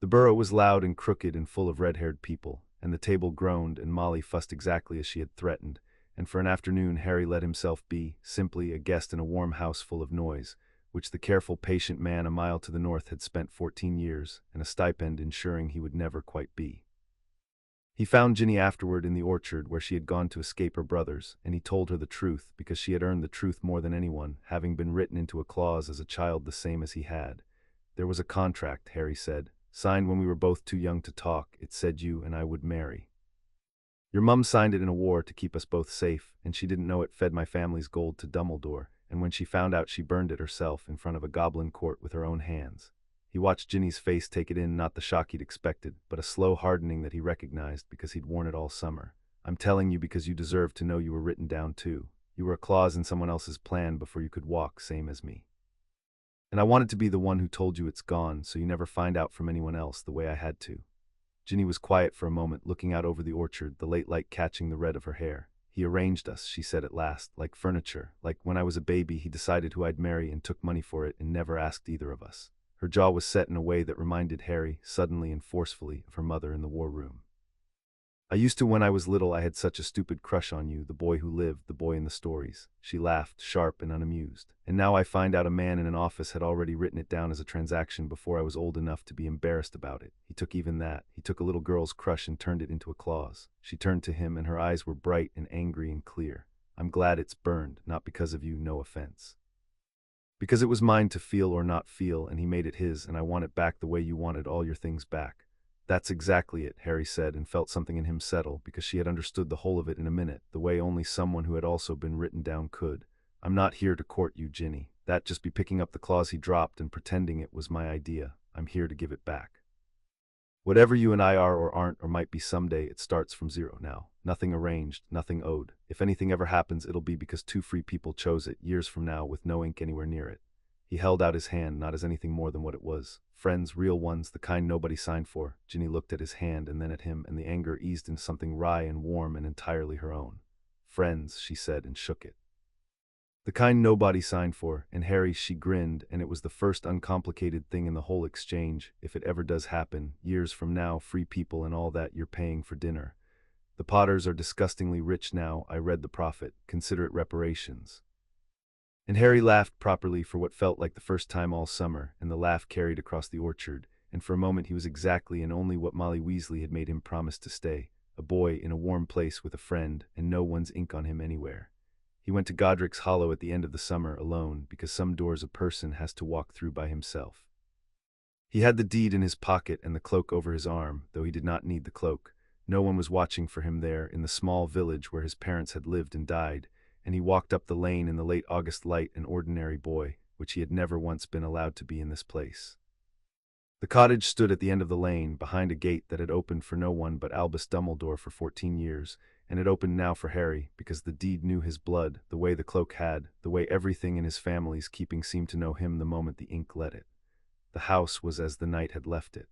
The burrow was loud and crooked and full of red-haired people, and the table groaned, and Molly fussed exactly as she had threatened, and for an afternoon Harry let himself be, simply a guest in a warm house full of noise, which the careful, patient man a mile to the north had spent 14 years, and a stipend ensuring he would never quite be. He found Ginny afterward in the orchard where she had gone to escape her brothers, and he told her the truth, because she had earned the truth more than anyone, having been written into a clause as a child the same as he had. There was a contract, Harry said, signed when we were both too young to talk. It said you and I would marry. Your mum signed it in a war to keep us both safe, and she didn't know it fed my family's gold to Dumbledore, and when she found out she burned it herself in front of a goblin court with her own hands. He watched Ginny's face take it in, not the shock he'd expected, but a slow hardening that he recognized because he'd worn it all summer. I'm telling you because you deserve to know you were written down too. You were a clause in someone else's plan before you could walk, same as me. And I wanted to be the one who told you it's gone, so you never find out from anyone else the way I had to. Ginny was quiet for a moment, looking out over the orchard, the late light catching the red of her hair. He arranged us, she said at last, like furniture. Like when I was a baby, he decided who I'd marry and took money for it and never asked either of us. Her jaw was set in a way that reminded Harry, suddenly and forcefully, of her mother in the war room. I used to when I was little. I had such a stupid crush on you, the boy who lived, the boy in the stories. She laughed, sharp and unamused. And now I find out a man in an office had already written it down as a transaction before I was old enough to be embarrassed about it. He took even that. He took a little girl's crush and turned it into a clause. She turned to him and her eyes were bright and angry and clear. I'm glad it's burned, not because of you, no offense. Because it was mine to feel or not feel, and he made it his, and I want it back the way you wanted all your things back. That's exactly it, Harry said, and felt something in him settle, because she had understood the whole of it in a minute, the way only someone who had also been written down could. I'm not here to court you, Ginny. That just be picking up the claws he dropped and pretending it was my idea. I'm here to give it back. Whatever you and I are or aren't or might be someday, it starts from zero now. Nothing arranged, nothing owed. If anything ever happens, it'll be because two free people chose it years from now with no ink anywhere near it. He held out his hand, not as anything more than what it was. Friends, real ones, the kind nobody signed for. Ginny looked at his hand and then at him, and the anger eased into something wry and warm and entirely her own. Friends, she said and shook it. The kind nobody signed for, and Harry, she grinned, and it was the first uncomplicated thing in the whole exchange. If it ever does happen, years from now, free people and all that, you're paying for dinner. The Potters are disgustingly rich now, I read the prophet. Consider it reparations. And Harry laughed properly for what felt like the first time all summer, and the laugh carried across the orchard, and for a moment he was exactly and only what Molly Weasley had made him promise to stay, a boy in a warm place with a friend, and no one's ink on him anywhere. He went to Godric's Hollow at the end of the summer alone, because some doors a person has to walk through by himself. He had the deed in his pocket and the cloak over his arm, though he did not need the cloak. No one was watching for him there, in the small village where his parents had lived and died, and he walked up the lane in the late August light, an ordinary boy, which he had never once been allowed to be in this place. The cottage stood at the end of the lane, behind a gate that had opened for no one but Albus Dumbledore for 14 years, and it opened now for Harry, because the deed knew his blood, the way the cloak had, the way everything in his family's keeping seemed to know him the moment the ink let it. The house was as the night had left it.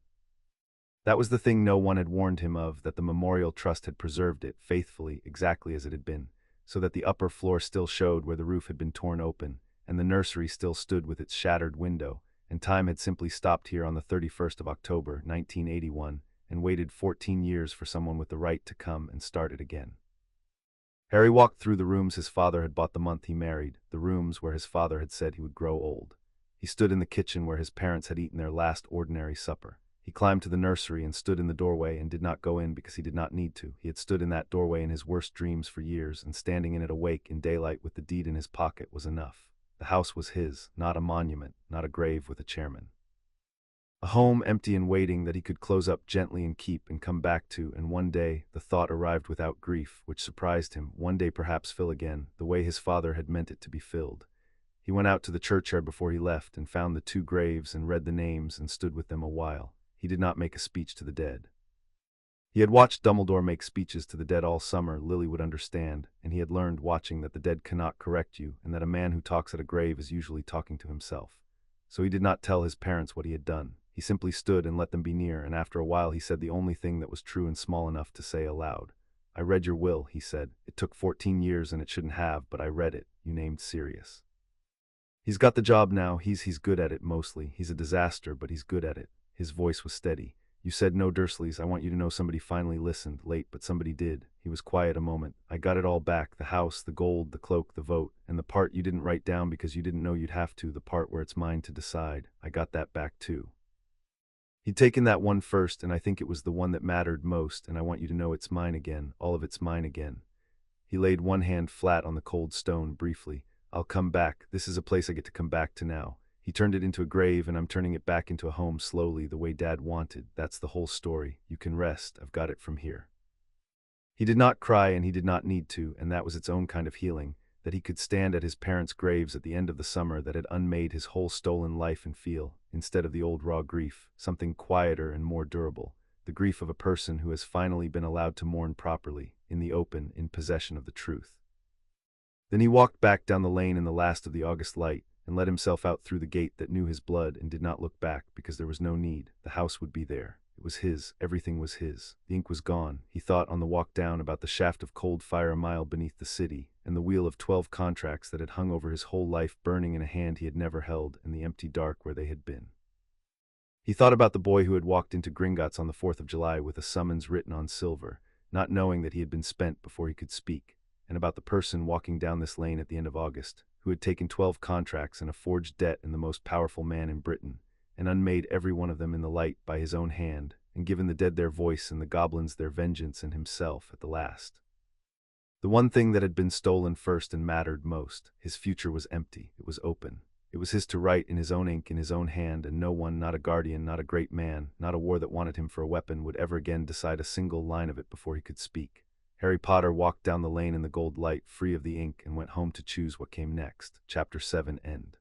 That was the thing no one had warned him of, that the Memorial Trust had preserved it, faithfully, exactly as it had been, so that the upper floor still showed where the roof had been torn open, and the nursery still stood with its shattered window, and time had simply stopped here on the 31st of October, 1981, and waited 14 years for someone with the right to come and start it again. Harry walked through the rooms his father had bought the month he married, the rooms where his father had said he would grow old. He stood in the kitchen where his parents had eaten their last ordinary supper. He climbed to the nursery and stood in the doorway and did not go in because he did not need to. He had stood in that doorway in his worst dreams for years, and standing in it awake in daylight with the deed in his pocket was enough. The house was his, not a monument, not a grave with a chairman. A home empty and waiting that he could close up gently and keep and come back to, and one day the thought arrived without grief, which surprised him, one day perhaps fill again, the way his father had meant it to be filled. He went out to the churchyard before he left and found the two graves and read the names and stood with them a while. He did not make a speech to the dead. He had watched Dumbledore make speeches to the dead all summer, Lily would understand, and he had learned watching that the dead cannot correct you, and that a man who talks at a grave is usually talking to himself. So he did not tell his parents what he had done. He simply stood and let them be near, and after a while he said the only thing that was true and small enough to say aloud. I read your will, he said. It took 14 years and it shouldn't have, but I read it. You named Sirius. He's got the job now. He's good at it mostly. He's a disaster, but he's good at it. His voice was steady. You said no Dursleys. I want you to know somebody finally listened. Late, but somebody did. He was quiet a moment. I got it all back. The house, the gold, the cloak, the vote, and the part you didn't write down because you didn't know you'd have to, the part where it's mine to decide. I got that back too. He'd taken that one first, and I think it was the one that mattered most, and I want you to know it's mine again. All of it's mine again. He laid one hand flat on the cold stone briefly. I'll come back. This is a place I get to come back to now. He turned it into a grave, and I'm turning it back into a home slowly, the way Dad wanted. That's the whole story. You can rest. I've got it from here. He did not cry, and he did not need to, and that was its own kind of healing, that he could stand at his parents' graves at the end of the summer that had unmade his whole stolen life and feel, instead of the old raw grief, something quieter and more durable, the grief of a person who has finally been allowed to mourn properly, in the open, in possession of the truth. Then he walked back down the lane in the last of the August light, and let himself out through the gate that knew his blood and did not look back because there was no need. The house would be there. It was his. Everything was his. The ink was gone. He thought on the walk down about the shaft of cold fire a mile beneath the city, and the wheel of 12 contracts that had hung over his whole life burning in a hand he had never held, and the empty dark where they had been. He thought about the boy who had walked into Gringotts on the 4th of July with a summons written on silver, not knowing that he had been spent before he could speak, and about the person walking down this lane at the end of August, who had taken 12 contracts and a forged debt in the most powerful man in Britain, and unmade every one of them in the light by his own hand, and given the dead their voice and the goblins their vengeance and himself at the last. The one thing that had been stolen first and mattered most, his future was empty. It was open. It was his to write in his own ink in his own hand, and no one, not a guardian, not a great man, not a war that wanted him for a weapon, would ever again decide a single line of it before he could speak. Harry Potter walked down the lane in the gold light, free of the ink, and went home to choose what came next. Chapter 7 End.